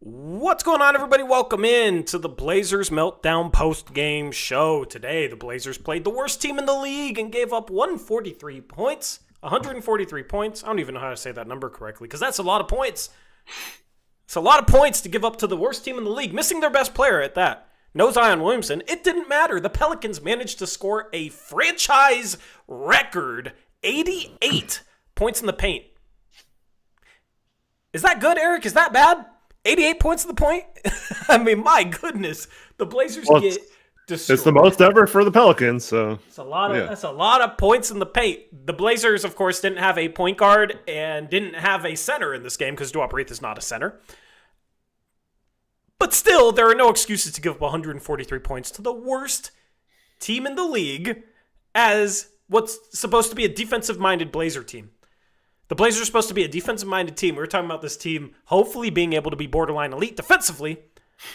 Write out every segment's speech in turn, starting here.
What's going on, everybody? Welcome in to the Blazers Meltdown post-game show. Today, the Blazers played the worst team in the league and gave up 143 points. 143 points. I don't even know how to say that number correctly because that's a lot of points. It's a lot of points to give up to the worst team in the league, missing their best player at that. No Zion Williamson. It didn't matter. The Pelicans managed to score a franchise record 88 points in the paint. Is that good, Eric? Is that bad? 88 points to the point? I mean, my goodness. The Blazers get destroyed. It's the most ever for the Pelicans, so that's a lot of points in the paint. The Blazers, of course, didn't have a point guard and didn't have a center in this game because Uprise is not a center. But still, there are no excuses to give up 143 points to the worst team in the league as what's supposed to be a defensive-minded Blazer team. The Blazers are supposed to be a defensive-minded team. We were talking about this team hopefully being able to be borderline elite defensively.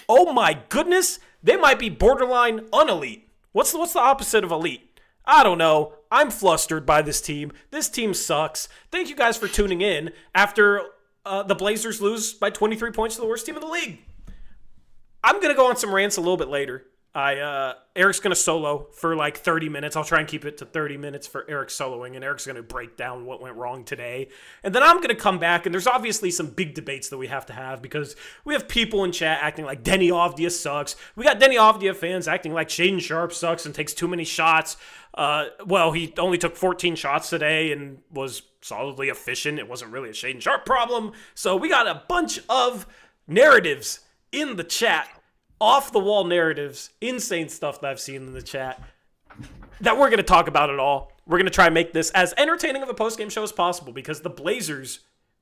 Oh my goodness, they might be borderline unelite. What's the opposite of elite? I don't know. I'm flustered by this team. This team sucks. Thank you guys for tuning in after the Blazers lose by 23 points to the worst team in the league. I'm going to go on some rants a little bit later. Eric's going to solo for like 30 minutes. I'll try and keep it to 30 minutes for Eric soloing, and Eric's going to break down what went wrong today. And then I'm going to come back, and there's obviously some big debates that we have to have because we have people in chat acting like Denny Avdia sucks. We got Denny Avdia fans acting like Shaedon Sharpe sucks and takes too many shots. Well, he only took 14 shots today and was solidly efficient. It wasn't really a Shaedon Sharpe problem. So we got a bunch of narratives in the chat. Off-the-wall narratives, insane stuff that I've seen in the chat that we're going to talk about it all. We're going to try and make this as entertaining of a post-game show as possible because the Blazers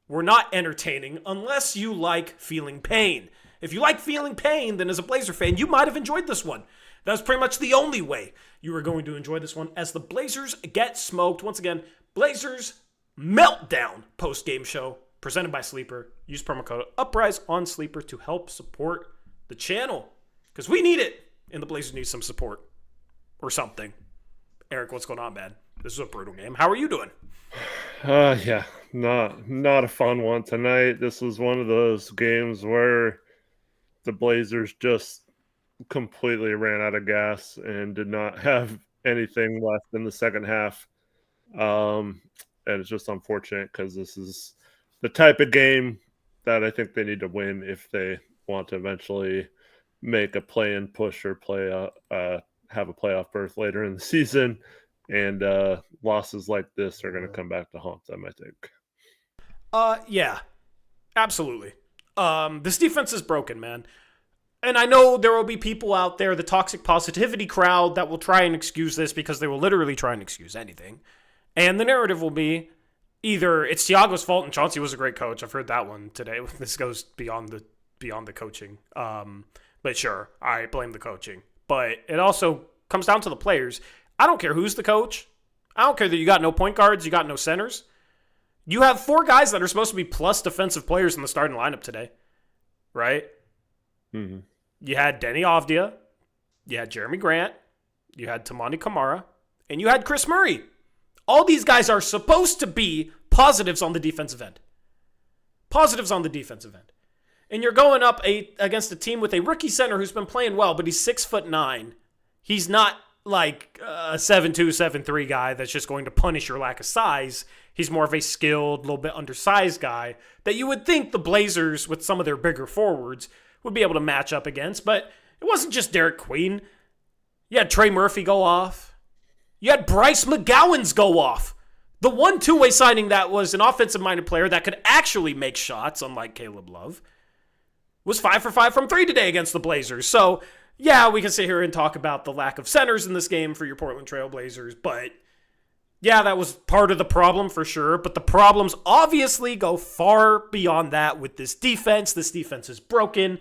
were not entertaining unless you like feeling pain. If you like feeling pain, then as a Blazer fan, you might have enjoyed this one. That's pretty much the only way you were going to enjoy this one as the Blazers get smoked. Once again, Blazers Meltdown post-game show presented by Sleeper. Use promo code Uprise on Sleeper to help support the channel, because we need it, and the Blazers need some support or something. Eric, what's going on, man? This is a brutal game. How are you doing? Yeah, not a fun one tonight. This was one of those games where the Blazers just completely ran out of gas and did not have anything left in the second half. And it's just unfortunate because this is the type of game that I think they need to win if they want to eventually make a play-in push or have a playoff berth later in the season. And losses like this are going to come back to haunt them, I think. Yeah, absolutely. This defense is broken, man. And I know there will be people out there, the toxic positivity crowd, that will try and excuse this because they will literally try and excuse anything. And the narrative will be either it's Thiago's fault and Chauncey was a great coach. I've heard that one today. This goes beyond the coaching. But sure, I blame the coaching. But it also comes down to the players. I don't care who's the coach. I don't care that you got no point guards, you got no centers. You have four guys that are supposed to be plus defensive players in the starting lineup today. Right? Mm-hmm. You had Denny Avdia, you had Jeremy Grant, you had Tamani Kamara, and you had Chris Murray. All these guys are supposed to be positives on the defensive end. Positives on the defensive end. And you're going up against a team with a rookie center who's been playing well, but he's 6'9". He's not like a 7'2", 7'3" guy that's just going to punish your lack of size. He's more of a skilled, little bit undersized guy that you would think the Blazers, with some of their bigger forwards, would be able to match up against. But it wasn't just Derek Queen. You had Trey Murphy go off. You had Bryce McGowan's go off. The one two-way signing that was an offensive-minded player that could actually make shots, unlike Caleb Love, was 5 for 5 from 3 today against the Blazers. So, yeah, we can sit here and talk about the lack of centers in this game for your Portland Trail Blazers, but yeah, that was part of the problem for sure, but the problems obviously go far beyond that with this defense. This defense is broken.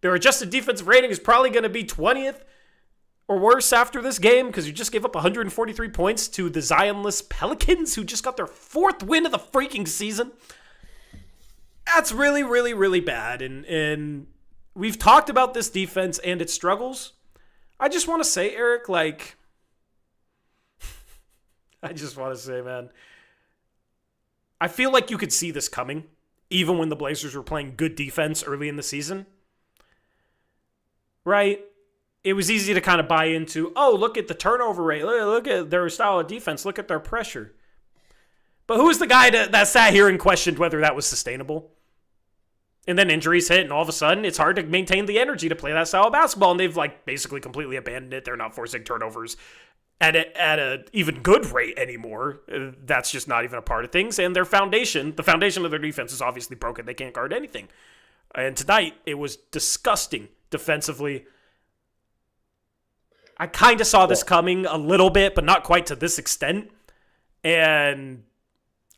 Their adjusted defensive rating is probably going to be 20th or worse after this game because you just gave up 143 points to the Zionless Pelicans who just got their 4th win of the freaking season. That's really, really, really bad. And we've talked about this defense and its struggles. I just want to say, Eric, I just want to say, man, I feel like you could see this coming. even when the Blazers were playing good defense early in the season. Right? It was easy to kind of buy into, oh, look at the turnover rate. Look at their style of defense. Look at their pressure. But who was the guy that sat here and questioned whether that was sustainable? And then injuries hit, and all of a sudden, it's hard to maintain the energy to play that style of basketball. And they've basically completely abandoned it. They're not forcing turnovers at a even good rate anymore. That's just not even a part of things. And the foundation of their defense is obviously broken. They can't guard anything. And tonight, it was disgusting defensively. I kind of saw this coming a little bit, but not quite to this extent. And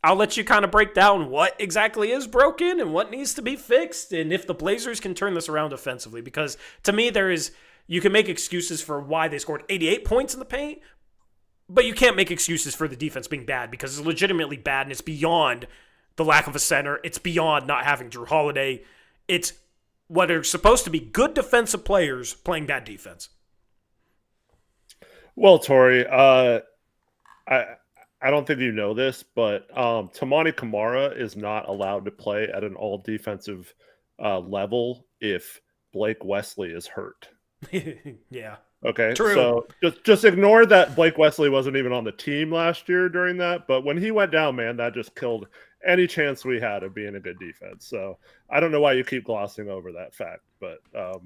I'll let you kind of break down what exactly is broken and what needs to be fixed, and if the Blazers can turn this around offensively. Because to me, you can make excuses for why they scored 88 points in the paint, but you can't make excuses for the defense being bad, because it's legitimately bad, and it's beyond the lack of a center. It's beyond not having Drew Holiday. It's what are supposed to be good defensive players playing bad defense. Well, Tori, I don't think you know this, but Tamani Kamara is not allowed to play at an all defensive level if Blake Wesley is hurt. Yeah. Okay. True. So just ignore that Blake Wesley wasn't even on the team last year during that. But when he went down, man, that just killed any chance we had of being a good defense. So I don't know why you keep glossing over that fact. But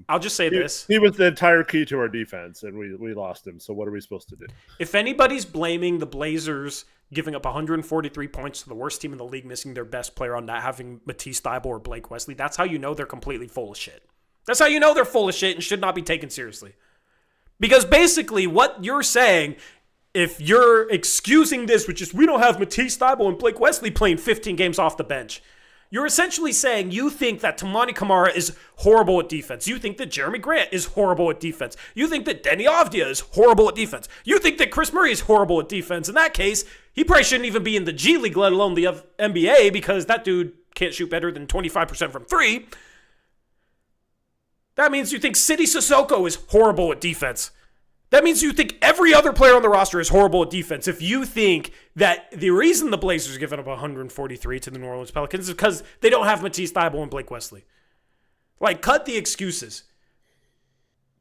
I'll just say this. He was the entire key to our defense, and we lost him. So what are we supposed to do? If anybody's blaming the Blazers giving up 143 points to the worst team in the league, missing their best player on not having Matisse Thybulle or Blake Wesley, that's how you know they're completely full of shit. That's how you know they're full of shit and should not be taken seriously. Because basically what you're saying, if you're excusing this, which is we don't have Matisse Thybulle and Blake Wesley playing 15 games off the bench, you're essentially saying you think that Tamani Kamara is horrible at defense. You think that Jeremy Grant is horrible at defense. You think that Denny Avdia is horrible at defense. You think that Chris Murray is horrible at defense. In that case, he probably shouldn't even be in the G League, let alone the NBA, because that dude can't shoot better than 25% from three. That means you think Sidi Sissoko is horrible at defense. That means you think every other player on the roster is horrible at defense. If you think that the reason the Blazers are giving up 143 to the New Orleans Pelicans is because they don't have Matisse Thybulle and Blake Wesley. Cut the excuses.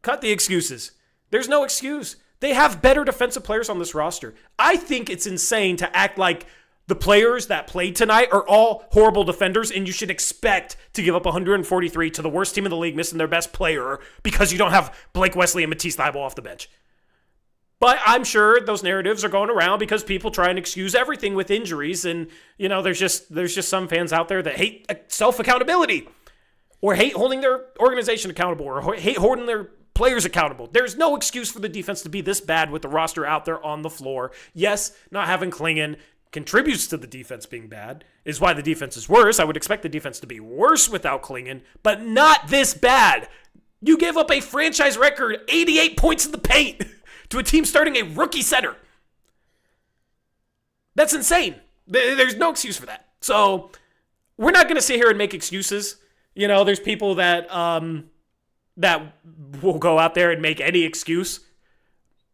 Cut the excuses. There's no excuse. They have better defensive players on this roster. I think it's insane to act like the players that played tonight are all horrible defenders, and you should expect to give up 143 to the worst team in the league, missing their best player because you don't have Blake Wesley and Matisse Thybulle off the bench. But I'm sure those narratives are going around because people try and excuse everything with injuries, and there's just some fans out there that hate self-accountability or hate holding their organization accountable or hate holding their players accountable. There's no excuse for the defense to be this bad with the roster out there on the floor. Yes, not having Klingon contributes to the defense being bad, is why the defense is worse. I would expect the defense to be worse without Klingon, but not this bad. You gave up a franchise record 88 points in the paint to a team starting a rookie center. That's insane. There's no excuse for that. So we're not going to sit here and make excuses. There's people that will go out there and make any excuse.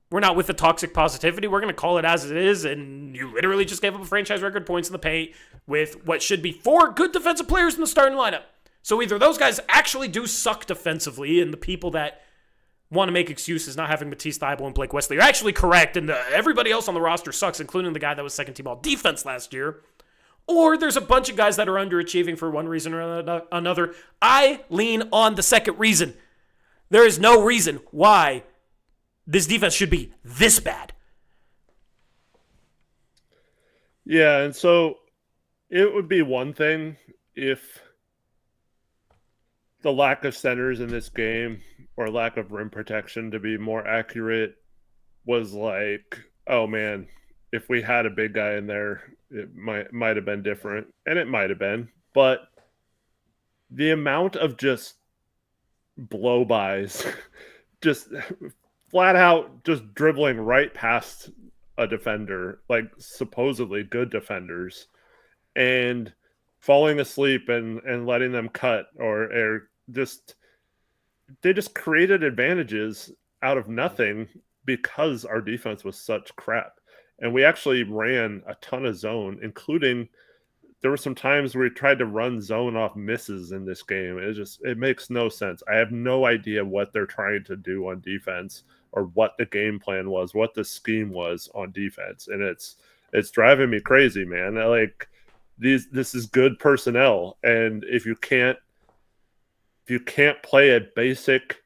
We're not with the toxic positivity. We're going to call it as it is, and you literally just gave up a franchise record points in the paint with what should be 4 good defensive players in the starting lineup. So either those guys actually do suck defensively, and the people that want to make excuses not having Matisse Thybulle and Blake Wesley are actually correct, and everybody else on the roster sucks, including the guy that was second team all defense last year. Or there's a bunch of guys that are underachieving for one reason or another. I lean on the second reason. There is no reason why this defense should be this bad. Yeah, and so it would be one thing if the lack of centers in this game, or lack of rim protection to be more accurate, was like, oh man, if we had a big guy in there, it might have been different. And it might have been. But the amount of just blow-bys, just flat out just dribbling right past a defender, like supposedly good defenders, and falling asleep and letting them cut or just they just created advantages out of nothing because our defense was such crap. And we actually ran a ton of zone, including there were some times where he tried to run zone off misses in this game. It makes no sense. I have no idea what they're trying to do on defense or what the game plan was, what the scheme was on defense, and it's driving me crazy, man. Like this is good personnel, and if you can't play a basic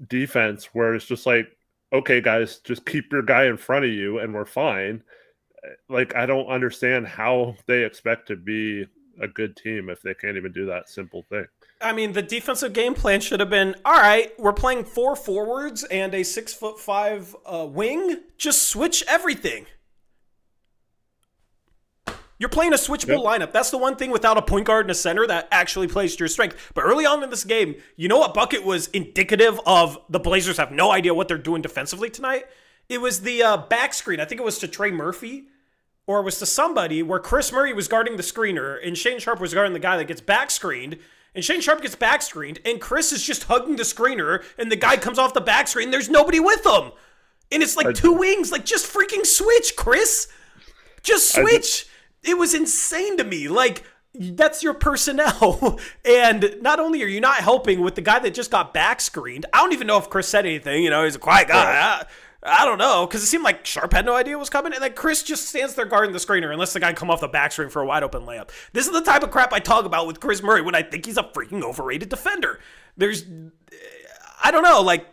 defense where it's just like, okay, guys, just keep your guy in front of you and we're fine. Like, I don't understand how they expect to be a good team if they can't even do that simple thing. I mean, the defensive game plan should have been, all right, we're playing 4 forwards and a 6'5" wing. Just switch everything. You're playing a switchable lineup. That's the one thing without a point guard and a center that actually plays to your strength. But early on in this game, you know what bucket was indicative of the Blazers have no idea what they're doing defensively tonight? It was the back screen. I think it was to Trey Murphy or it was to somebody where Chris Murray was guarding the screener and Shane Sharp was guarding the guy that gets back screened. And Shane Sharp gets back screened and Chris is just hugging the screener and the guy comes off the back screen. There's nobody with him. And it's like 2 wings. Like, just freaking switch, Chris. Just switch. It was insane to me. Like, that's your personnel. And not only are you not helping with the guy that just got back screened, I don't even know if Chris said anything. You know, he's a quiet guy. I don't know, because it seemed like Sharp had no idea what was coming, and then Chris just stands there guarding the screener unless the guy come off the back screen for a wide open layup. This is the type of crap I talk about with Chris Murray when I think he's a freaking overrated defender. I don't know, like,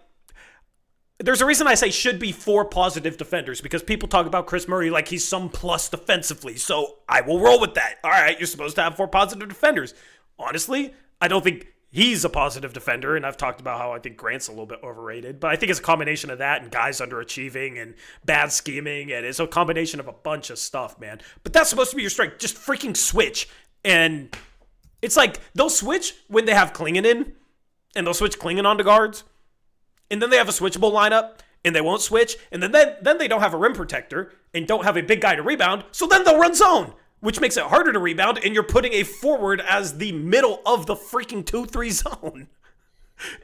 there's a reason I say should be 4 positive defenders, because people talk about Chris Murray like he's some plus defensively, so I will roll with that. All right, you're supposed to have 4 positive defenders. Honestly, I don't think he's a positive defender, and I've talked about how I think Grant's a little bit overrated, but I think it's a combination of that and guys underachieving and bad scheming, and it's a combination of a bunch of stuff, man. But that's supposed to be your strength. Just freaking switch. And it's like they'll switch when they have Klingon in, and they'll switch Klingon onto guards, and then they have a switchable lineup, and they won't switch, and then they don't have a rim protector and don't have a big guy to rebound, so then they'll run zone, which makes it harder to rebound, and you're putting a forward as the middle of the freaking 2-3 zone.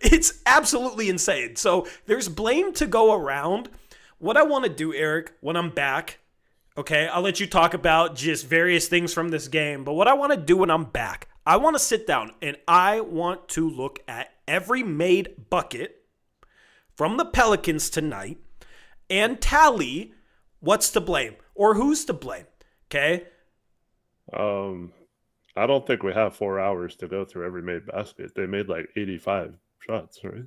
It's absolutely insane. So there's blame to go around. What I want to do, Eric, when I'm back, okay, I'll let you talk about just various things from this game, but what I want to do when I'm back, I want to sit down, and I want to look at every made bucket from the Pelicans tonight and tally what's to blame or who's to blame, okay? I don't think we have 4 hours to go through every made basket. They made like 85 shots, right?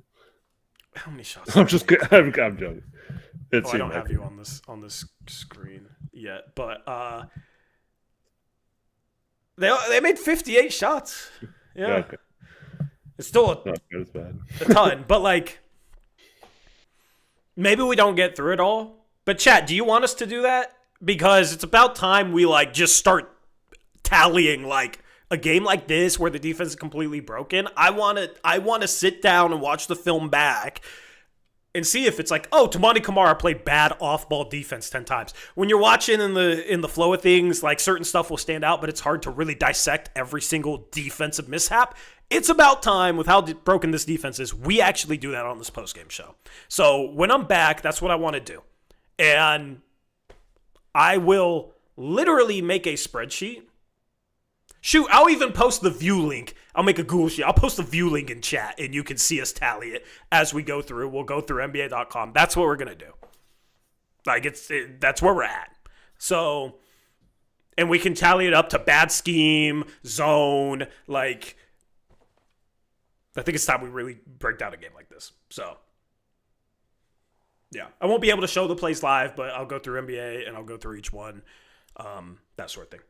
How many shots? I'm just kidding. I'm joking. I don't have you on this screen yet, but they made 58 shots. Yeah, okay. It's still Not as bad. a ton, but like maybe we don't get through it all. But chat, do you want us to do that? Because it's about time we like just start tallying like a game like this where the defense is completely broken. I want to sit down and watch the film back and see if it's like, oh, Tamani Kamara played bad off-ball defense 10 times. When you're watching in the flow of things, like certain stuff will stand out, but it's hard to really dissect every single defensive mishap. It's about time, with how broken this defense is, we actually do that on this postgame show. So when I'm back, that's what I want to do. And I will literally make a spreadsheet. Shoot, I'll even post the view link. I'll make a Google sheet. I'll post the view link in chat, and you can see us tally it as we go through. We'll go through NBA.com. That's what we're going to do. Like, that's where we're at. So, and we can tally it up to bad scheme, zone. Like, I think it's time we really break down a game like this. So, yeah. I won't be able to show the plays live, but I'll go through NBA, and I'll go through each one. That sort of thing.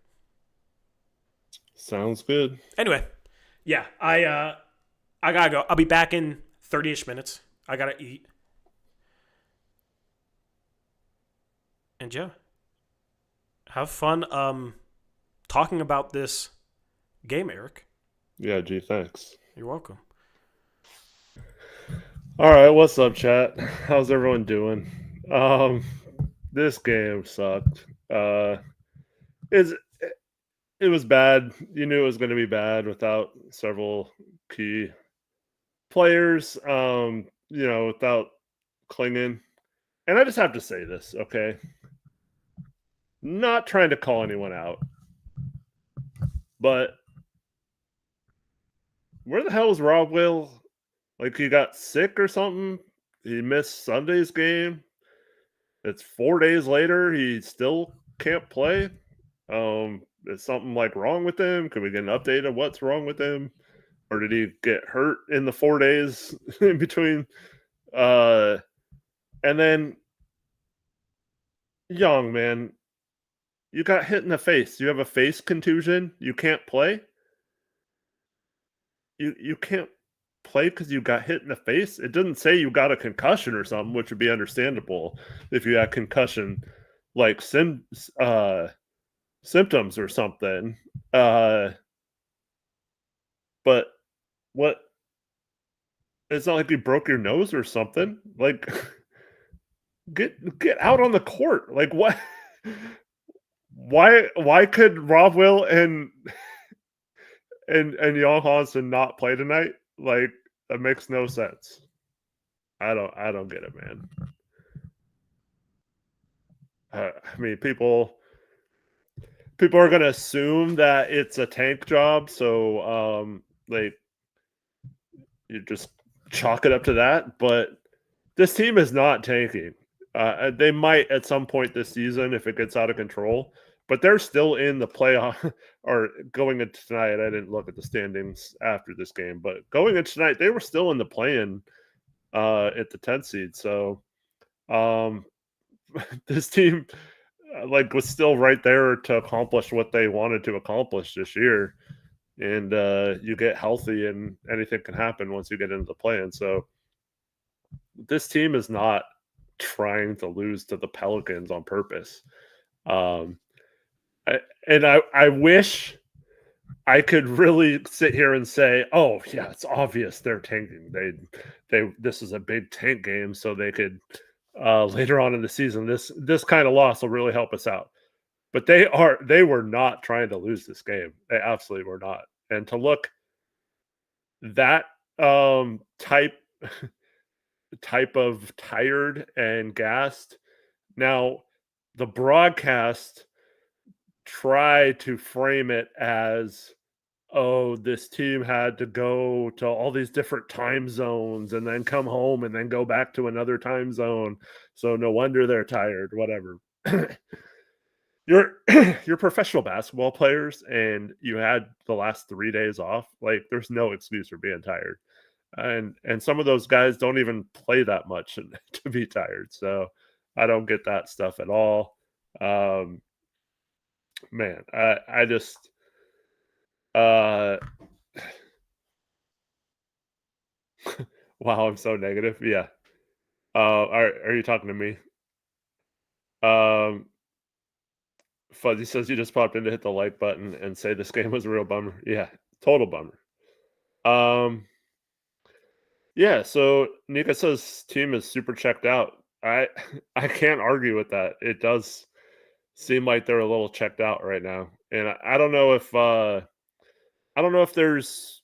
Sounds good. Anyway, yeah, I gotta go. I'll be back in 30-ish minutes. I gotta eat. And yeah, have fun talking about this game, Eric. Yeah, gee, thanks. You're welcome. All right, what's up, chat? How's everyone doing? This game sucked. It was bad. You knew it was going to be bad without several key players, without Klingon. And I just have to say this, okay? Not trying to call anyone out. But where the hell is Rob Will? Like he got sick or something? He missed Sunday's game. It's 4 days later. He still can't play. Is something like wrong with him? Can we get an update on what's wrong with him? Or did he get hurt in the 4 days in between? And then Young, man, you got hit in the face. You have a face contusion. You can't play. You can't play because you got hit in the face. It didn't say you got a concussion or something, which would be understandable if you had concussion like symptoms or something. But what? It's not like you broke your nose or something. Like, get out on the court. Like, what? Why could Rob Will and Jan Hansen not play tonight? Like, that makes no sense. I don't get it, man. I mean, people are gonna assume that it's a tank job, so like you just chalk it up to that. But this team is not tanking. They might at some point this season if it gets out of control, but they're still in the playoff or going into tonight. I didn't look at the standings after this game, but going into tonight, they were still in the play-in at the 10th seed. So this team like was still right there to accomplish what they wanted to accomplish this year. And you get healthy and anything can happen once you get into the play-in. So this team is not trying to lose to the Pelicans on purpose. I wish I could really sit here and say, "Oh, yeah, it's obvious they're tanking. This is a big tank game, so they could later on in the season this kind of loss will really help us out." But they were not trying to lose this game. They absolutely were not. And to look that type of tired and gassed. Now, the broadcast try to frame it as, oh, this team had to go to all these different time zones and then come home and then go back to another time zone. So no wonder they're tired, whatever. You're professional basketball players and you had the last 3 days off. Like there's no excuse for being tired. And some of those guys don't even play that much to be tired. So I don't get that stuff at all. Man, I just wow, I'm so negative. Yeah. Are you talking to me? Um, Fuzzy says you just popped in to hit the like button and say this game was a real bummer. Yeah, total bummer. Yeah, so Nika says team is super checked out. I I can't argue with that. It does seem like they're a little checked out right now. And I don't know if there's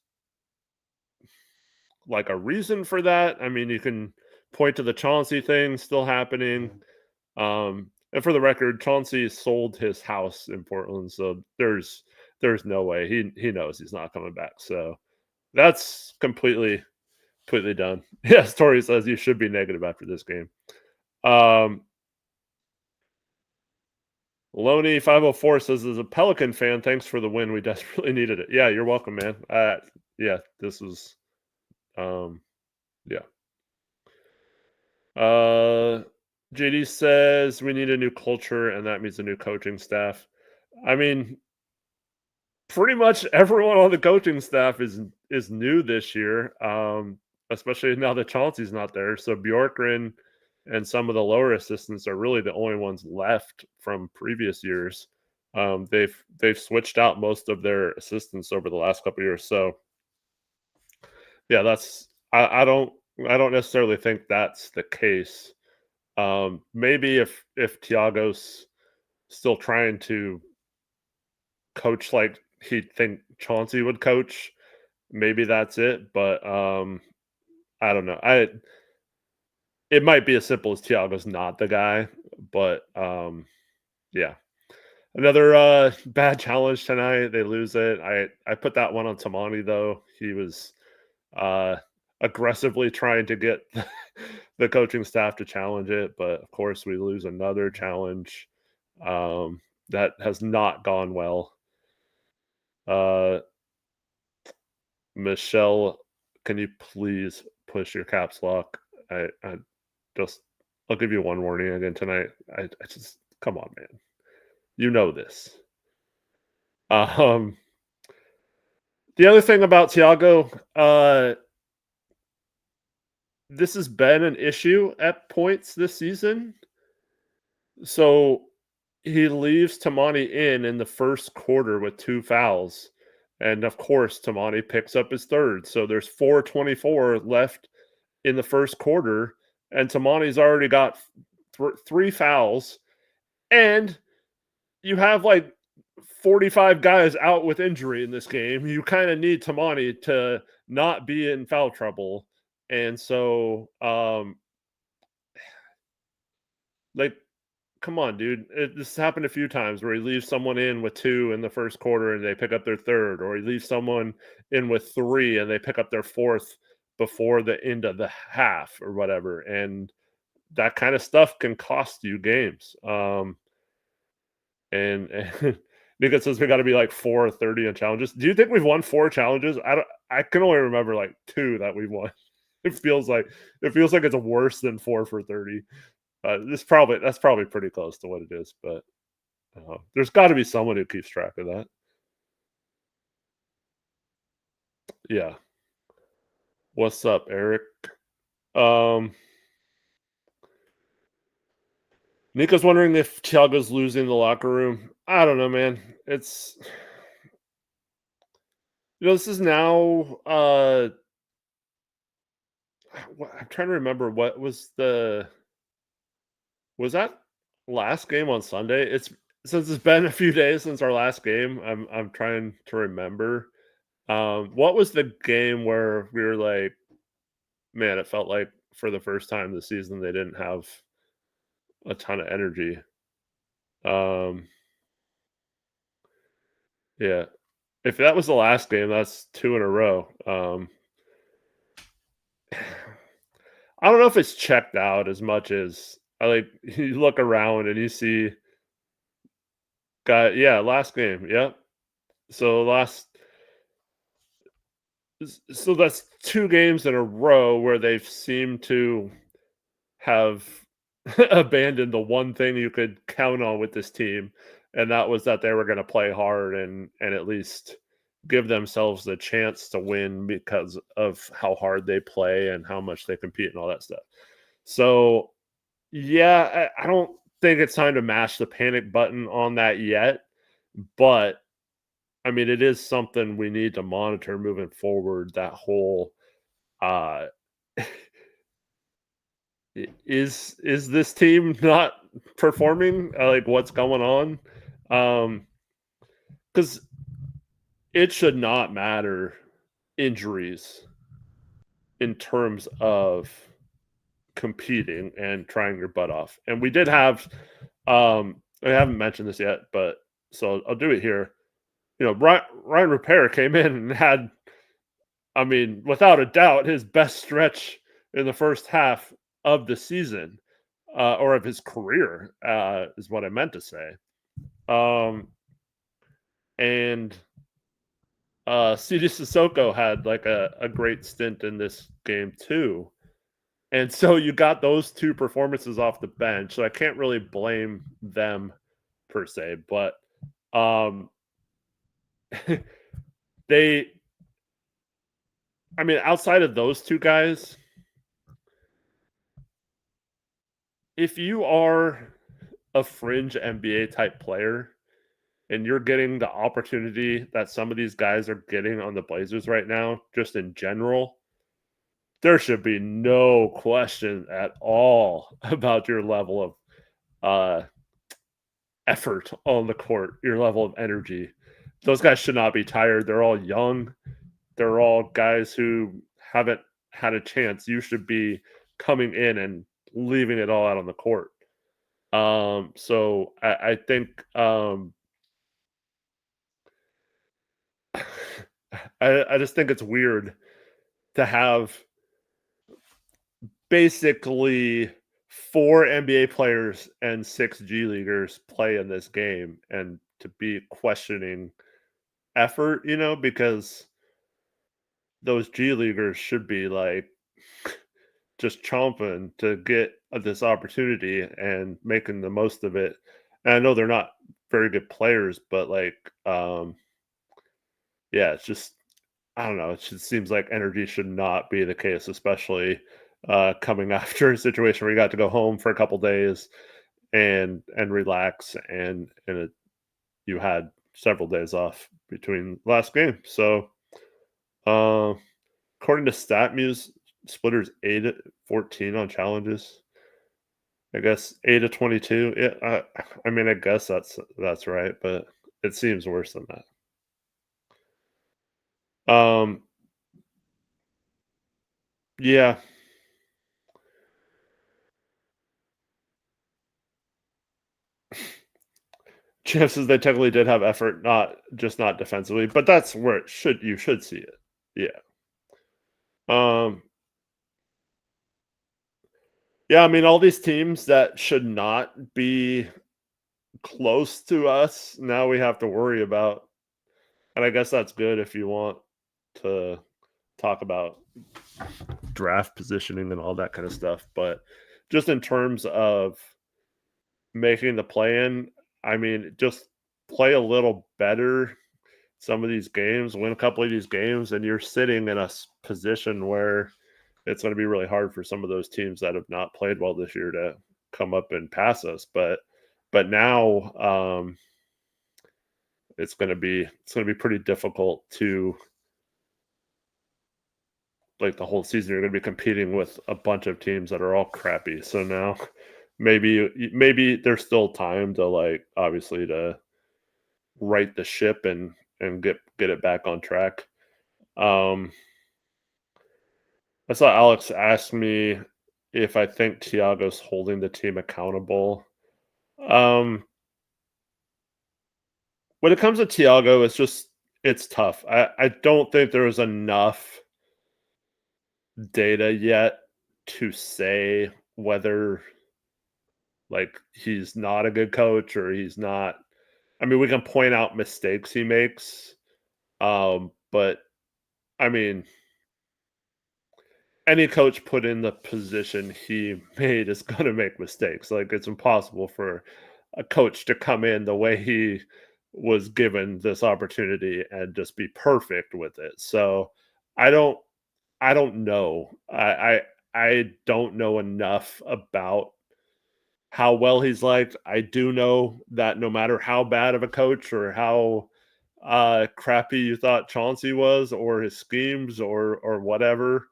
like a reason for that. I mean, you can point to the Chauncey thing still happening. And for the record, Chauncey sold his house in Portland, so there's no way he knows he's not coming back. So that's completely done. Yes, Tori says you should be negative after this game. Loney 504 says, as a Pelican fan, thanks for the win. We desperately needed it. Yeah, you're welcome, man. Yeah, this was yeah. JD says we need a new culture, and that means a new coaching staff. I mean, pretty much everyone on the coaching staff is new this year. Especially now that Chauncey's not there. So Bjorkgren and some of the lower assistants are really the only ones left from previous years. They've switched out most of their assistants over the last couple of years. So yeah, that's I don't necessarily think that's the case. Maybe if Tiago's still trying to coach like he'd think Chauncey would coach, maybe that's it. But I don't know. It might be as simple as Tiago's not the guy, but yeah. Another bad challenge tonight. They lose it. I put that one on Tamani though. He was uh, aggressively trying to get the coaching staff to challenge it, but of course we lose another challenge. That has not gone well. Uh, Michelle, can you please push your caps lock? I just I'll give you one warning again tonight. I just come on, man. You know this. Um, the other thing about Tiago, this has been an issue at points this season. So he leaves Tamani in the first quarter with 2 fouls. And of course, Tamani picks up his third. So there's 4:24 left in the first quarter, and Tamani's already got 3 fouls. And you have like 45 guys out with injury in this game. You kind of need Tamani to not be in foul trouble. And so, like, come on, dude. This happened a few times where he leaves someone in with 2 in the first quarter and they pick up their third, or he leaves someone in with 3 and they pick up their fourth before the end of the half or whatever. And that kind of stuff can cost you games. And Nika says we got to be like 4-30 in challenges. Do you think we've won 4 challenges? I can only remember like 2 that we've won. It feels like it's worse than 4 for 30. That's probably pretty close to what it is, but there's got to be someone who keeps track of that. Yeah. What's up, Eric? Nico's wondering if Thiago's losing the locker room. I don't know, man. It's this is now I'm trying to remember what was that last game on Sunday? Since it's been a few days since our last game. I'm trying to remember. What was the game where we were like, man, it felt like for the first time this season they didn't have a ton of energy. Yeah. If that was the last game, that's 2 in a row. I don't know if it's checked out as much as you look around and you see last game. Yep. So that's 2 games in a row where they've seemed to have abandoned the one thing you could count on with this team, and that was that they were going to play hard and at least give themselves the chance to win because of how hard they play and how much they compete and all that stuff. So, yeah, I don't think it's time to mash the panic button on that yet, but I mean, it is something we need to monitor moving forward. That whole uh is this team not performing? Like, what's going on? Because it should not matter injuries in terms of competing and trying your butt off. And we did have, I haven't mentioned this yet, but so I'll do it here. Ryan Repair came in and had, I mean, without a doubt, his best stretch in the first half of the season, or of his career, is what I meant to say. And CD Sissoko had like a great stint in this game too. And so you got those 2 performances off the bench. So I can't really blame them per se, but outside of those 2 guys, if you are a fringe NBA type player and you're getting the opportunity that some of these guys are getting on the Blazers right now, just in general, there should be no question at all about your level of effort on the court, your level of energy. Those guys should not be tired. They're all young. They're all guys who haven't had a chance. You should be coming in and leaving it all out on the court. So I think I just think it's weird to have basically 4 NBA players and 6 G leaguers play in this game and to be questioning effort, because those G leaguers should be like just chomping to get this opportunity and making the most of it. And I know they're not very good players, but yeah, it's just I don't know. It just seems like energy should not be the case, especially coming after a situation where you got to go home for a couple days and relax, and you had several days off between last game. So, uh, according to StatMuse, Splitter's 8-14 on challenges. I guess 8-22. Yeah, I mean, I guess that's right, but it seems worse than that. Yeah, chances they technically did have effort, not defensively, but that's where you should see it. Yeah. Um, yeah, I mean, all these teams that should not be close to us, now we have to worry about. And I guess that's good if you want to talk about draft positioning and all that kind of stuff. But just in terms of making the play in, I mean, just play a little better some of these games, win a couple of these games, and you're sitting in a position where it's going to be really hard for some of those teams that have not played well this year to come up and pass us. But now it's going to be pretty difficult to like the whole season. You're going to be competing with a bunch of teams that are all crappy. So now maybe there's still time to like obviously to right the ship and get it back on track. Um, I saw Alex ask me if I think Tiago's holding the team accountable. Um, when it comes to Tiago, it's tough. I don't think there's enough data yet to say whether like he's not a good coach or he's not. I mean, we can point out mistakes he makes, but I mean, any coach put in the position he made is going to make mistakes. Like it's impossible for a coach to come in the way he was given this opportunity and just be perfect with it. So I don't I don't know. I don't know enough about how well he's liked. I do know that no matter how bad of a coach or how crappy you thought Chauncey was or his schemes or whatever,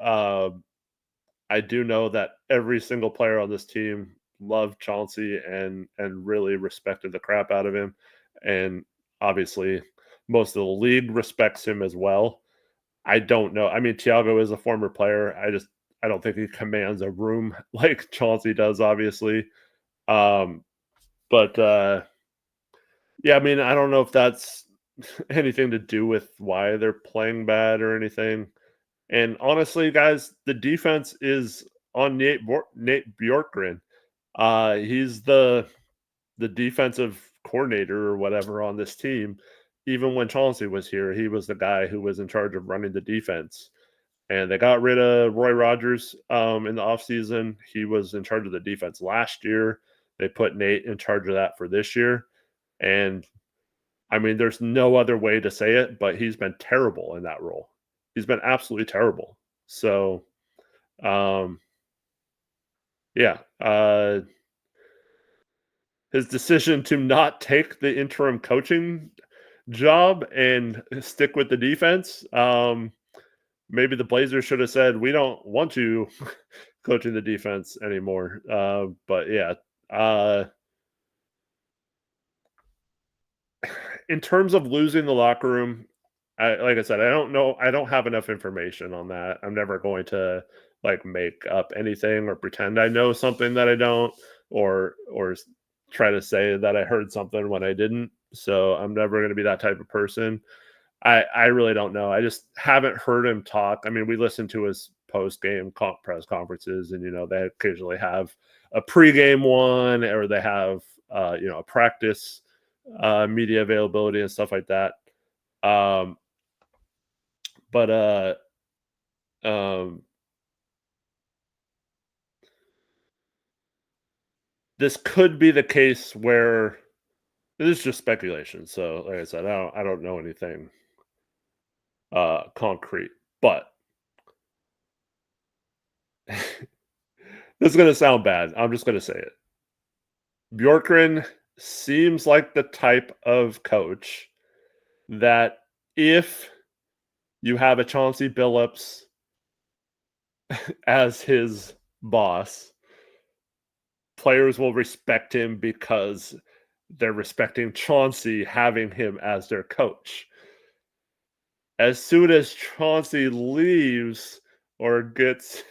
uh, I do know that every single player on this team loved Chauncey and really respected the crap out of him, and obviously most of the league respects him as well. I don't know. I mean, Thiago is a former player. I don't think he commands a room like Chauncey does, obviously. Um, but yeah, I mean, I don't know if that's anything to do with why they're playing bad or anything. And honestly, guys, the defense is on Nate Bjorkgren. He's the defensive coordinator or whatever on this team. Even when Chauncey was here, he was the guy who was in charge of running the defense. And they got rid of Roy Rogers in the offseason. He was in charge of the defense last year. They put Nate in charge of that for this year. And I mean, there's no other way to say it, but he's been terrible in that role. He's been absolutely terrible. So, um, yeah, his decision to not take the interim coaching job and stick with the defense. Maybe the Blazers should have said, "We don't want you coaching the defense anymore." But yeah, uh, in terms of losing the locker room, like I said, I don't know. I don't have enough information on that. I'm never going to like make up anything or pretend I know something that I don't, or try to say that I heard something when I didn't. So I'm never going to be that type of person. I really don't know. I just haven't heard him talk. I mean, we listened to his post-game press conferences, and they occasionally have a pre-game one, or they have a practice media availability and stuff like that. But this could be the case where this is just speculation. So, like I said, I don't know anything concrete, but this is gonna sound bad. I'm just gonna say it. Bjorkgren seems like the type of coach that if you have a Chauncey Billups as his boss, players will respect him because they're respecting Chauncey having him as their coach. As soon as Chauncey leaves or gets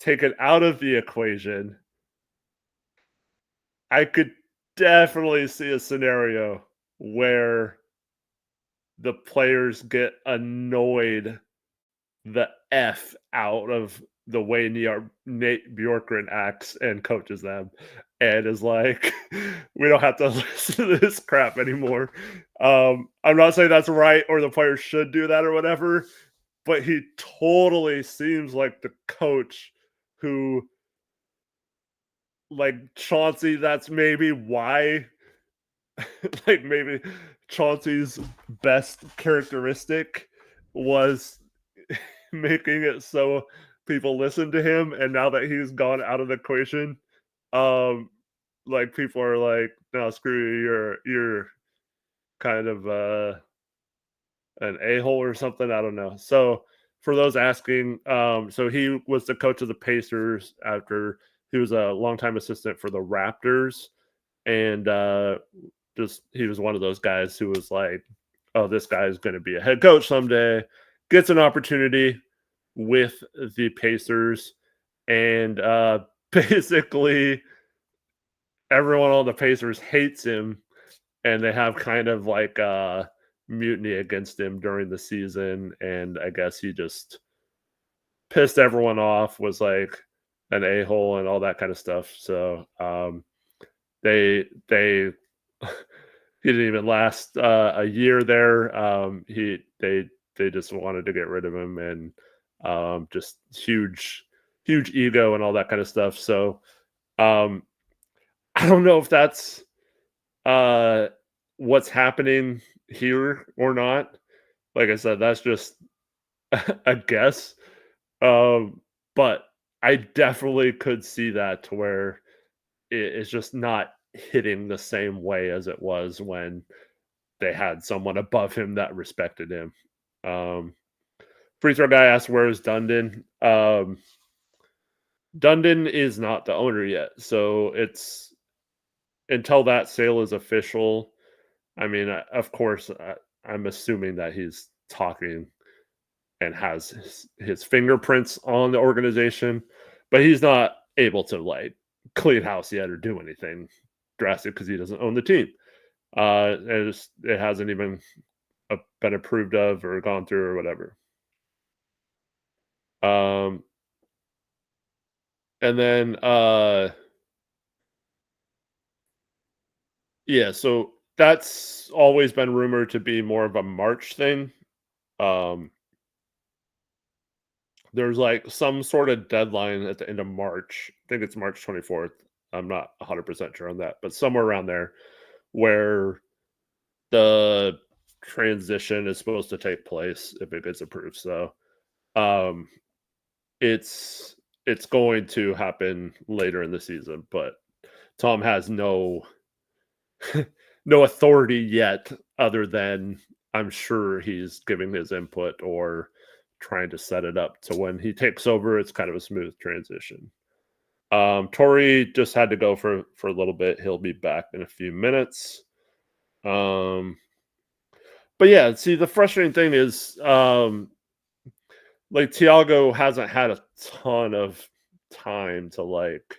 taken out of the equation, I could definitely see a scenario where the players get annoyed the F out of the way Nate Bjorkgren acts and coaches them, and is like, we don't have to listen to this crap anymore. I'm not saying that's right or the players should do that or whatever, but he totally seems like the coach who, like Chauncey, that's maybe why, like maybe Chauncey's best characteristic was making it so people listen to him, and now that he's gone out of the equation, like people are like, no, screw you, you're kind of an a-hole or something. I don't know. So for those asking, so he was the coach of the Pacers after he was a longtime assistant for the Raptors, and just he was one of those guys who was like, oh, this guy is going to be a head coach someday, gets an opportunity with the Pacers, and basically everyone on the Pacers hates him, and they have kind of like a mutiny against him during the season, and I guess he just pissed everyone off, was like an a-hole and all that kind of stuff. So they he didn't even last a year there. They just wanted to get rid of him, and just huge ego and all that kind of stuff. So I don't know if that's what's happening here or not. Like I said, that's just a guess. But I definitely could see that to where it's just not hitting the same way as it was when they had someone above him that respected him. Free throw guy asked, where is Dundon? Dundon is not the owner yet, so it's until that sale is official. I mean, of course, I'm assuming that he's talking and has his fingerprints on the organization, but he's not able to like clean house yet or do anything drastic because he doesn't own the team. It hasn't even been approved of or gone through or whatever. And then yeah, so that's always been rumored to be more of a March thing. There's like some sort of deadline at the end of March. I think it's March 24th. I'm not 100% sure on that, but somewhere around there where the transition is supposed to take place if it gets approved. So it's going to happen later in the season, but Tom has no authority yet, other than I'm sure he's giving his input or trying to set it up to when he takes over, it's kind of a smooth transition. Torrey just had to go for a little bit. He'll be back in a few minutes. But yeah, see, the frustrating thing is like Thiago hasn't had a ton of time to like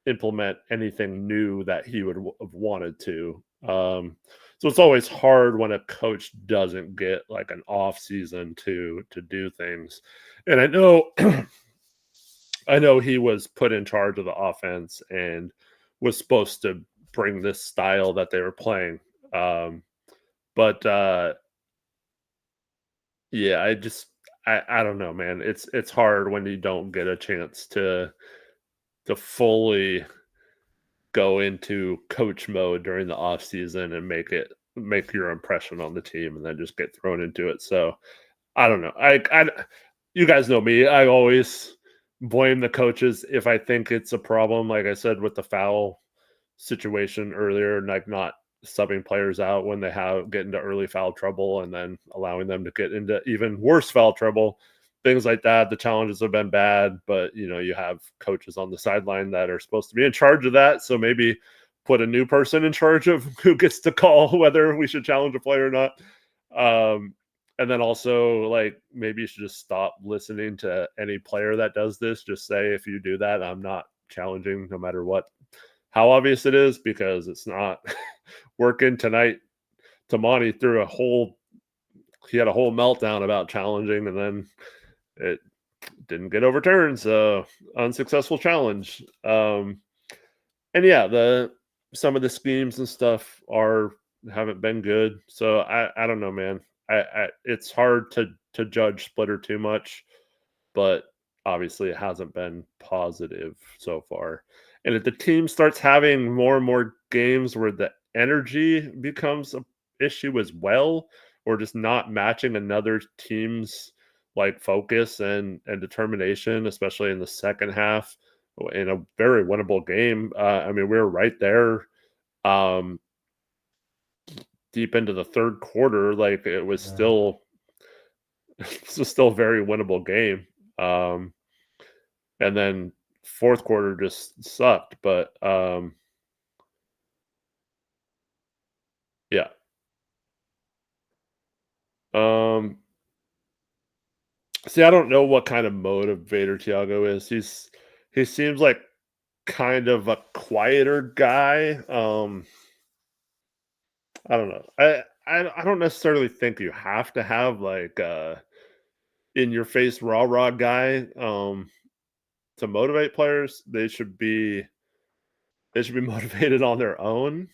implement anything new that he would have wanted to. So it's always hard when a coach doesn't get like an off season to do things. And I know I know he was put in charge of the offense and was supposed to bring this style that they were playing. But yeah, I don't know, man. It's hard when you don't get a chance to fully go into coach mode during the off season and make your impression on the team and then just get thrown into it. So I don't know. You guys know me. I always blame the coaches if I think it's a problem. Like I said with the foul situation earlier, like not subbing players out when they get into early foul trouble and then allowing them to get into even worse foul trouble. Things like that. The challenges have been bad, but you have coaches on the sideline that are supposed to be in charge of that. So maybe put a new person in charge of who gets to call whether we should challenge a player or not. And then also, like, maybe you should just stop listening to any player that does this. Just say, if you do that, I'm not challenging, no matter how obvious it is, because it's not working. Tonight, Tamani he had a whole meltdown about challenging, and then it didn't get overturned. So unsuccessful challenge. And yeah, some of the schemes and stuff haven't been good. So I don't know, man. It's hard to judge Splitter too much, but obviously it hasn't been positive so far. And if the team starts having more and more games where the energy becomes an issue as well, or just not matching another team's like focus and determination, especially in the second half in a very winnable game. I mean, we were right there um, deep into the third quarter. Like it was still a very winnable game. And then fourth quarter just sucked. But yeah. See, I don't know what kind of motivator Tiago is. He seems like kind of a quieter guy. I don't know. I don't necessarily think you have to have like in your face rah guy to motivate players. They should be motivated on their own.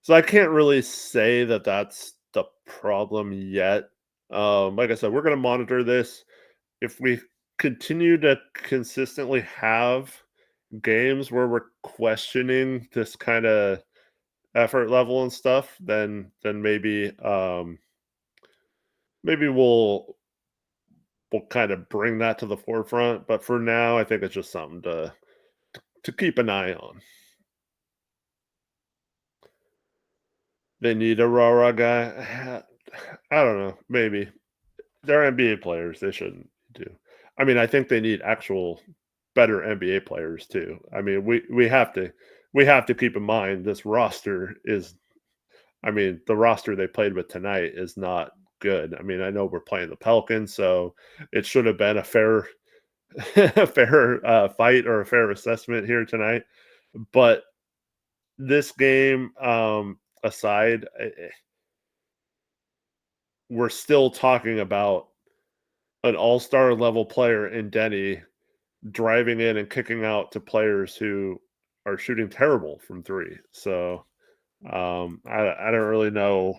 So I can't really say that that's the problem yet. Like I said, we're going to monitor this. If we continue to consistently have games where we're questioning this kind of effort level and stuff, then maybe we'll kind of bring that to the forefront. But for now, I think it's just something to keep an eye on. They need a rah guy. I don't know. Maybe they're NBA players. They shouldn't do. I mean, I think they need actual better NBA players too. I mean, we have to keep in mind this roster is. I mean, the roster they played with tonight is not good. I mean, I know we're playing the Pelicans, so it should have been a fair a fair fight or a fair assessment here tonight. But this game aside, we're still talking about an all-star level player in Denny driving in and kicking out to players who are shooting terrible from three. So I don't really know.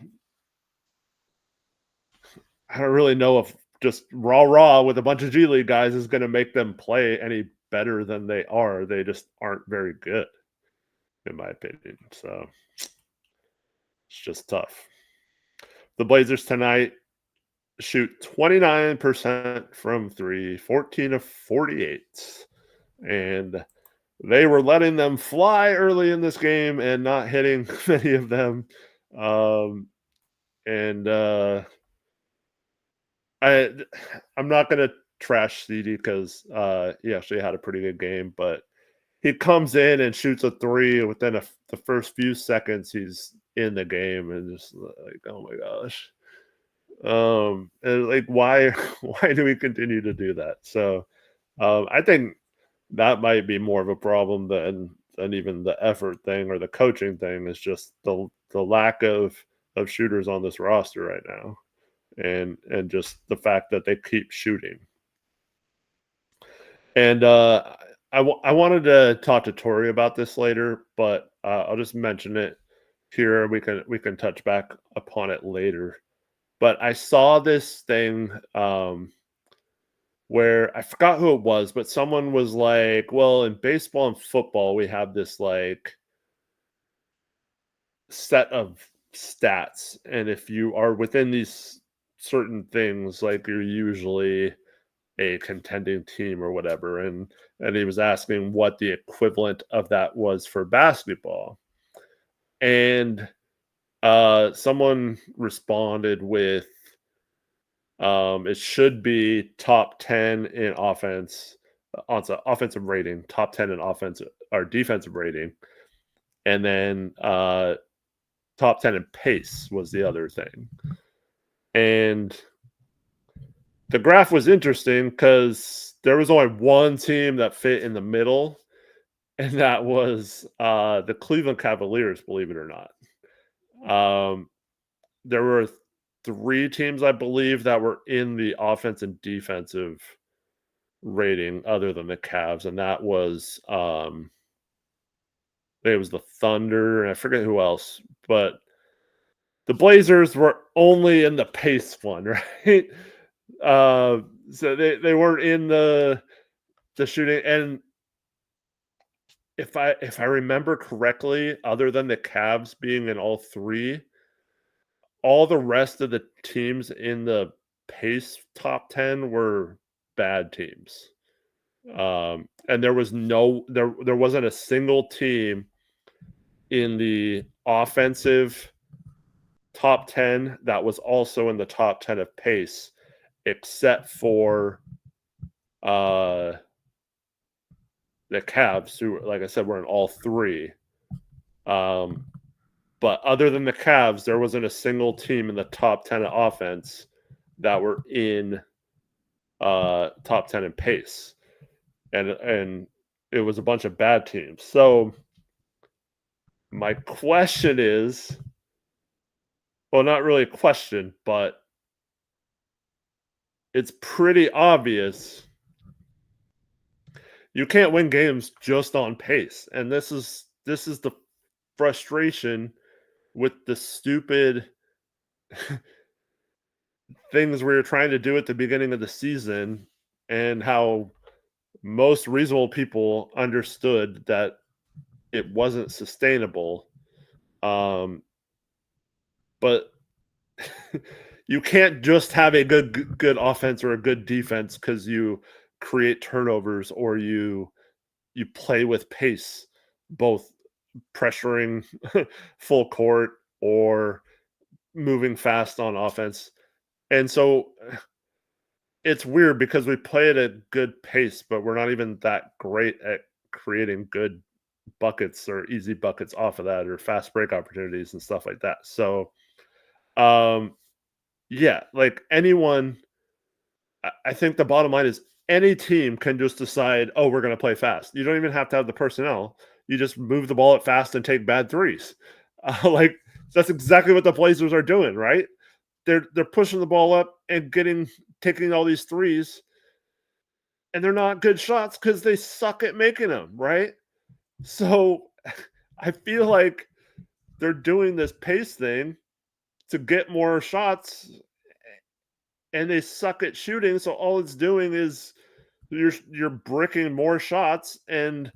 I don't really know if just raw with a bunch of G League guys is going to make them play any better than they are. They just aren't very good, in my opinion. So it's just tough. The Blazers tonight shoot 29% from three, 14 of 48. And they were letting them fly early in this game and not hitting many of them. I'm not going to trash CD because he actually had a pretty good game, but he comes in and shoots a three within the first few seconds he's in the game, and just like, oh my gosh. And like, why do we continue to do that? So I think that might be more of a problem than even the effort thing or the coaching thing. Is just the lack of of shooters on this roster right now, and just the fact that they keep shooting. And I wanted to talk to Tori about this later, but I'll just mention it here. We can touch back upon it later. But I saw this thing where I forgot who it was, but someone was like, "Well, in baseball and football, we have this like set of stats, and if you are within these certain things, like you're usually a contending team or whatever." And he was asking what the equivalent of that was for basketball. And someone responded with it should be top 10 in offensive rating, top 10 in offensive or defensive rating, and then top 10 in pace was the other thing. And the graph was interesting because there was only one team that fit in the middle, and that was the Cleveland Cavaliers, believe it or not. There were three teams, I believe, that were in the offense and defensive rating other than the Cavs, and that was it was the Thunder, and I forget who else, but the Blazers were only in the pace one, right? So they weren't in the shooting. And if I remember correctly, other than the Cavs being in all three, all the rest of the teams in the pace top 10 were bad teams. And there wasn't a single team in the offensive top 10 that was also in the top 10 of pace, except for the Cavs, who, like I said, were in all three. But other than the Cavs, there wasn't a single team in the top 10 of offense that were in top 10 in pace. And it was a bunch of bad teams. So my question is, well, not really a question, but it's pretty obvious you can't win games just on pace. And this is the frustration with the stupid things we were trying to do at the beginning of the season, and how most reasonable people understood that it wasn't sustainable. But you can't just have a good offense or a good defense because you create turnovers or you play with pace, both pressuring full court or moving fast on offense. And so it's weird because we play at a good pace, but we're not even that great at creating good buckets or easy buckets off of that, or fast break opportunities and stuff like that. So yeah, like anyone, I think the bottom line is any team can just decide, oh, we're going to play fast. You don't even have to have the personnel. You just move the ball at fast and take bad threes. Like that's exactly what the Blazers are doing, right? They're pushing the ball up and taking all these threes, and they're not good shots because they suck at making them, right? So I feel like they're doing this pace thing to get more shots, and they suck at shooting. So all it's doing is you're bricking more shots, and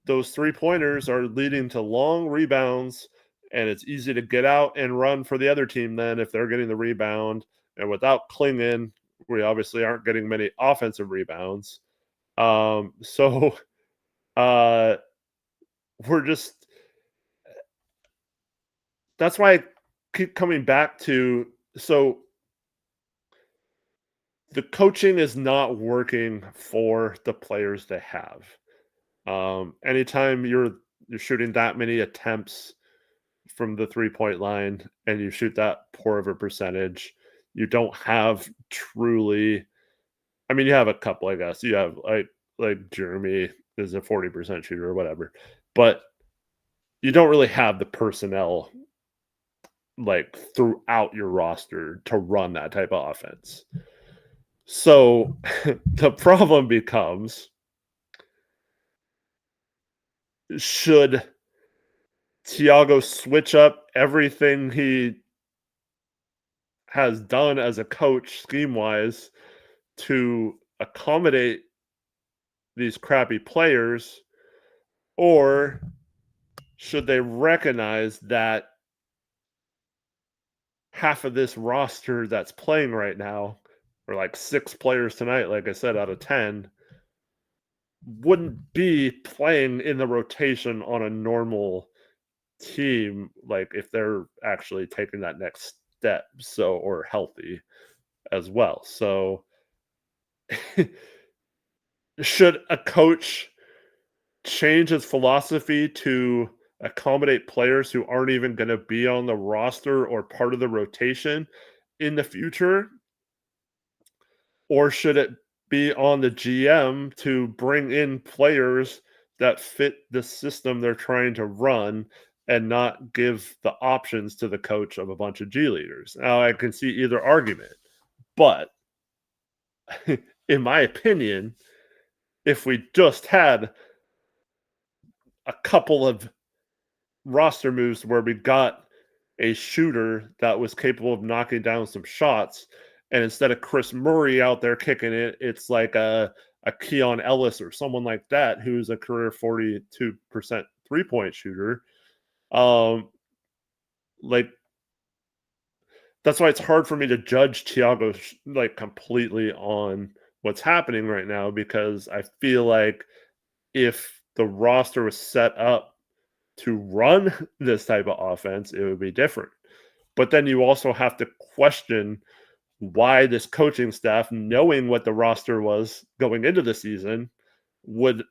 those 3-pointers are leading to long rebounds, and it's easy to get out and run for the other team then if they're getting the rebound. And without clinging, we obviously aren't getting many offensive rebounds. So we're just, that's why I keep coming back to, so the coaching is not working for the players they have. Anytime you're shooting that many attempts from the 3-point line and you shoot that poor of a percentage, you don't have truly, I mean, you have a couple, I guess. You have like Jeremy is a 40% shooter or whatever, but you don't really have the personnel like throughout your roster to run that type of offense. So the problem becomes, should Thiago switch up everything he has done as a coach scheme wise to accommodate these crappy players, or should they recognize that half of this roster that's playing right now, or like 6 players tonight, like I said, out of 10, wouldn't be playing in the rotation on a normal team, like if they're actually taking that next step, so, or healthy as well. So should a coach change his philosophy to accommodate players who aren't even going to be on the roster or part of the rotation in the future? Or should it be on the GM to bring in players that fit the system they're trying to run and not give the options to the coach of a bunch of G leaders? Now, I can see either argument, but in my opinion, if we just had a couple of roster moves where we got a shooter that was capable of knocking down some shots, and instead of Chris Murray out there kicking it, it's like a Keon Ellis or someone like that who's a career 42% three-point shooter. Like, that's why it's hard for me to judge Thiago like completely on what's happening right now, because I feel like if the roster was set up to run this type of offense, it would be different. But then you also have to question why this coaching staff, knowing what the roster was going into the season, would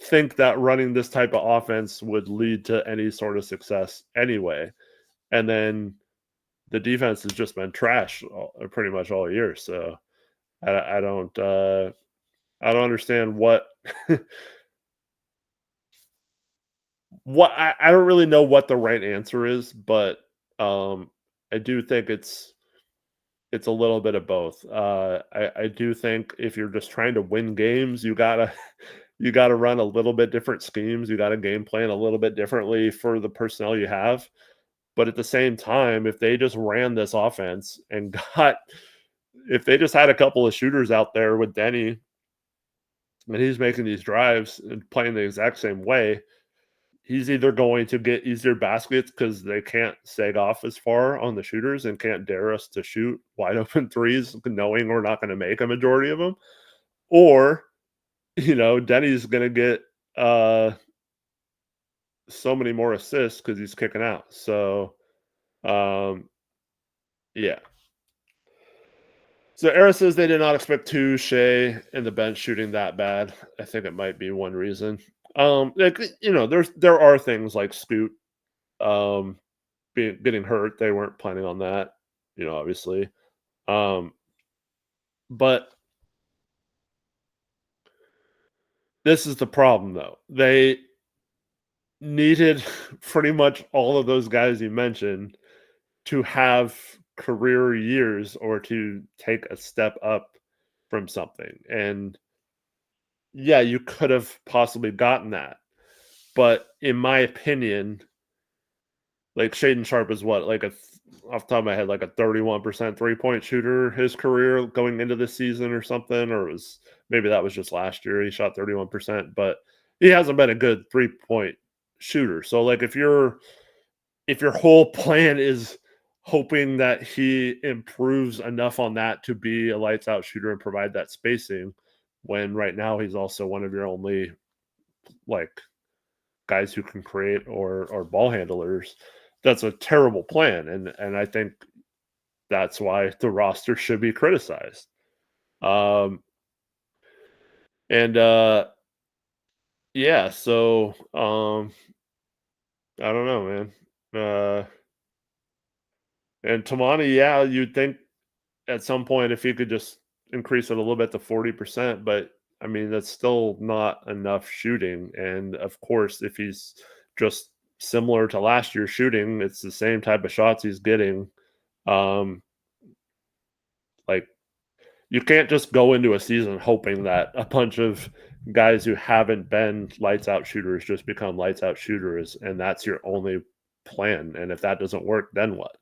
think that running this type of offense would lead to any sort of success anyway. And then the defense has just been trash pretty much all year. So I don't understand what I don't really know what the right answer is, but I do think it's a little bit of both. I do think if you're just trying to win games, you gotta you gotta run a little bit different schemes. You gotta game plan a little bit differently for the personnel you have. But at the same time, if they just ran this offense and if they just had a couple of shooters out there with Denny, and he's making these drives and playing the exact same way, he's either going to get easier baskets because they can't sag off as far on the shooters and can't dare us to shoot wide open threes, knowing we're not going to make a majority of them, or Denny's going to get so many more assists because he's kicking out. So, yeah. So Era says they did not expect Shea and the bench shooting that bad. I think it might be one reason. There are things like Scoot getting hurt. They weren't planning on that, obviously. But this is the problem, though. They needed pretty much all of those guys you mentioned to have career years or to take a step up from something. And yeah, you could have possibly gotten that. But in my opinion, like Shaden Sharp is what, like off the top of my head, like a 31% 3-point shooter his career going into this season or something, or maybe that was just last year. He shot 31%, but he hasn't been a good 3-point shooter. So like if your whole plan is hoping that he improves enough on that to be a lights out shooter and provide that spacing, when right now he's also one of your only like guys who can create or ball handlers, that's a terrible plan. And I think that's why the roster should be criticized. Yeah, so I don't know, man. And Tamani, yeah, you'd think at some point if he could just increase it a little bit to 40%, but I mean that's still not enough shooting. And of course, if he's just similar to last year's shooting. It's the same type of shots he's getting. Like, you can't just go into a season hoping that a bunch of guys who haven't been lights out shooters just become lights out shooters, and that's your only plan. And if that doesn't work, then what?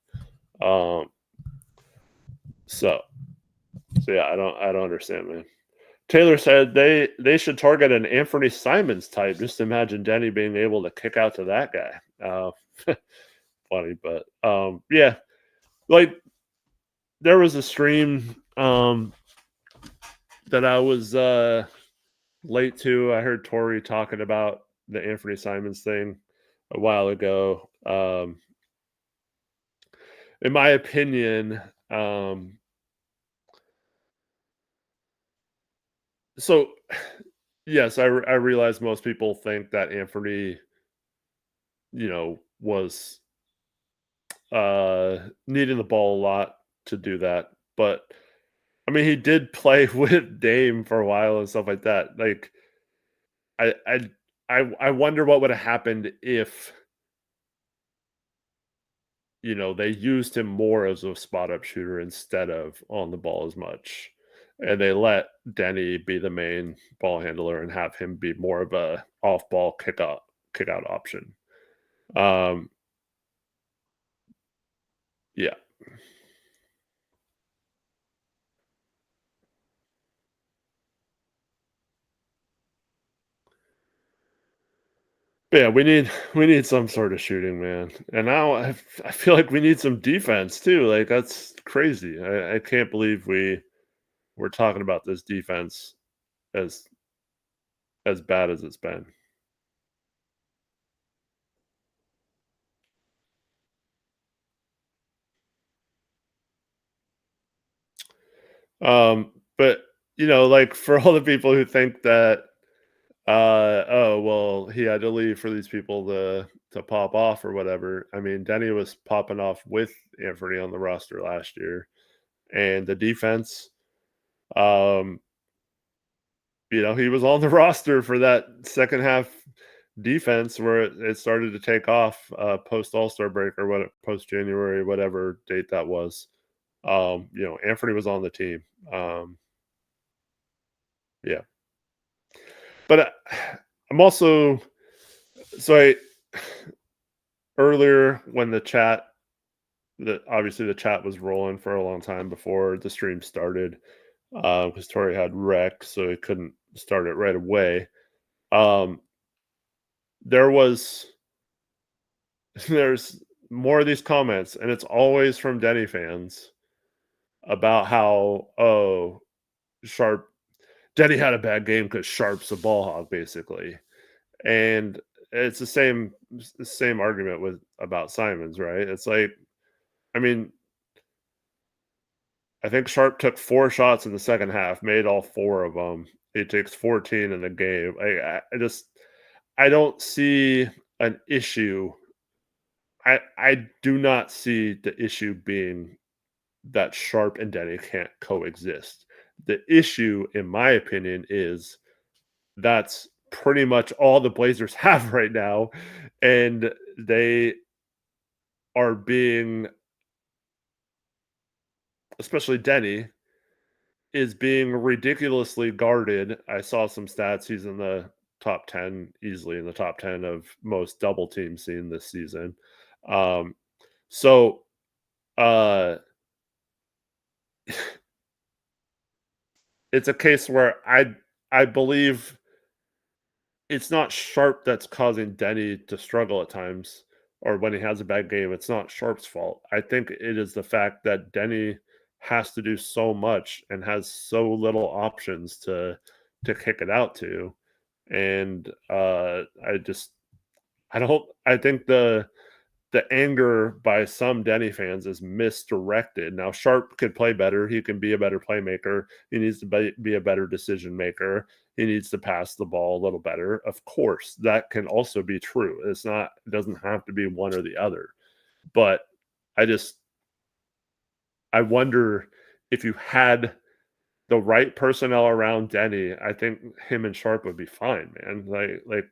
So yeah, I don't understand, man. Taylor said they should target an Anthony Simons type. Just imagine Denny being able to kick out to that guy. Funny, but yeah, like there was a stream that I was late to. I heard Tori talking about the Anthony Simons thing a while ago. In my opinion, so yes, I realize most people think that Anthony, was needing the ball a lot to do that, but I mean, he did play with Dame for a while and stuff like that. Like, I I I wonder what would have happened if they used him more as a spot up shooter instead of on the ball as much. And they let Denny be the main ball handler and have him be more of a off ball kick out option. Yeah. But yeah, we need some sort of shooting, man. And now I feel like we need some defense too. Like, that's crazy. I can't believe we're talking about this defense as bad as it's been. But like, for all the people who think that oh well, he had to leave for these people to pop off or whatever. I mean, Denny was popping off with Anthony on the roster last year, and the defense, um, he was on the roster for that second half defense where it started to take off post All-Star break or what, post January, whatever date that was. Anthony was on the team. Yeah, but I'm also so earlier when obviously the chat was rolling for a long time before the stream started, because Tori had rec, so he couldn't start it right away. There's more of these comments, and it's always from Denny fans about how Sharp Denny had a bad game because Sharp's a ball hog, basically. And it's the same argument about Simons, right? It's like, I mean, I think Sharp took 4 shots in the second half, made all 4 of them. He takes 14 in the game. I don't see an issue. I do not see the issue being that Sharp and Denny can't coexist. The issue, in my opinion, is that's pretty much all the Blazers have right now, and they are being, especially Denny, is being ridiculously guarded. I saw some stats. He's in the top 10, easily in the top 10 of most double teams seen this season. So it's a case where I believe it's not Sharp that's causing Denny to struggle at times, or when he has a bad game. It's not Sharp's fault. I think it is the fact that Denny has to do so much and has so little options to kick it out to. And I think the anger by some Denny fans is misdirected. Now, Sharp could play better. He can be a better playmaker. He needs to be a better decision maker. He needs to pass the ball a little better. Of course, that can also be true. It doesn't have to be one or the other. But I wonder if you had the right personnel around Denny, I think him and Sharp would be fine, man. Like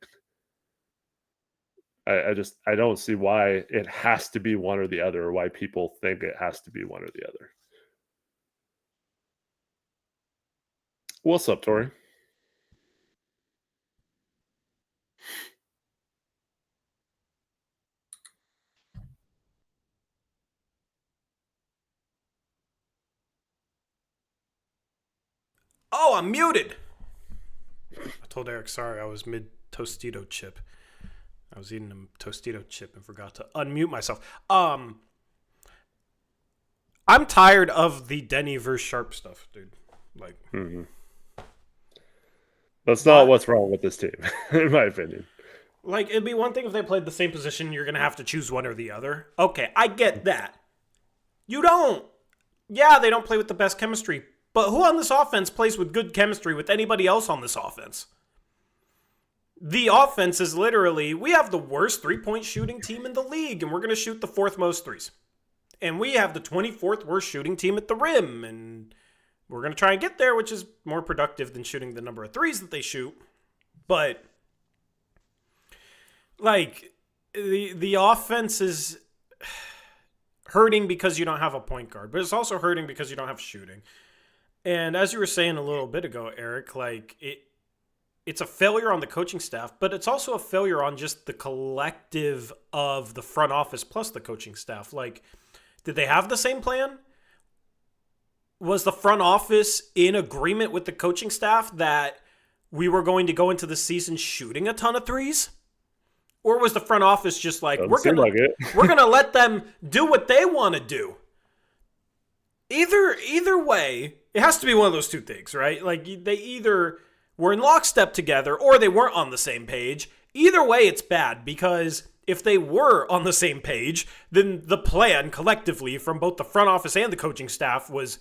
I don't see why it has to be one or the other, or why people think it has to be one or the other. What's up, Tori? Oh, I'm muted. I told Eric, sorry, I was mid Tostito chip. I was eating a Tostito chip and forgot to unmute myself. I'm tired of the Denny versus Sharp stuff, dude. Like, That's not what's wrong with this team, in my opinion. Like, it'd be one thing if they played the same position, you're going to have to choose one or the other. Okay, I get that. You don't. Yeah, they don't play with the best chemistry. But who on this offense plays with good chemistry with anybody else on this offense? The offense is literally, we have the worst three-point shooting team in the league, and we're going to shoot the fourth most threes. And we have the 24th worst shooting team at the rim, and we're going to try and get there, which is more productive than shooting the number of threes that they shoot. But, like, the offense is hurting because you don't have a point guard, but it's also hurting because you don't have shooting. And as you were saying a little bit ago, Eric, like, it's a failure on the coaching staff, but it's also a failure on just the collective of the front office plus the coaching staff. Like, did they have the same plan? Was the front office in agreement with the coaching staff that we were going to go into the season shooting a ton of threes? Or was the front office just like, we're gonna let them do what they want to do? Either way, it has to be one of those two things, right? Like, they either were in lockstep together or they weren't on the same page. Either way, it's bad, because if they were on the same page, then the plan collectively from both the front office and the coaching staff was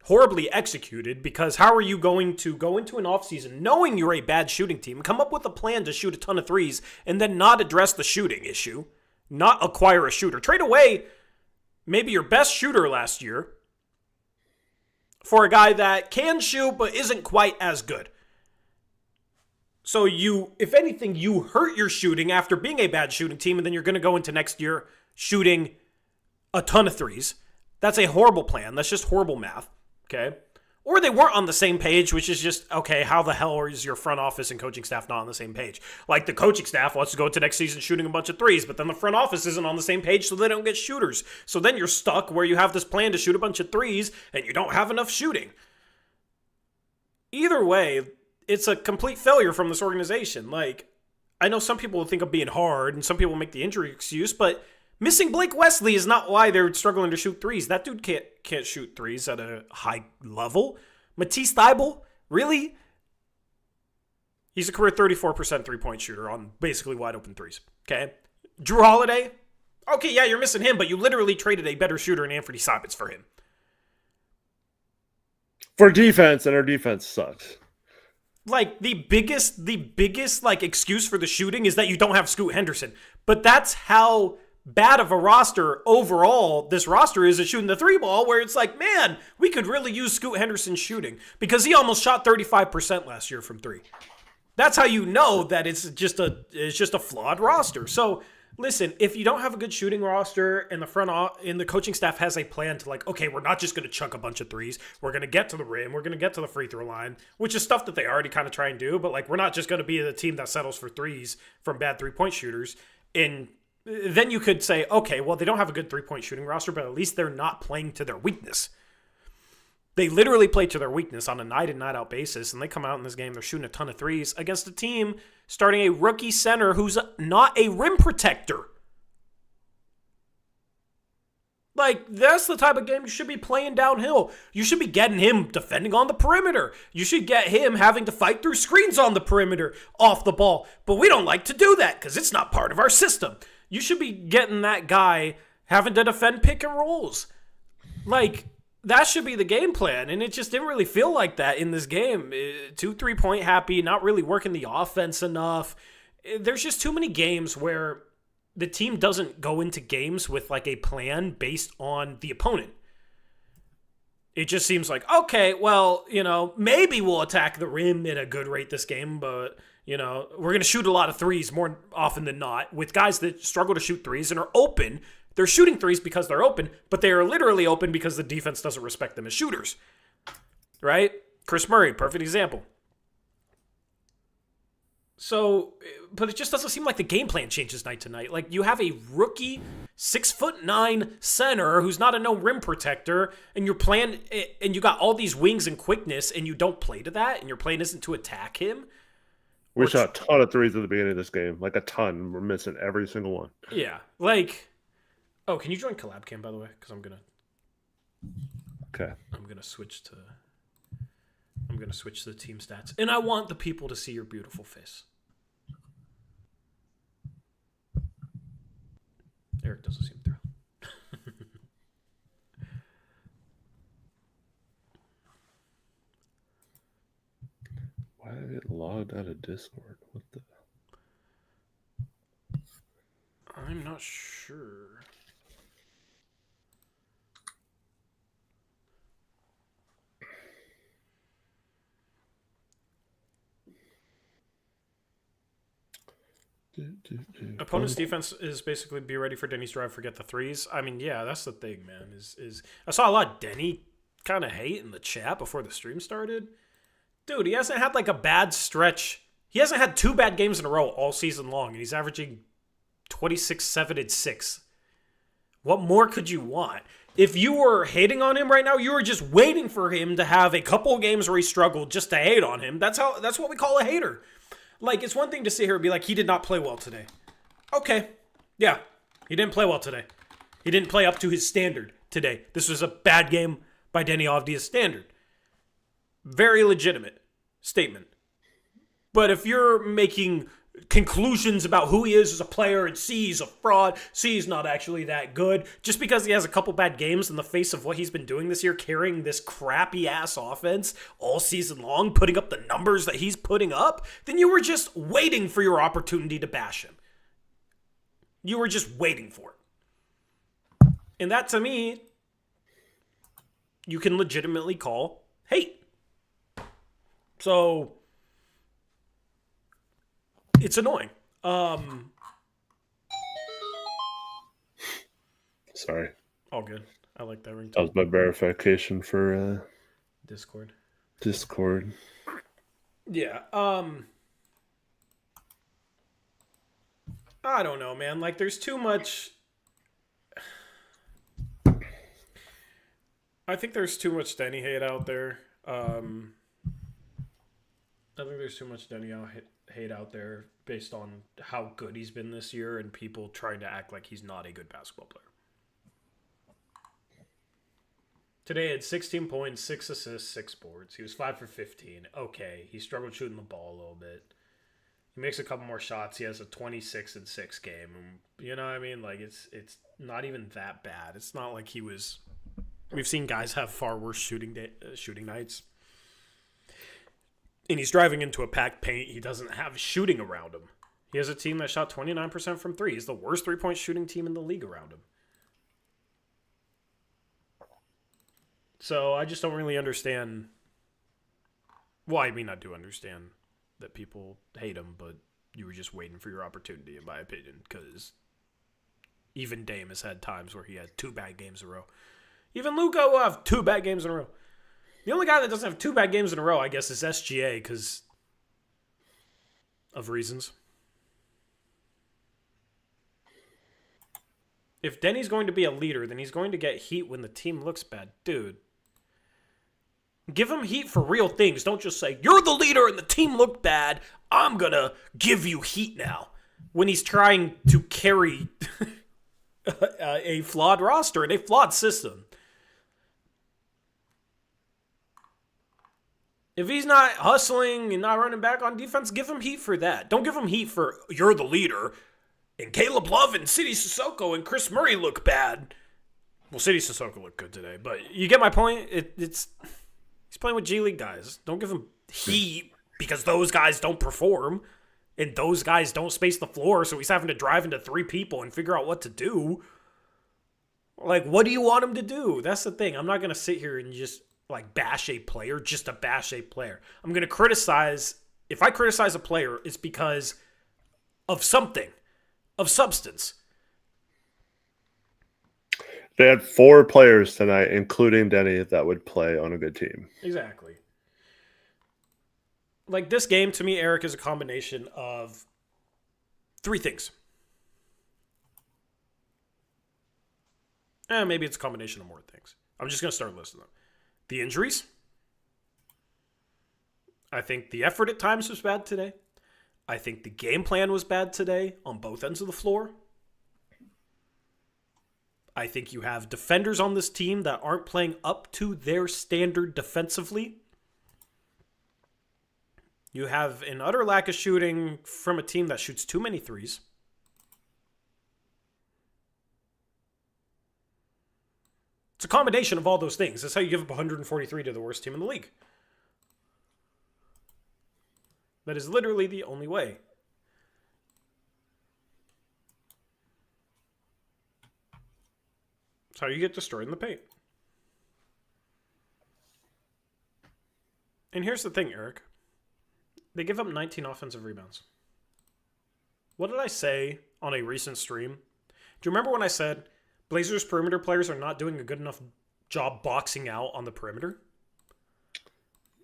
horribly executed. Because how are you going to go into an offseason knowing you're a bad shooting team, come up with a plan to shoot a ton of threes, and then not address the shooting issue, not acquire a shooter, trade away maybe your best shooter last year for a guy that can shoot but isn't quite as good? So you, if anything, you hurt your shooting after being a bad shooting team, and then you're going to go into next year shooting a ton of threes. That's a horrible plan. That's just horrible math, okay? Or they weren't on the same page, which is just, okay, how the hell is your front office and coaching staff not on the same page? Like, the coaching staff wants to go into next season shooting a bunch of threes, but then the front office isn't on the same page, so they don't get shooters. So then you're stuck where you have this plan to shoot a bunch of threes, and you don't have enough shooting. Either way, it's a complete failure from this organization. Like, I know some people will think I'm being hard, and some people make the injury excuse, but missing Blake Wesley is not why they're struggling to shoot threes. That dude can't shoot threes at a high level. Matisse Thybulle, really? He's a career 34% three-point shooter on basically wide open threes. Okay? Drew Holiday? Okay, yeah, you're missing him, but you literally traded a better shooter in Anthony Simons for him. For defense, and our defense sucks. Like, the biggest like excuse for the shooting is that you don't have Scoot Henderson. But that's how bad of a roster overall this roster is at shooting the three ball, where it's like, man, we could really use Scoot Henderson shooting, because he almost shot 35% last year from three. That's how you know that it's just a flawed roster. So listen, if you don't have a good shooting roster and the coaching staff has a plan to, like, okay, we're not just going to chuck a bunch of threes. We're going to get to the rim. We're going to get to the free throw line, which is stuff that they already kind of try and do. But, like, we're not just going to be the team that settles for threes from bad three-point shooters. And then you could say, okay, well, they don't have a good three-point shooting roster, but at least they're not playing to their weakness. They literally play to their weakness on a night in, night out basis, and they come out in this game, they're shooting a ton of threes against a team starting a rookie center who's not a rim protector. Like, that's the type of game you should be playing downhill. You should be getting him defending on the perimeter. You should get him having to fight through screens on the perimeter off the ball. But we don't like to do that because it's not part of our system. You should be getting that guy having to defend pick and rolls. Like, that should be the game plan, and it just didn't really feel like that in this game. 2 3-point happy, not really working the offense enough. There's just too many games where the team doesn't go into games with, like, a plan based on the opponent. It just seems like, okay, well, maybe we'll attack the rim at a good rate this game, but, we're going to shoot a lot of threes more often than not with guys that struggle to shoot threes and are open. They're shooting threes because they're open, but they are literally open because the defense doesn't respect them as shooters. Right? Chris Murray, perfect example. So, but it just doesn't seem like the game plan changes night to night. Like, you have a rookie 6'9" center who's not a no rim protector, and you're playing, and you got all these wings and quickness, and you don't play to that, and your plan isn't to attack him. We shot a ton of threes at the beginning of this game, like a ton. We're missing every single one. Yeah, like, oh, can you join Collab Cam, by the way? Because I'm gonna switch to the team stats, and I want the people to see your beautiful face. Eric doesn't seem thrilled. Why did I get logged out of Discord? What the? I'm not sure. Opponent's defense is basically be ready for Denny's drive, forget the threes. I mean, yeah, that's the thing, man. Is I saw a lot of Denny kind of hate in the chat before the stream started. Dude, he hasn't had like a bad stretch. He hasn't had 2 bad games in a row all season long, and he's averaging 26, 7, and 6. What more could you want? If you were hating on him right now, you were just waiting for him to have a couple of games where he struggled just to hate on him. That's what we call a hater. Like, it's one thing to sit here and be like, he did not play well today. Okay. Yeah. He didn't play well today. He didn't play up to his standard today. This was a bad game by Denny Avdia's standard. Very legitimate statement. But if you're making conclusions about who he is as a player and C, he's a fraud, C, he's not actually that good, just because he has a couple bad games in the face of what he's been doing this year, carrying this crappy-ass offense all season long, putting up the numbers that he's putting up, then you were just waiting for your opportunity to bash him. You were just waiting for it. And that, to me, you can legitimately call hate. So it's annoying. Sorry. All good. I like that ringtone. That was my verification for Discord. Yeah. I don't know, man. Like, there's too much. I think there's too much Denny hate out there. I think there's too much Denny hate out there based on how good he's been this year and people trying to act like he's not a good basketball player. Today he had 16 points, 6 assists, 6 boards. He was 5 for 15. Okay, he struggled shooting the ball a little bit. He makes a couple more shots. He has a 26-6 game. You know what I mean? Like, it's not even that bad. It's not like he was... We've seen guys have far worse shooting nights. And he's driving into a packed paint. He doesn't have shooting around him. He has a team that shot 29% from 3. He's the worst three-point shooting team in the league around him. So I just don't really understand. Well, I mean, I do understand that people hate him, but you were just waiting for your opportunity, in my opinion, because even Dame has had times where he had 2 bad games in a row. Even Luka will have 2 bad games in a row. The only guy that doesn't have 2 bad games in a row, I guess, is SGA because of reasons. If Denny's going to be a leader, then he's going to get heat when the team looks bad. Dude, give him heat for real things. Don't just say, you're the leader and the team looked bad. I'm going to give you heat now. When he's trying to carry a flawed roster and a flawed system. If he's not hustling and not running back on defense, give him heat for that. Don't give him heat for, you're the leader, and Caleb Love and Sidy Cissoko and Chris Murray look bad. Well, Sidy Cissoko looked good today, but you get my point? He's playing with G League guys. Don't give him heat because those guys don't perform, and those guys don't space the floor, so he's having to drive into 3 people and figure out what to do. Like, what do you want him to do? That's the thing. I'm not going to sit here and just like bash a player, just to bash a player. I'm going to criticize. If I criticize a player, it's because of something, of substance. They had 4 players tonight, including Denny, that would play on a good team. Exactly. Like, this game, to me, Eric, is a combination of 3 things. Maybe it's a combination of more things. I'm just going to start listing them. The injuries. I think the effort at times was bad today. I think the game plan was bad today on both ends of the floor. I think you have defenders on this team that aren't playing up to their standard defensively. You have an utter lack of shooting from a team that shoots too many threes. It's a combination of all those things. That's how you give up 143 to the worst team in the league. That is literally the only way. It's how you get destroyed in the paint. And here's the thing, Eric. They give up 19 offensive rebounds. What did I say on a recent stream? Do you remember when I said Blazers perimeter players are not doing a good enough job boxing out on the perimeter?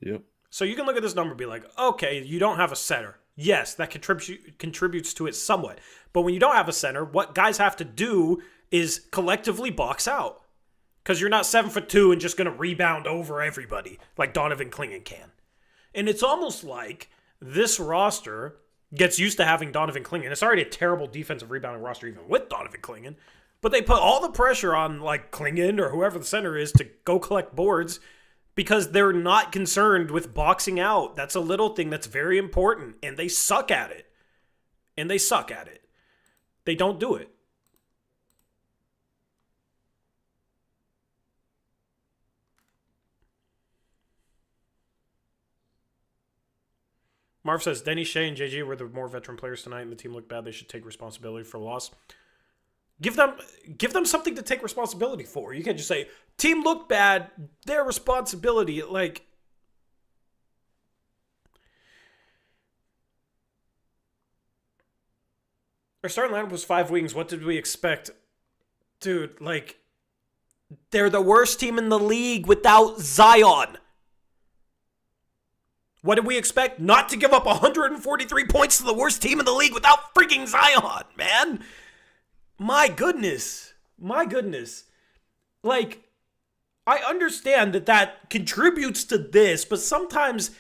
Yep. So you can look at this number and be like, okay, you don't have a center. Yes, that contributes to it somewhat. But when you don't have a center, what guys have to do is collectively box out. Because you're not 7'2" and just going to rebound over everybody like Donovan Clingan can. And it's almost like this roster gets used to having Donovan Clingan. It's already a terrible defensive rebounding roster even with Donovan Clingan. But they put all the pressure on like Clingan or whoever the center is to go collect boards because they're not concerned with boxing out. That's a little thing that's very important. And they suck at it. They don't do it. Marv says, Denny, Shea, and JG were the more veteran players tonight and the team looked bad. They should take responsibility for the loss. Give them something to take responsibility for. You can't just say, team looked bad, their responsibility. Like, our starting lineup was 5 wings. What did we expect? Dude, like, they're the worst team in the league without Zion. What did we expect? Not to give up 143 points to the worst team in the league without freaking Zion, man. My goodness. Like, I understand that contributes to this, but sometimes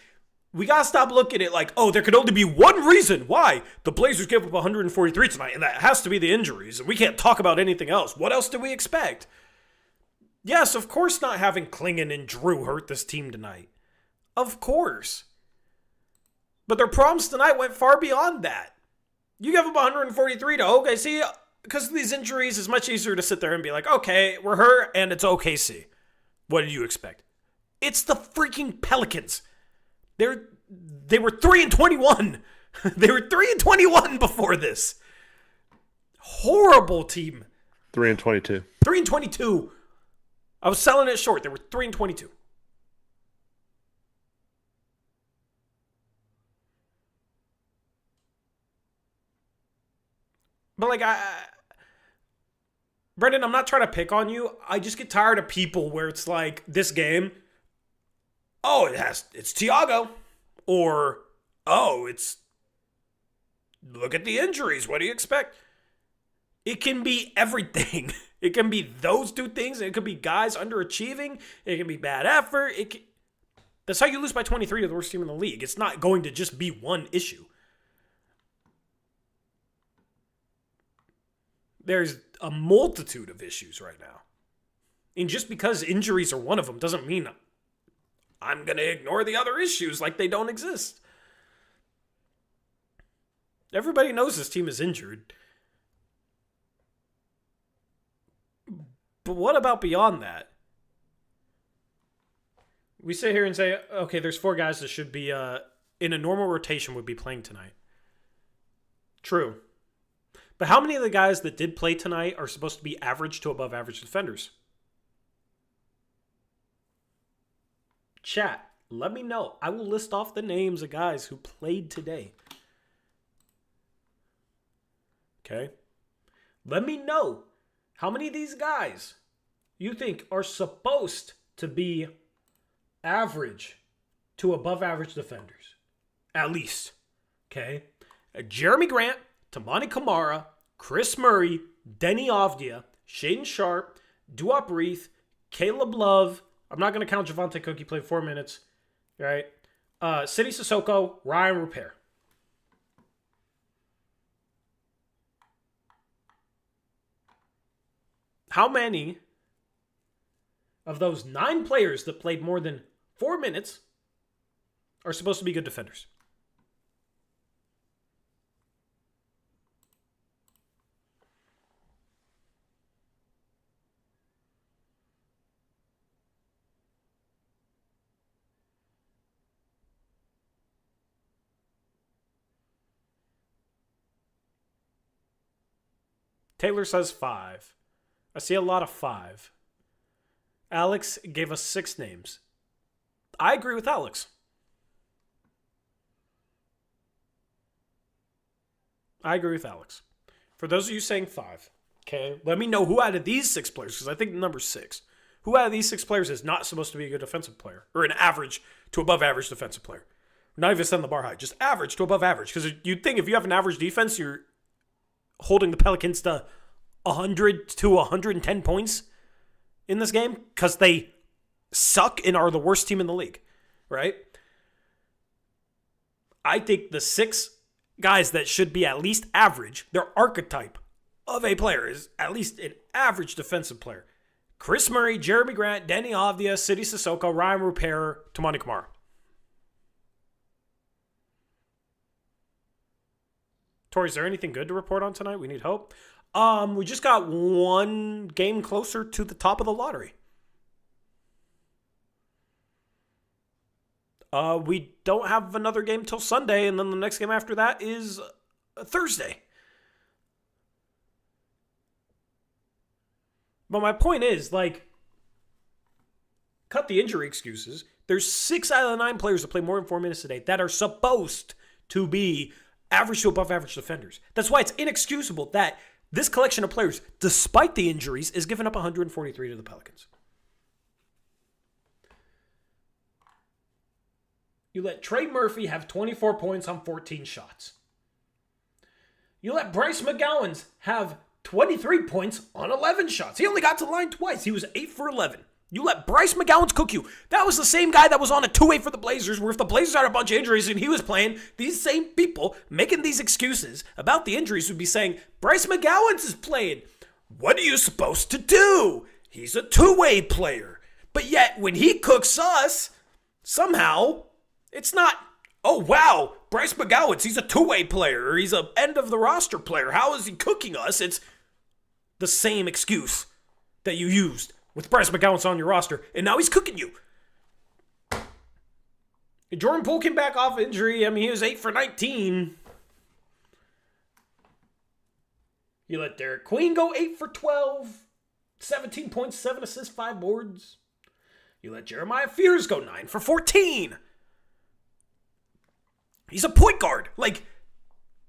we got to stop looking at it like, oh, there could only be one reason why the Blazers gave up 143 tonight, and that has to be the injuries, and we can't talk about anything else. What else did we expect? Yes, of course not having Clingan and Drew hurt this team tonight. Of course. But their problems tonight went far beyond that. You give up 143 to OKC because of these injuries. It's much easier to sit there and be like, okay, we're hurt and it's OKC. What did you expect? It's the freaking Pelicans. They were 3-21. They were 3-21 before this. Horrible team. 3-22. 3-22. I was selling it short. They were 3-22. But like Brendan, I'm not trying to pick on you. I just get tired of people where it's like this game. Oh, it's Tiago, or look at the injuries. What do you expect? It can be everything. It can be those 2 things. It could be guys underachieving. It can be bad effort. That's how you lose by 23 to the worst team in the league. It's not going to just be one issue. There's a multitude of issues right now. And just because injuries are one of them doesn't mean I'm going to ignore the other issues like they don't exist. Everybody knows this team is injured. But what about beyond that? We sit here and say, okay, there's 4 guys that should be, in a normal rotation would be playing tonight. True. But how many of the guys that did play tonight are supposed to be average to above average defenders? Chat, let me know. I will list off the names of guys who played today. Okay? Let me know how many of these guys you think are supposed to be average to above average defenders. At least. Okay? Jeremy Grant, Tamani Kamara, Chris Murray, Denny Avdia, Shaden Sharp, Duop Reith, Caleb Love. I'm not going to count Javante Cook. He played 4 minutes. Right? City Sissoko, Ryan Repair. How many of those 9 players that played more than 4 minutes are supposed to be good defenders? Taylor says 5. I see a lot of 5. Alex gave us 6 names. I agree with Alex. For those of you saying 5, okay, let me know who out of these 6 players, because I think the number's 6. Who out of these 6 players is not supposed to be a good defensive player, or an average to above average defensive player? Not even setting the bar high, just average to above average. Because you'd think if you have an average defense, you're holding the Pelicans to 100 to 110 points in this game because they suck and are the worst team in the league, right? I think the 6 guys that should be at least average, their archetype of a player is at least an average defensive player. Chris Murray, Jeremy Grant, Denny Avdia, City Sissoko, Ryan Repair, Tamani Kamara. Tori, is there anything good to report on tonight? We need hope. We just got 1 game closer to the top of the lottery. We don't have another game till Sunday, and then the next game after that is Thursday. But my point is, cut the injury excuses. There's 6 out of the 9 players that play more than 4 minutes a day that are supposed to be average to above average defenders. That's why it's inexcusable that this collection of players, despite the injuries, is giving up 143 to the Pelicans. You let Trey Murphy have 24 points on 14 shots. You let Bryce McGowens have 23 points on 11 shots. He only got to the line twice. He was 8 for 11. You let Bryce McGowens cook you. That was the same guy that was on a 2-way for the Blazers, where if the Blazers had a bunch of injuries and he was playing, these same people making these excuses about the injuries would be saying, Bryce McGowens is playing. What are you supposed to do? He's a 2-way player. But yet, when he cooks us, somehow, it's not, oh wow, Bryce McGowens, he's a 2-way player, or he's an end-of-the-roster player. How is he cooking us? It's the same excuse that you used with Bryce McGowens on your roster, and now he's cooking you. Jordan Poole came back off injury. I mean, he was 8 for 19. You let Derek Queen go 8 for 12. 17 points, 7 assists, 5 boards. You let Jeremiah Fears go 9 for 14. He's a point guard.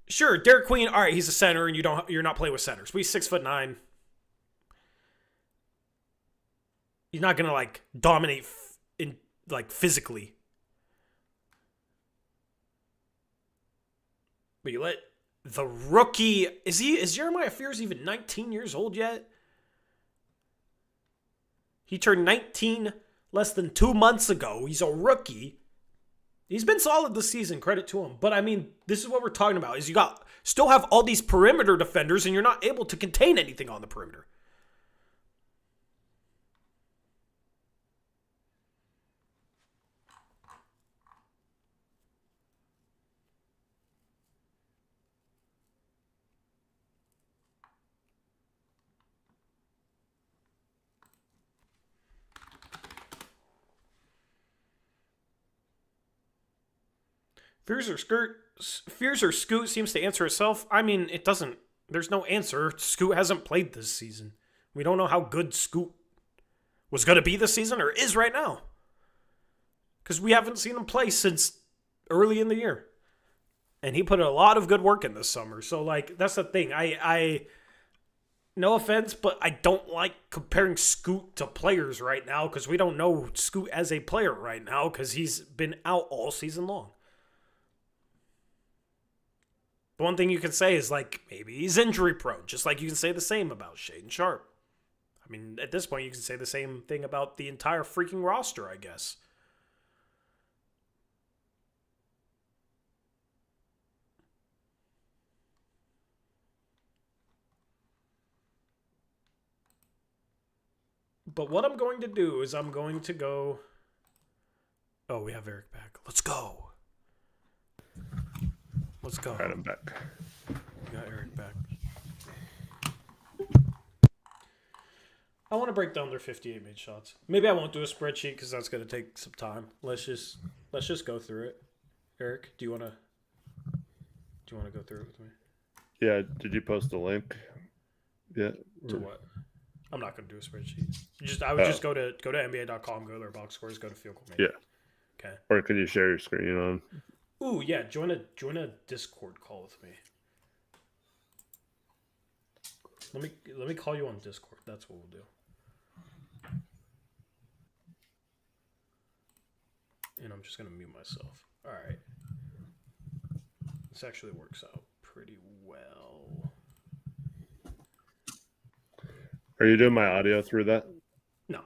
Sure, Derek Queen, all right, he's a center, and you're not playing with centers. But he's 6'9". He's not gonna dominate physically. But you let the rookie, is Jeremiah Fears even 19 years old yet? He turned 19 less than 2 months ago. He's a rookie. He's been solid this season, credit to him. But I mean, this is what we're talking about, is you still have all these perimeter defenders and you're not able to contain anything on the perimeter. Fears or Scoot seems to answer itself. I mean, it doesn't There's no answer. Scoot hasn't played this season. We don't know how good Scoot was going to be this season or is right now. Because we haven't seen him play since early in the year. And he put a lot of good work in this summer. So, like, that's the thing. I no offense, but I don't like comparing Scoot to players right now because we don't know Scoot as a player right now because he's been out all season long. The one thing you can say is, like, maybe he's injury prone, just like you can say the same about Shaedon Sharp. I mean, at this point, you can say the same thing about the entire freaking roster, I guess. But what I'm going to do is I'm going to go... Oh, we have Eric back. Let's go. Let's go. All right, I'm back. We got Eric back. I want to break down their 58 made shots. Maybe I won't do a spreadsheet because that's going to take some time. Let's just go through it. Eric, do you want to go through it with me? Yeah, did you post a link? Yeah. To what? I'm not going to do a spreadsheet. I would just go to NBA.com, go to their box scores, go to field goal made. Yeah. Okay. Or could you share your screen on? Ooh, yeah. Join a Discord call with me. Let me call you on Discord. That's what we'll do. And I'm just gonna mute myself. All right. This actually works out pretty well. Are you doing my audio through that? No.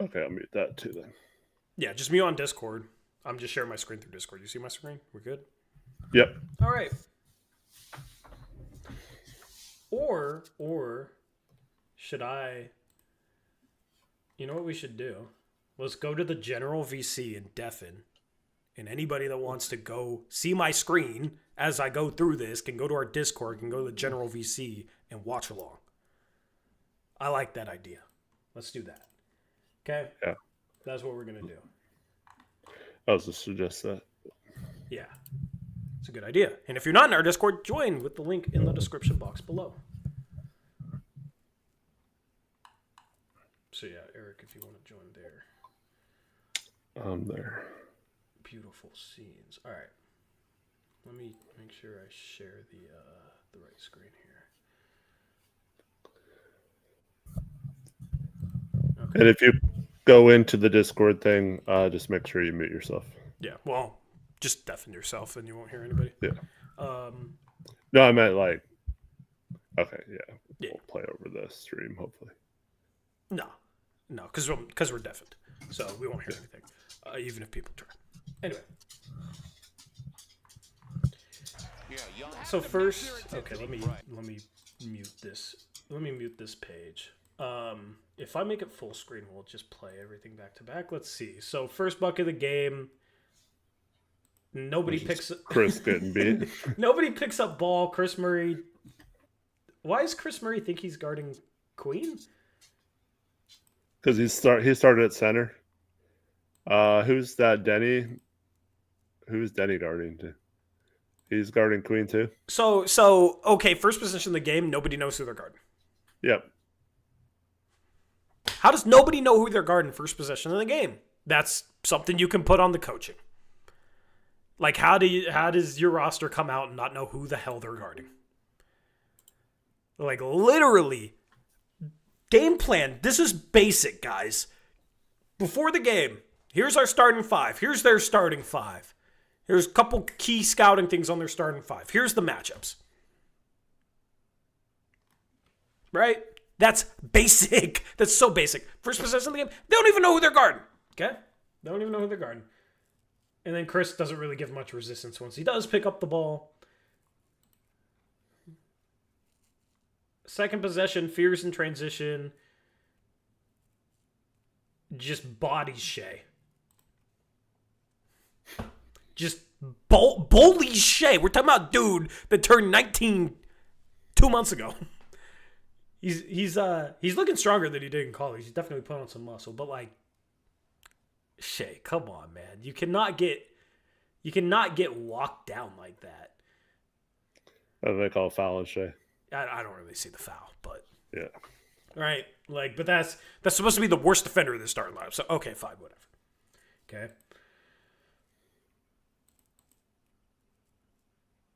Okay, I'll mute that too then. Yeah, just mute on Discord. I'm just sharing my screen through Discord. You see my screen? We're good? Yep. All right. Or should I... You know what we should do? Let's go to the general VC and deafen. And anybody that wants to go see my screen as I go through this can go to our Discord, can go to the general VC and watch along. I like that idea. Let's do that. Okay? Yeah. That's what we're going to do. I was just suggest that. Yeah. It's a good idea. And if you're not in our Discord, join with the link in the description box below. So yeah, Eric, if you want to join there. There. Beautiful scenes. All right. Let me make sure I share the right screen here. Okay. And if you go into the Discord thing, just make sure you mute yourself. Yeah. Well, just deafen yourself and you won't hear anybody. Yeah. No, I meant like. Okay. Yeah. Yeah. We'll play over the stream, hopefully. No, because we're deafened, so we won't hear anything, even if people try. Anyway. So first, okay, let me mute this. Let me mute this page. If I make it full screen, we'll just play everything back to back. Let's see. So first bucket of the game. Nobody picks up. Chris getting beat. Nobody picks up ball. Chris Murray. Why does Chris Murray think he's guarding Queen? Because he started at center. Who's that? Denny. Who's Denny guarding to? He's guarding Queen too. So okay. First position in the game. Nobody knows who they're guarding. Yep. How does nobody know who they're guarding first possession in the game? That's something you can put on the coaching. Like, how does your roster come out and not know who the hell they're guarding? Like, literally, game plan. This is basic, guys. Before the game, here's our starting five. Here's their starting five. Here's a couple key scouting things on their starting five. Here's the matchups. Right? That's basic. That's so basic. First possession of the game, they don't even know who they're guarding. Okay? They don't even know who they're guarding. And then Chris doesn't really give much resistance once he does pick up the ball. Second possession, fears in transition. Just bodies Shea. Just bullies Shea. We're talking about dude that turned 19 2 months ago. He's looking stronger than he did in college. He's definitely put on some muscle. But like, Shea, come on, man. You cannot get walked down like that. What do they call foul on Shea? I don't really see the foul, but Yeah. right, like, but that's supposed to be the worst defender in the starting lineup. So okay, fine, whatever. Okay.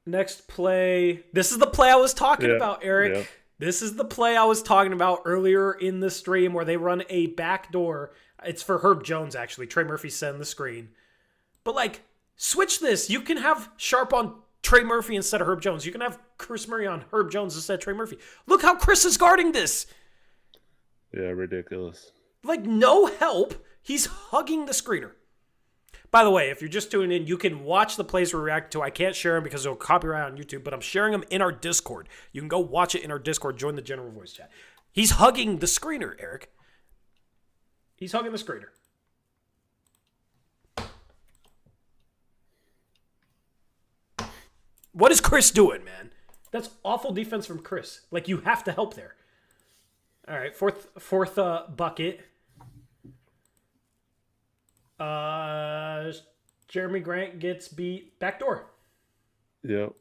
Next play. This is the play I was talking about, Eric. Yeah. This is the play I was talking about earlier in the stream where they run a backdoor. It's for Herb Jones, actually. Trey Murphy sent the screen. But, like, switch this. You can have Sharp on Trey Murphy instead of Herb Jones. You can have Chris Murray on Herb Jones instead of Trey Murphy. Look how Chris is guarding this. Yeah, ridiculous. Like, no help. He's hugging the screener. By the way, if you're just tuning in, you can watch the plays we're reacting to. I can't share them because it'll copyright on YouTube, but I'm sharing them in our Discord. You can go watch it in our Discord. Join the general voice chat. He's hugging the screener, Eric. He's hugging the screener. What is Chris doing, man? That's awful defense from Chris. Like, you have to help there. All right, fourth bucket. Jeremy Grant gets beat backdoor. Yep.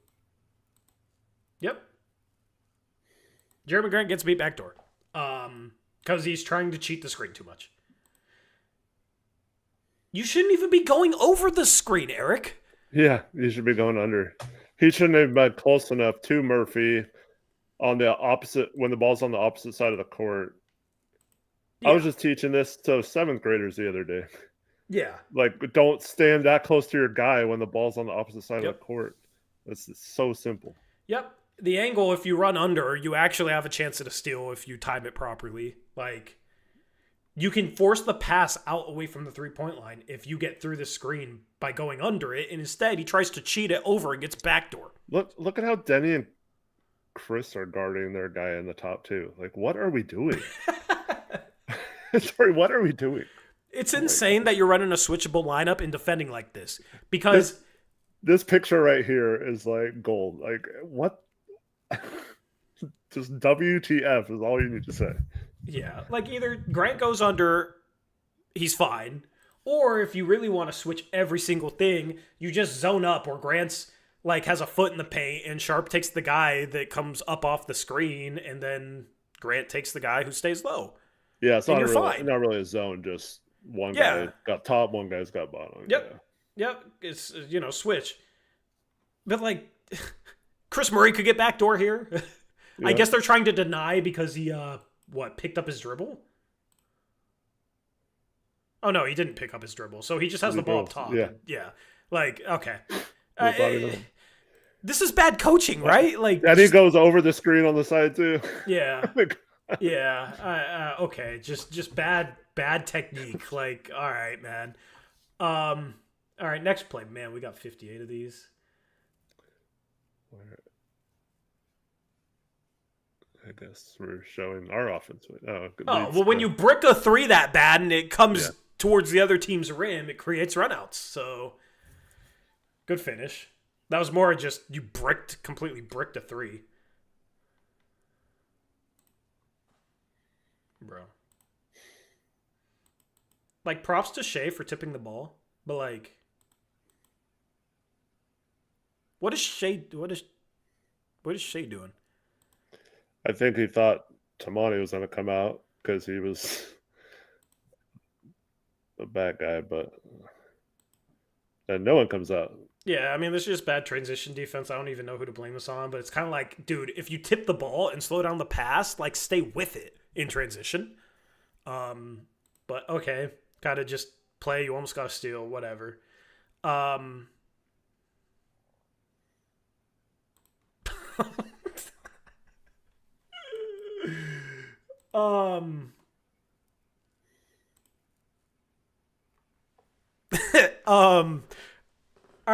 Yep. Jeremy Grant gets beat backdoor. Because he's trying to cheat the screen too much. You shouldn't even be going over the screen, Eric. Yeah, he should be going under. He shouldn't have been close enough to Murphy on the opposite when the ball's on the opposite side of the court. Yeah. I was just teaching this to seventh graders the other day. Yeah. Like, don't stand that close to your guy when the ball's on the opposite side of the court. It's so simple. Yep. The angle, if you run under, you actually have a chance at a steal if you time it properly. Like, you can force the pass out away from the three-point line if you get through the screen by going under it, and instead he tries to cheat it over and gets backdoor. Look at how Denny and Chris are guarding their guy in the top two. Like, what are we doing? Sorry, what are we doing? It's insane that you're running a switchable lineup and defending like this. Because this picture right here is like gold. Like, what? Just WTF is all you need to say. Yeah, like either Grant goes under, he's fine, or if you really want to switch every single thing, you just zone up where Grant's like has a foot in the paint and Sharp takes the guy that comes up off the screen, and then Grant takes the guy who stays low. Yeah, it's and not really a zone, just one guy got top, one guy's got bottom. Yep. Yeah. Yep. It's, switch. But, like, Chris Murray could get backdoor here. Yeah. I guess they're trying to deny because he, picked up his dribble? Oh, no, he didn't pick up his dribble. So he just has the ball up top. Yeah. Like, okay. This is bad coaching, right? Like, and he goes over the screen on the side, too. Yeah. Yeah. Okay. Just bad technique. Like, all right, man. All right. Next play, man. We got 58 of these. I guess we're showing our offense. When you brick a three that bad and it comes towards the other team's rim, it creates runouts. So good finish. That was more just you completely bricked a three. Bro. Like, props to Shea for tipping the ball, but like, what is Shea doing? I think he thought Tamani was going to come out because he was a bad guy, but and no one comes out. Yeah, I mean, this is just bad transition defense. I don't even know who to blame this on, but it's kind of like, dude, if you tip the ball and slow down the pass, like, stay with it in transition. But okay, gotta just play. You almost got to steal, whatever. All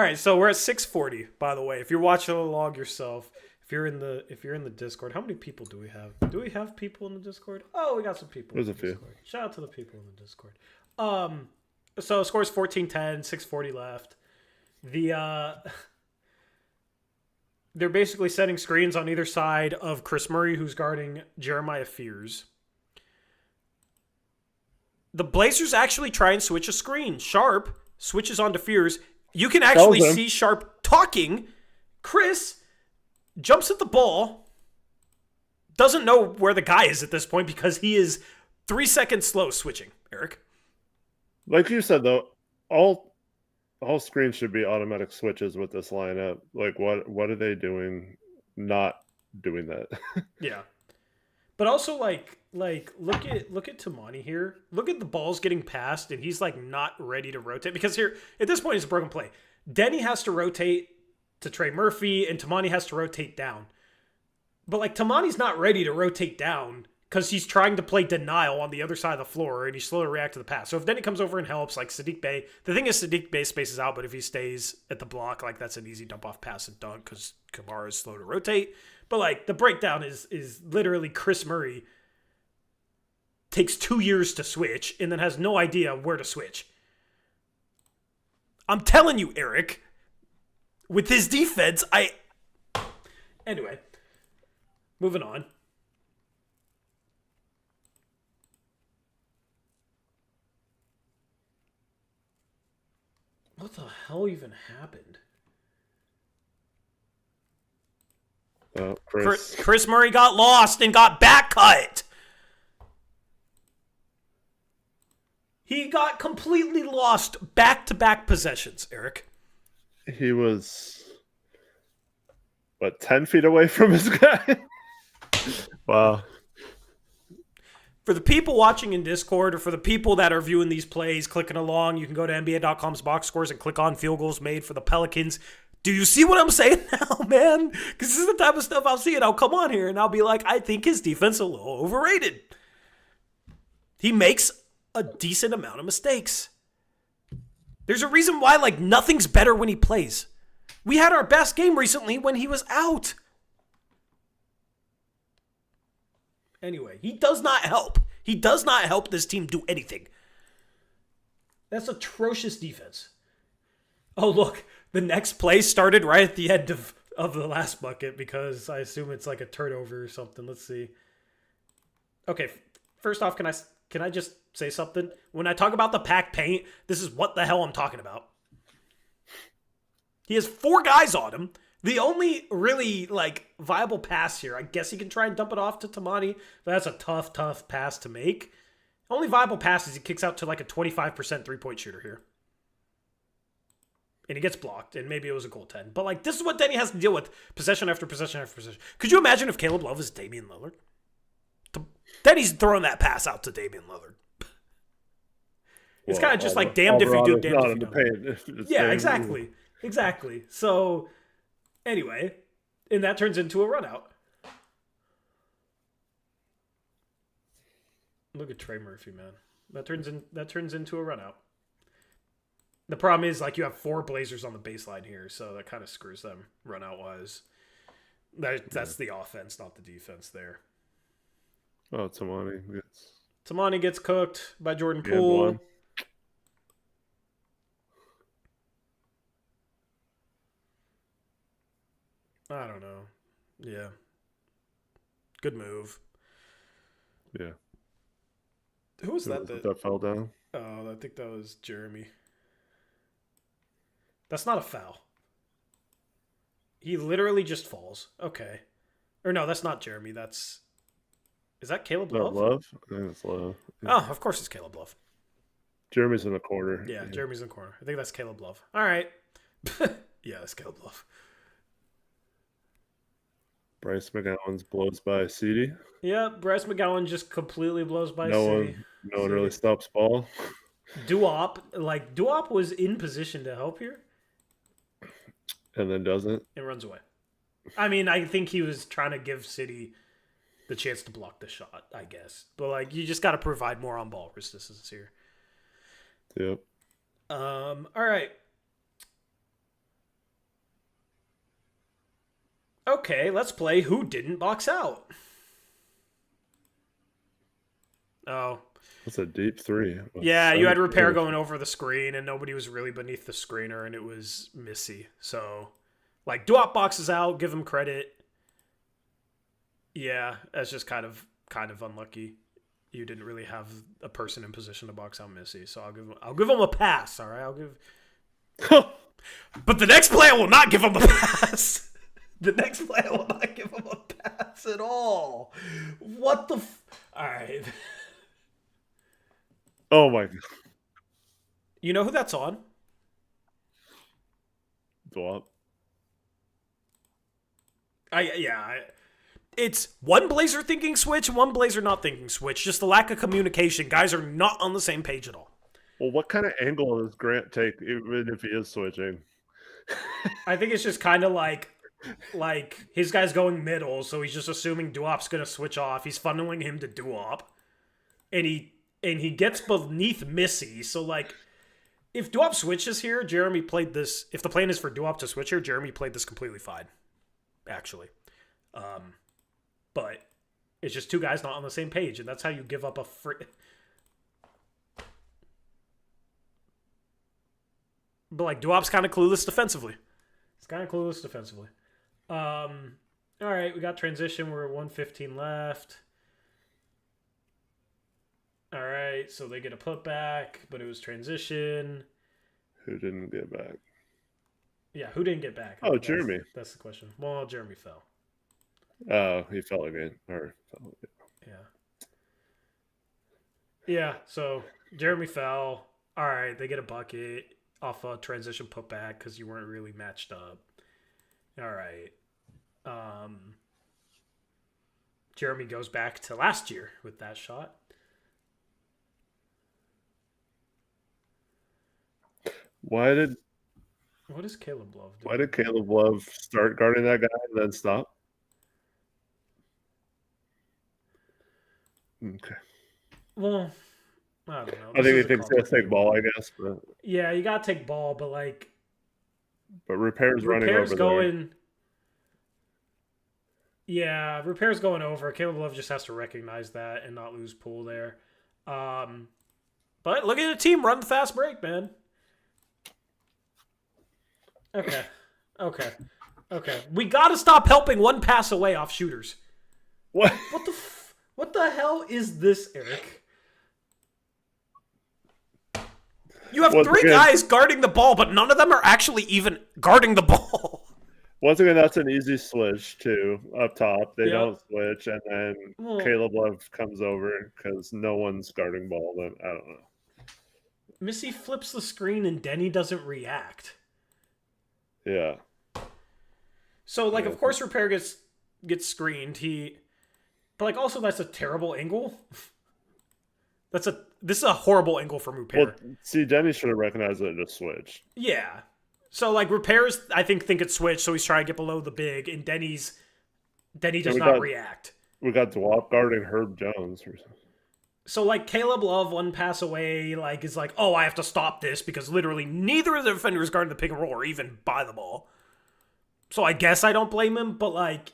right, so we're at 6:40. By the way, if you're watching along yourself, if you're in the Discord, how many people do we have? Do we have people in the Discord? Oh, we got some people. There's a few. Discord. Shout out to the people in the Discord. So score's 14-10, 6:40 left. They're basically setting screens on either side of Chris Murray, who's guarding Jeremiah Fears. The Blazers actually try and switch a screen. Sharp switches onto Fears. You can actually see Sharp talking. Chris jumps at the ball, doesn't know where the guy is at this point because he is 3 seconds slow switching, Eric. Like you said, though, all screens should be automatic switches with this lineup. Like, what are they doing not doing that? Yeah. But also, like look at Tamani here. Look at the balls getting passed, and he's, like, not ready to rotate. Because here, at this point, it's a broken play. Denny has to rotate to Trey Murphy, and Tamani has to rotate down. But, like, Tamani's not ready to rotate down because he's trying to play denial on the other side of the floor, and he's slow to react to the pass. So if Denny comes over and helps, like Sadiq Bey, the thing is Sadiq Bey spaces out, but if he stays at the block, like, that's an easy dump-off pass and dunk because Kamara is slow to rotate. But, like, the breakdown is literally Chris Murray takes 2 years to switch and then has no idea where to switch. I'm telling you, Eric, with his defense, Anyway, moving on. What the hell even happened? Chris Murray got lost and got back cut. He got completely lost back-to-back possessions, Eric. He was, 10 feet away from his guy? Wow. For the people watching in Discord or for the people that are viewing these plays, clicking along, you can go to NBA.com's box scores and click on field goals made for the Pelicans. Do you see what I'm saying now, man? Because this is the type of stuff I'll see, and I'll come on here and I'll be like, I think his defense is a little overrated. He makes a decent amount of mistakes. There's a reason why, like, nothing's better when he plays. We had our best game recently when he was out. Anyway, he does not help. He does not help this team do anything. That's atrocious defense. Oh, look. The next play started right at the end of the last bucket because I assume it's like a turnover or something. Let's see. Okay, first off, can I just say something? When I talk about the packed paint, this is what the hell I'm talking about. He has 4 guys on him. The only really, like, viable pass here, I guess he can try and dump it off to Tamani, but that's a tough pass to make. Only viable pass is he kicks out to, like, a 25% three-point shooter here. And he gets blocked, and maybe it was a goaltend. But, like, this is what Denny has to deal with possession after possession after possession. Could you imagine if Caleb Love is Damian Lillard? Denny's throwing that pass out to Damian Lillard. It's kind of just like damned if you do, damned if you don't. Yeah, exactly. Exactly. So, anyway, and that turns into a run out. Look at Trey Murphy, man. That turns into a run out. The problem is, like, you have 4 Blazers on the baseline here, so that kind of screws them run out wise. That's the offense, not the defense there. Oh, Tamani gets cooked by Jordan Poole. I don't know. Yeah. Good move. Yeah. Who was that? That fell down? Oh, I think that was Jeremy. That's not a foul. He literally just falls. Okay. Or no, that's not Jeremy. Is that Caleb Love? Love? I think it's Love. Yeah. Oh, of course it's Caleb Love. Jeremy's in the corner. Yeah, Jeremy's in the corner. I think that's Caleb Love. All right. Yeah, that's Caleb Love. Bryce McGowan's blows by CD. Yeah, Bryce McGowan just completely blows by CD. No one really stops ball. Duop was in position to help here. And then doesn't. And runs away. I mean, I think he was trying to give City the chance to block the shot, I guess. But, like, you just got to provide more on-ball resistance here. Yep. All right. Okay, let's play Who Didn't Box Out. Oh. That's a deep 3. Yeah, you had Repair going over the screen, and nobody was really beneath the screener, and it was Missy. So, like, Duop boxes out, give him credit. Yeah, that's just kind of unlucky. You didn't really have a person in position to box out Missy, so I'll give him a pass. All right, But the next play, I will not give him a pass. The next play, I will not give him a pass. at all. What the all right. Oh my god. You know who that's on? Go up. It's one Blazer thinking switch, one Blazer not thinking switch. Just the lack of communication. Guys are not on the same page at all. Well, what kind of angle does Grant take, even if he is switching? I think it's just kind of like his guy's going middle, so he's just assuming Duop's gonna switch off. He's funneling him to Duop, and he gets beneath Missy. So like, if Duop switches here, Jeremy played this. If the plan is for Duop to switch here, Jeremy played this completely fine, actually. But it's just two guys not on the same page, and that's how you give up a free. But like Duop's kind of clueless defensively. It's kind of clueless defensively. All right, we got transition. We're at 1:15 left. All right, so they get a putback, but it was transition. Who didn't get back? Yeah, who didn't get back? Oh, Jeremy. That's the question. Well, Jeremy fell. Oh, he fell again. Yeah. Yeah, so Jeremy fell. All right, they get a bucket off a transition putback because you weren't really matched up. All right. Jeremy goes back to last year with that shot. What is Caleb Love doing? Why did Caleb Love start guarding that guy and then stop? Okay. Well, I don't know. I think he thinks he'll take ball, I guess. But yeah, you got to take ball, but like... But Repair's running over going, there. Yeah, Repair's going over. Caleb Love just has to recognize that and not lose pool there. But look at the team run the fast break, man. Okay. We got to stop helping one pass away off shooters. What? What the hell is this, Eric? You have three guys guarding the ball, but none of them are actually even guarding the ball. Once again, that's an easy switch, too. Up top, they don't switch, and then Caleb Love comes over because no one's guarding ball. Then I don't know. Missy flips the screen, and Denny doesn't react. Yeah. So, like, of course, Repair gets screened. But, like, also that's a terrible angle. This is a horrible angle from Repair. Well, see, Denny should have recognized it and just switched. Yeah. So, like, Repair's, I think it's switched, so he's trying to get below the big, and Denny does not react. We got Duop guarding Herb Jones. So, like, Caleb Love, one pass away, like, is like, oh, I have to stop this because literally neither of the defenders guarding the pick and roll or even by the ball. So I guess I don't blame him, but, like,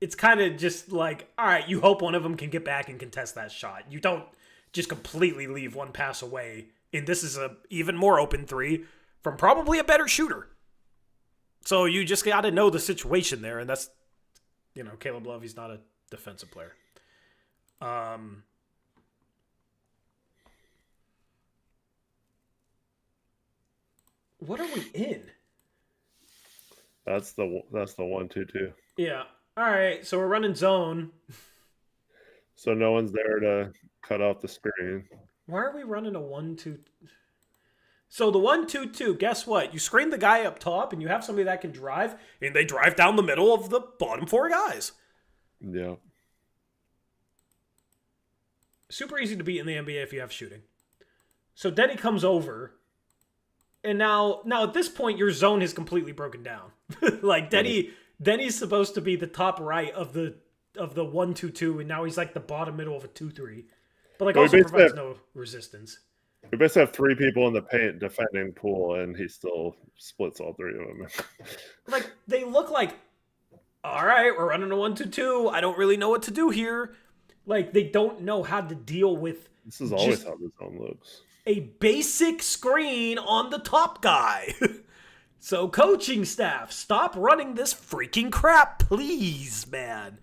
it's kind of just like, all right, you hope one of them can get back and contest that shot. You don't just completely leave one pass away. And this is a even more open three from probably a better shooter. So you just got to know the situation there. And that's, Caleb Love, he's not a defensive player. What are we in? That's the 1-2-2. Yeah. All right. So we're running zone. So no one's there to cut off the screen. Why are we running a 1-2? So the 1-2-2. Guess what? You screen the guy up top, and you have somebody that can drive, and they drive down the middle of the bottom four guys. Yeah. Super easy to beat in the NBA if you have shooting. So Denny comes over. And now at this point, your zone has completely broken down. Like Denny's supposed to be the top right of the 1-2-2, and now he's like the bottom middle of a 2-3. But like also provides no resistance. We basically have three people in the paint defending Poole, and he still splits all three of them. Like they look like, all right, we're running a 1-2-2. I don't really know what to do here. Like they don't know how to deal with. This is always how the zone looks. A basic screen on the top guy. So coaching staff, stop running this freaking crap, please, man.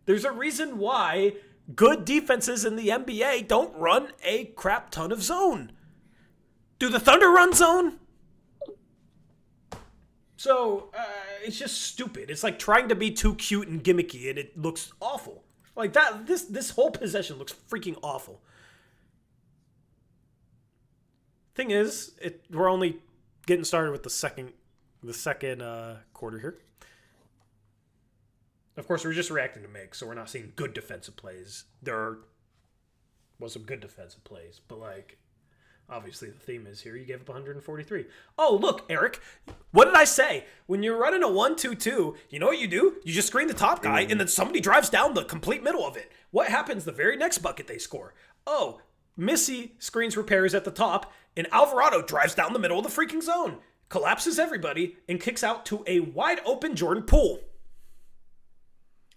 There's a reason why good defenses in the NBA don't run a crap ton of zone. Do the Thunder run zone? So it's just stupid. It's like trying to be too cute and gimmicky, and it looks awful. Like that. This whole possession looks freaking awful. Thing is, we're only getting started with the second quarter here. Of course, we're just reacting to Meg, so we're not seeing good defensive plays. There was some good defensive plays, but like, obviously the theme is here. You gave up 143. Oh, look, Eric, what did I say? When you're running a 1-2-2, you know what you do? You just screen the top guy, and then somebody drives down the complete middle of it. What happens the very next bucket they score? Oh, Missy screens repairs at the top, and Alvarado drives down the middle of the freaking zone, collapses everybody, and kicks out to a wide open Jordan Poole.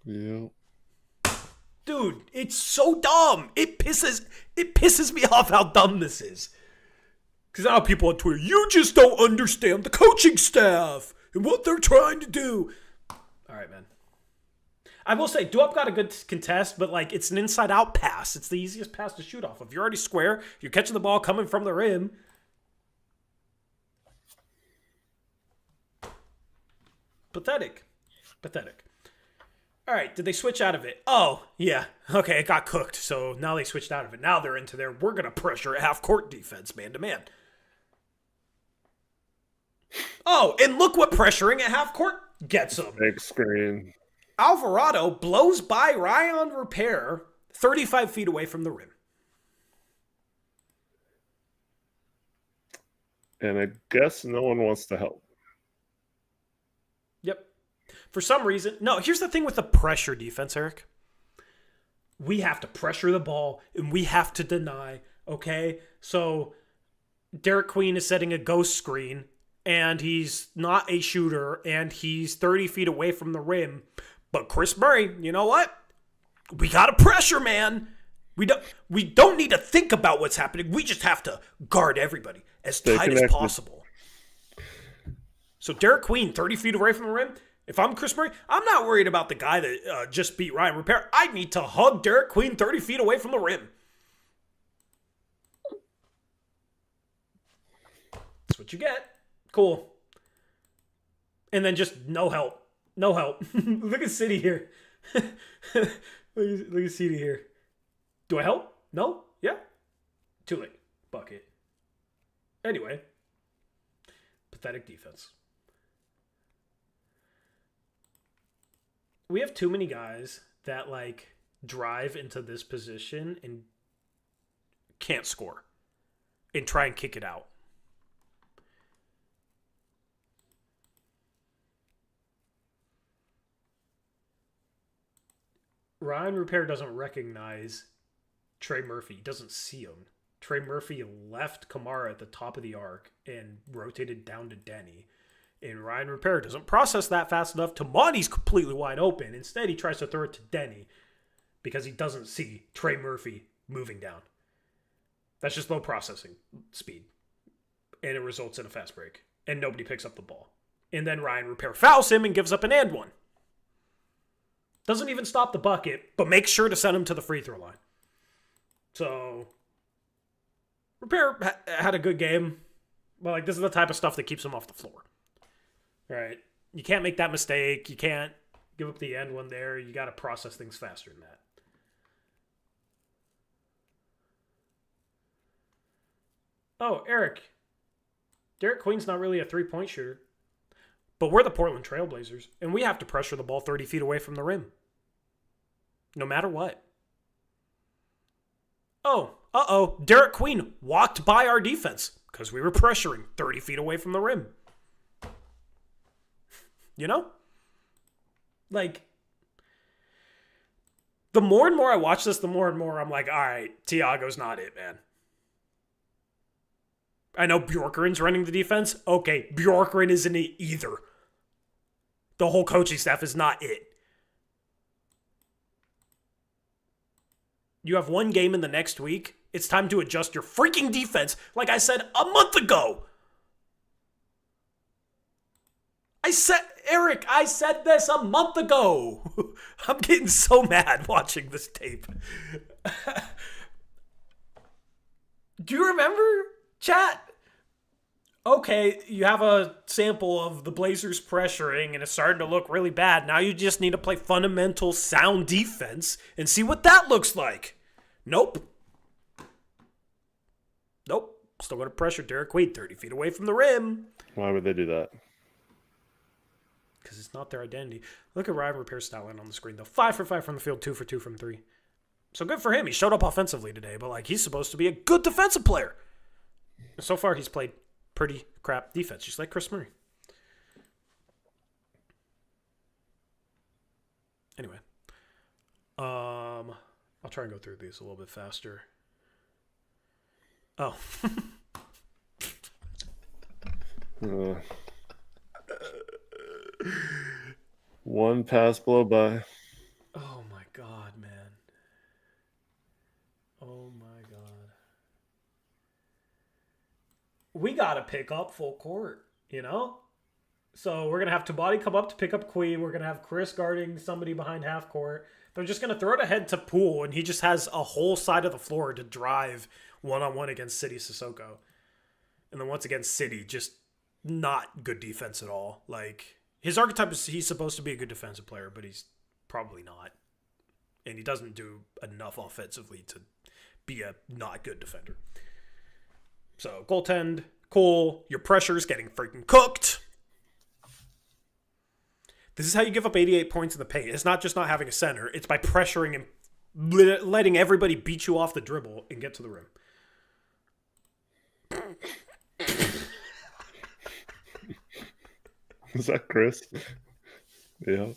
Yeah. Dude, it's so dumb. It pisses me off how dumb this is. Because now people on Twitter, you just don't understand the coaching staff and what they're trying to do. All right, man. I will say, Duop got a good contest, but like it's an inside-out pass. It's the easiest pass to shoot off. If you're already square, you're catching the ball coming from the rim. Pathetic. All right, did they switch out of it? Oh, yeah. Okay, it got cooked, so now they switched out of it. Now they're into we're going to pressure half-court defense, man-to-man. Oh, and look what pressuring at half-court gets them. Big screen. Alvarado blows by Ryan Repair 35 feet away from the rim. And I guess no one wants to help. Yep. For some reason, no, here's the thing with the pressure defense, Eric. We have to pressure the ball, and we have to deny, okay? So Derek Queen is setting a ghost screen, and he's not a shooter, and he's 30 feet away from the rim. But Chris Murray, you know what? We got to pressure, man. We don't need to think about what's happening. We just have to guard everybody as tight as possible. So Derek Queen, 30 feet away from the rim. If I'm Chris Murray, I'm not worried about the guy that just beat Ryan Repair. I need to hug Derek Queen 30 feet away from the rim. That's what you get. Cool. And then just no help. No help. Look at City here. Look at City here. Do I help? No? Yeah? Too late. Bucket. Anyway. Pathetic defense. We have too many guys that, like, drive into this position and can't score and try and kick it out. Ryan Repair doesn't recognize Trey Murphy. He doesn't see him. Trey Murphy left Kamara at the top of the arc and rotated down to Denny. And Ryan Repair doesn't process that fast enough. Tamani's completely wide open. Instead, he tries to throw it to Denny because he doesn't see Trey Murphy moving down. That's just low processing speed. And it results in a fast break. And nobody picks up the ball. And then Ryan Repair fouls him and gives up an and one. Doesn't even stop the bucket, but makes sure to send him to the free throw line. So, Repair had a good game. But like, this is the type of stuff that keeps him off the floor. Right? You can't make that mistake. You can't give up the end one there. You got to process things faster than that. Oh, Eric. Derek Queen's not really a three-point shooter. But we're the Portland Trailblazers, and we have to pressure the ball 30 feet away from the rim. No matter what. Oh, Derek Queen walked by our defense because we were pressuring 30 feet away from the rim. You know? Like, the more and more I watch this, the more and more I'm like, all right, Tiago's not it, man. I know Bjorkgren's running the defense. Okay, Bjorkgren isn't it either. The whole coaching staff is not it. You have one game in the next week. It's time to adjust your freaking defense, like I said a month ago. I said this a month ago. I'm getting so mad watching this tape. Do you remember, chat? okay, you have a sample of the Blazers pressuring and it's starting to look really bad. Now you just need to play fundamental sound defense and see what that looks like. Nope. Still going to pressure Derek Queen 30 feet away from the rim. Why would they do that? Because it's not their identity. Look at Ryan Repair's stat line on the screen, though. 5 for 5 from the field, 2 for 2 from 3. So good for him. He showed up offensively today, but like he's supposed to be a good defensive player. So far, he's played pretty crap defense, just like Chris Murray. Anyway, I'll try and go through these a little bit faster. Oh. One pass blow by. Oh my God, man. Oh my God. We got to pick up full court, you know? So we're going to have Tabati come up to pick up Queen. We're going to have Chris guarding somebody behind half court. They're just going to throw it ahead to Poole, and he just has a whole side of the floor to drive one-on-one against City Sissoko. And then once again, City, just not good defense at all. Like, his archetype is he's supposed to be a good defensive player, but he's probably not. And he doesn't do enough offensively to be a not good defender. So, goaltend, cool. Your pressure's getting freaking cooked. This is how you give up 88 points in the paint. It's not just not having a center. It's by pressuring and letting everybody beat you off the dribble and get to the rim. Is that Chris? Yeah.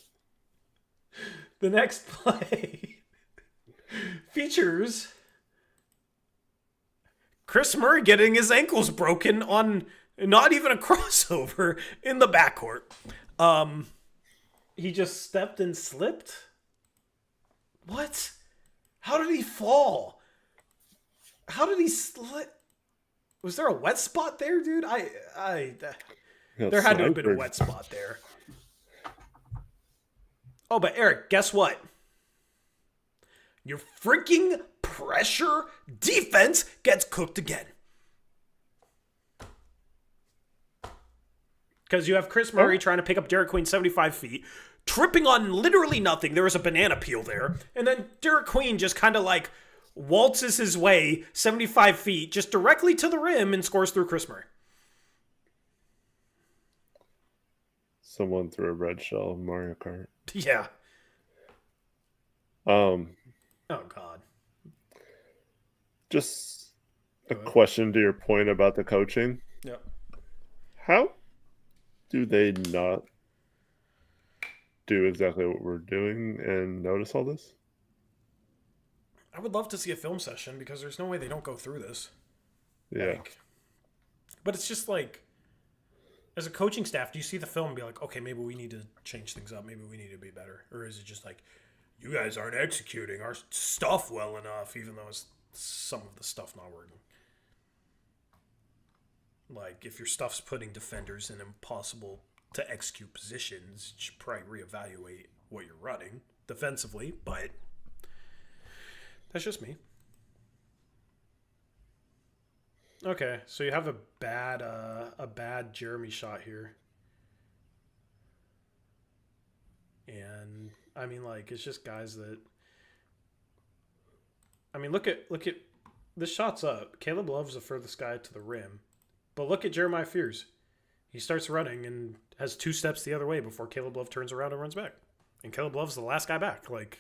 The next play features Chris Murray getting his ankles broken on not even a crossover in the backcourt. He just stepped and slipped? What? How did he fall? How did he slip? Was there a wet spot there, dude? There had to have been a wet spot there. Oh, but Eric, guess what? Your freaking pressure defense gets cooked again. Because you have Chris Murray trying to pick up Derek Queen 75 feet, tripping on literally nothing. There was a banana peel there. And then Derek Queen just kind of like waltzes his way 75 feet just directly to the rim and scores through Chris Murray. Someone threw a red shell in Mario Kart. Yeah. Oh, God. Just a question to your point about the coaching. Yep. How do they not do exactly what we're doing and notice all this? I would love to see a film session because there's no way they don't go through this. Yeah. But it's just like, as a coaching staff, do you see the film and be like, okay, maybe we need to change things up. Maybe we need to be better. Or is it just like, you guys aren't executing our stuff well enough, even though it's some of the stuff not working. Like, if your stuff's putting defenders in impossible to execute positions, you should probably reevaluate what you're running defensively, but that's just me. Okay, so you have a bad Jeremy shot here. And I mean, like, it's just guys that, I mean, look at this shot's up. Caleb Love's the furthest guy to the rim. But look at Jeremiah Fears. He starts running and has 2 steps the other way before Caleb Love turns around and runs back. And Caleb Love's the last guy back. Like,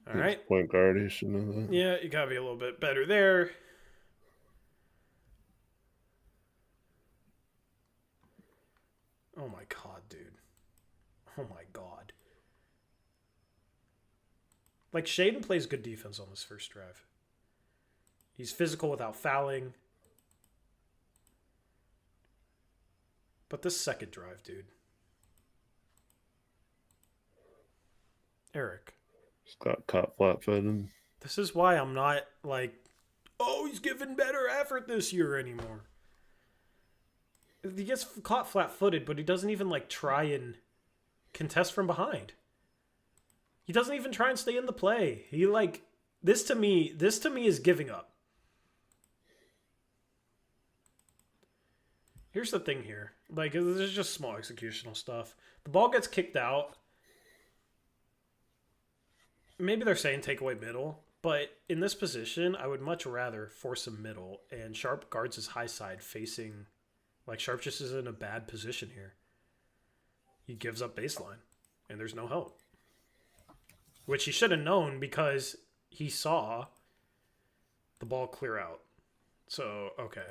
all right. Point guard, he should know that. Yeah, you gotta be a little bit better there. Oh my God, dude. Oh my God. Like, Shaden plays good defense on this first drive. He's physical without fouling. But this second drive, dude. Eric. Just got caught flat-footed. This is why I'm not like, oh, he's giving better effort this year anymore. He gets caught flat-footed, but he doesn't even like try and contest from behind. He doesn't even try and stay in the play. He like, this to me is giving up. Here's the thing here. Like, there's just small executional stuff. The ball gets kicked out. Maybe they're saying take away middle, but in this position, I would much rather force a middle, and Sharp guards his high side facing. Like, Sharp just is in a bad position here. He gives up baseline, and there's no help. Which he should have known because he saw the ball clear out. So, okay.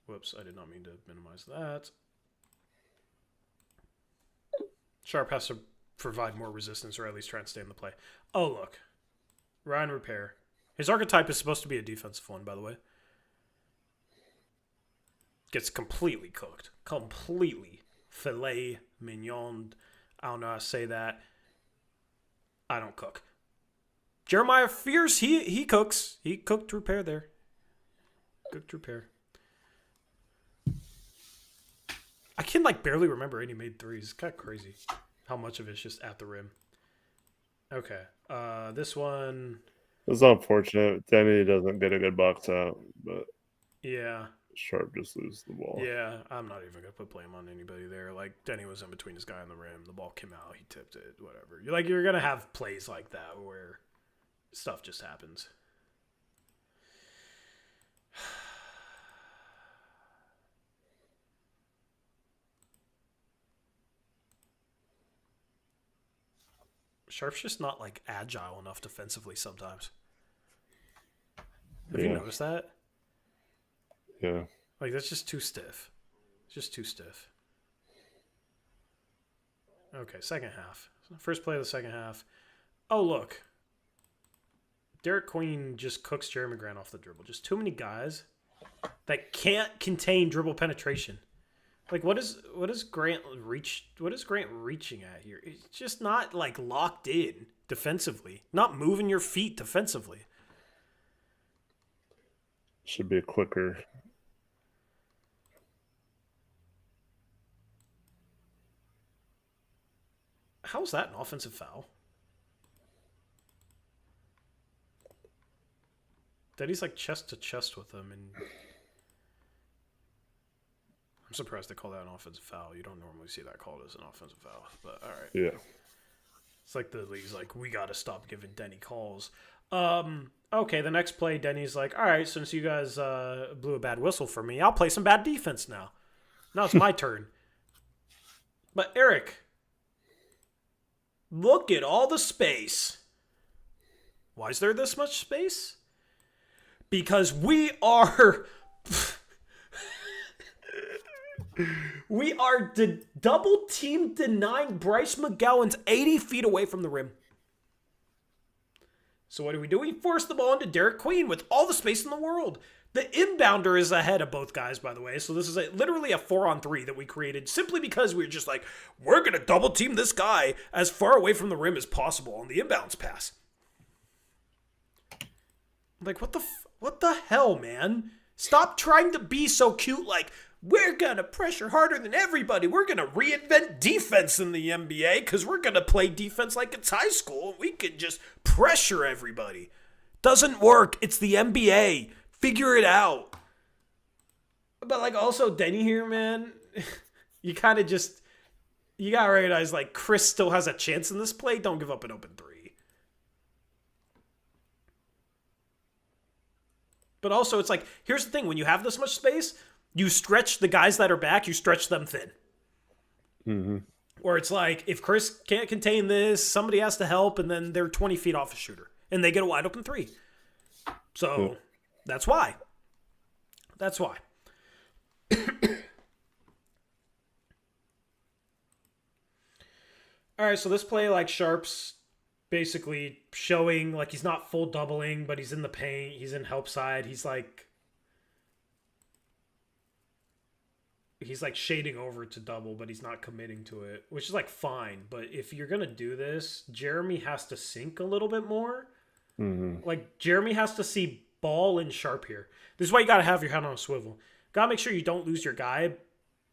Whoops, I did not mean to minimize that. Sharp has to provide more resistance or at least try and stay in the play. Oh, look. Ryan Repair. His archetype is supposed to be a defensive one, by the way. Gets completely cooked. Completely. Filet mignon. I don't know how to say that. I don't cook. Jeremiah Fierce, he cooks. He cooked Repair there. Cooked Repair. I can barely remember any made threes. It's kind of crazy how much of it's just at the rim. Okay. This one. It's unfortunate. Denny doesn't get a good box out, but yeah. Sharp just loses the ball. Yeah, I'm not even going to put blame on anybody there. Like, Denny was in between his guy and the rim. The ball came out. He tipped it. Whatever. You're going to have plays like that where stuff just happens. Sharp's just not agile enough defensively sometimes. Have you noticed that? Yeah. That's just too stiff. It's just too stiff. Okay, second half. First play of the second half. Oh, look. Derek Queen just cooks Jeremy Grant off the dribble. Just too many guys that can't contain dribble penetration. What is Grant reaching at here? It's just not locked in defensively. Not moving your feet defensively. Should be quicker. How's that an offensive foul? That he's chest to chest with him, and I'm surprised they call that an offensive foul. You don't normally see that called as an offensive foul, but all right. Yeah. It's the league's we got to stop giving Denny calls. Okay, the next play, Denny's all right, since you guys blew a bad whistle for me, I'll play some bad defense now. Now it's my turn. But Eric, look at all the space. Why is there this much space? Because we are... we are double team denying Bryce McGowan's 80 feet away from the rim. So what do? We force the ball into Derek Queen with all the space in the world. The inbounder is ahead of both guys, by the way. So this is literally a 4-on-3 that we created simply because we were just we're going to double team this guy as far away from the rim as possible on the inbounds pass. What the hell, man? Stop trying to be so cute we're going to pressure harder than everybody. We're going to reinvent defense in the NBA because we're going to play defense like it's high school. We can just pressure everybody. Doesn't work. It's the NBA. Figure it out. But also Denny here, man, you kind of just, you got to recognize Chris still has a chance in this play. Don't give up an open three. But also it's here's the thing. When you have this much space, you stretch the guys that are back, you stretch them thin. Mm-hmm. Or it's if Chris can't contain this, somebody has to help, and then they're 20 feet off a shooter. And they get a wide open three. So that's why. That's why. All right, so this play, Sharp's basically showing he's not full doubling, but he's in the paint. He's in help side. He's shading over to double, but he's not committing to it, which is fine. But if you're going to do this, Jeremy has to sink a little bit more. Mm-hmm. Jeremy has to see ball and Sharp here. This is why you got to have your head on a swivel. Got to make sure you don't lose your guy.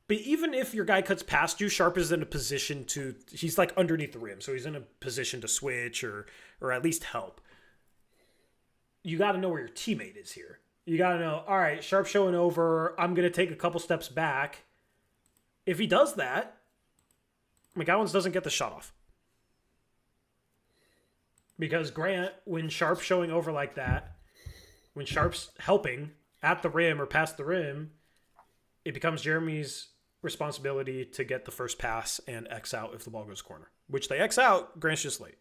But even if your guy cuts past you, Sharp is in a position to, he's underneath the rim. So he's in a position to switch or at least help. You got to know where your teammate is here. You got to know, all right, Sharp showing over. I'm going to take a couple steps back. If he does that, McGowan's doesn't get the shot off. Because Grant, when Sharp's showing over like that, when Sharp's helping at the rim or past the rim, it becomes Jeremy's responsibility to get the first pass and X out if the ball goes corner. Which they X out, Grant's just late.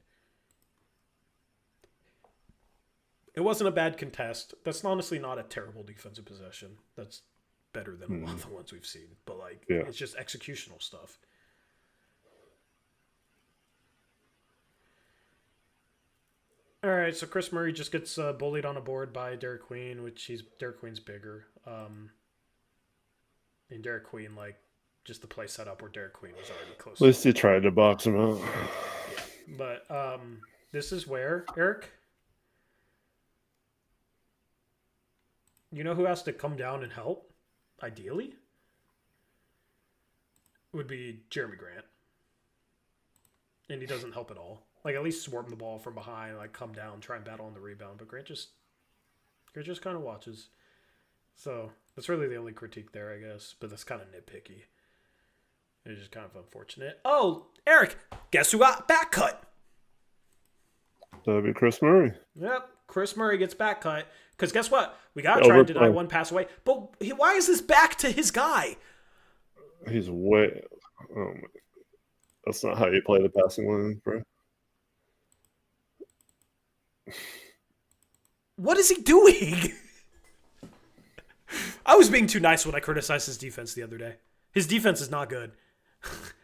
It wasn't a bad contest. That's honestly not a terrible defensive possession. That's better than a lot of the ones we've seen. But, it's just executional stuff. All right, so Chris Murray just gets bullied on a board by Derek Queen, Derek Queen's bigger. And Derek Queen, just the play set up where Derek Queen was already close. At least he tried to box him out. Yeah. But this is where, Eric, you know who has to come down and help, ideally? Would be Jeremy Grant. And he doesn't help at all. At least swarm the ball from behind, come down, try and battle on the rebound. But Grant just kind of watches. So that's really the only critique there, I guess. But that's kind of nitpicky. It's just kind of unfortunate. Oh, Eric, guess who got back cut? That'd be Chris Murray. Yep, Chris Murray gets back cut. Because guess what? We got to try and deny one pass away. But why is this back to his guy? He's way... Oh, my. That's not how you play the passing lane, bro. What is he doing? I was being too nice when I criticized his defense the other day. His defense is not good.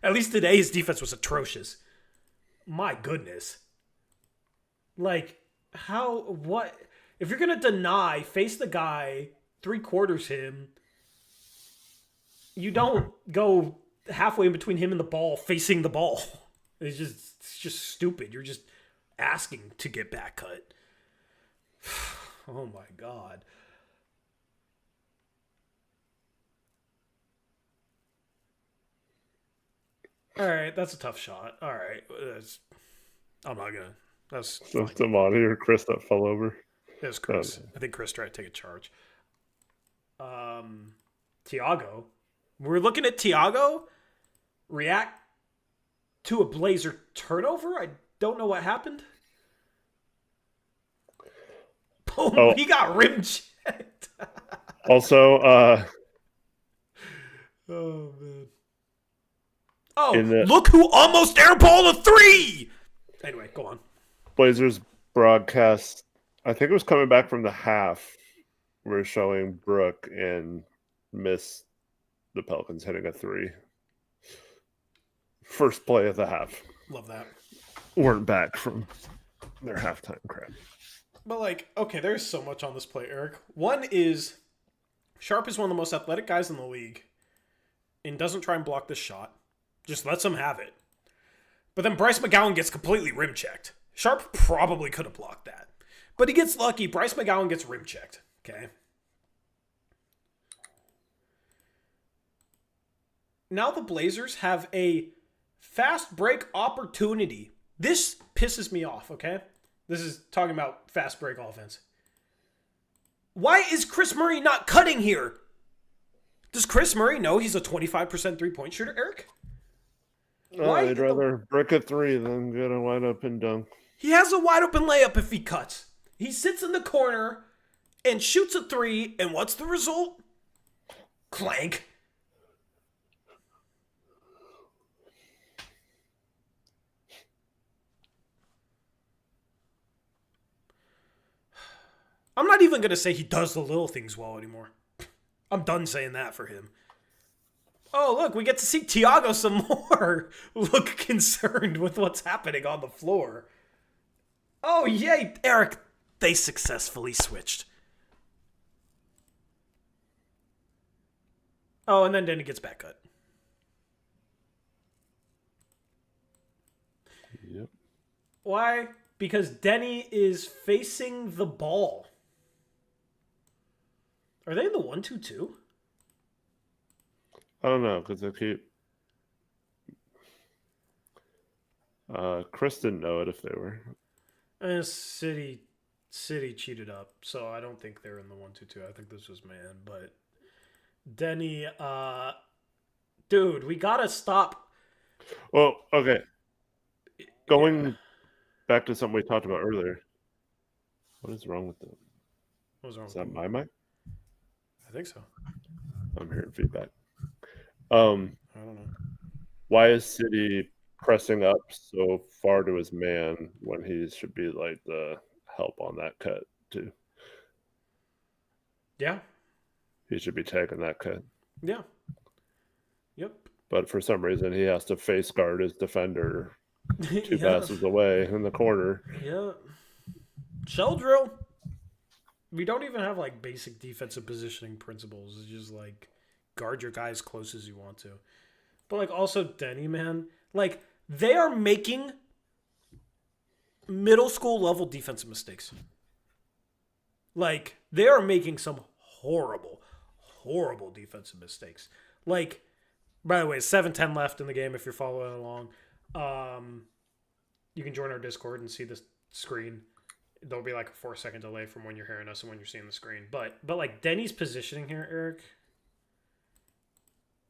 At least today, his defense was atrocious. My goodness. How, what? If you're going to deny, face the guy, 3/4 him, you don't go halfway in between him and the ball facing the ball. It's just stupid. You're just asking to get back cut. Oh my God. All right, that's a tough shot. All right, I'm not gonna. That's Damani or Chris that fell over. That's Chris. I think Chris tried to take a charge. Tiago. We're looking at Tiago react to a Blazer turnover. I don't know what happened. Boom! Oh. He got rim checked. Also, oh man. Oh, look who almost airballed a 3! Anyway, go on. Blazers broadcast, I think it was coming back from the half. We're showing Brooke and Miss the Pelicans hitting a 3. First play of the half. Love that. Weren't back from their halftime crap. But okay, there's so much on this play, Eric. One is Sharp is one of the most athletic guys in the league and doesn't try and block this shot. Just lets him have it. But then Bryce McGowan gets completely rim checked. Sharp probably could have blocked that. But he gets lucky. Bryce McGowan gets rim checked. Okay. Now the Blazers have a fast break opportunity. This pisses me off, okay? This is talking about fast break offense. Why is Chris Murray not cutting here? Does Chris Murray know he's a 25% three-point shooter, Eric? I'd rather break a 3 than get a wide open dunk. He has a wide open layup if he cuts. He sits in the corner and shoots a 3, and what's the result? Clank. I'm not even going to say he does the little things well anymore. I'm done saying that for him. Oh, look, we get to see Tiago some more look concerned with what's happening on the floor. Oh, yay, Eric. They successfully switched. Oh, and then Denny gets back cut. Yep. Why? Because Denny is facing the ball. Are they in the 1-2-2? I don't know, because they keep... Chris didn't know it if they were. And City City cheated up, so I don't think they're in the 1-2-2. I think this was man, but Denny, dude, we gotta stop. Well, okay. Yeah. Going back to something we talked about earlier. What is wrong with them? What was wrong Is with that them? my mic? I think so. I'm hearing feedback. I don't know. Why is City pressing up so far to his man when he should be like the help on that cut too? Yeah. He should be taking that cut. Yeah. Yep. But for some reason, he has to face guard his defender 2 Yeah. passes away in the corner. Yeah. Shell drill. We don't even have like basic defensive positioning principles. It's just like guard your guy as close as you want to. But like also Denny, man, like they are making middle school level defensive mistakes. Like they are making some horrible, horrible defensive mistakes. Like, by the way, 7:10 left in the game if you're following along. You can join our Discord and see the screen. There'll be like a 4-second delay from when you're hearing us and when you're seeing the screen. But like Denny's positioning here, Eric,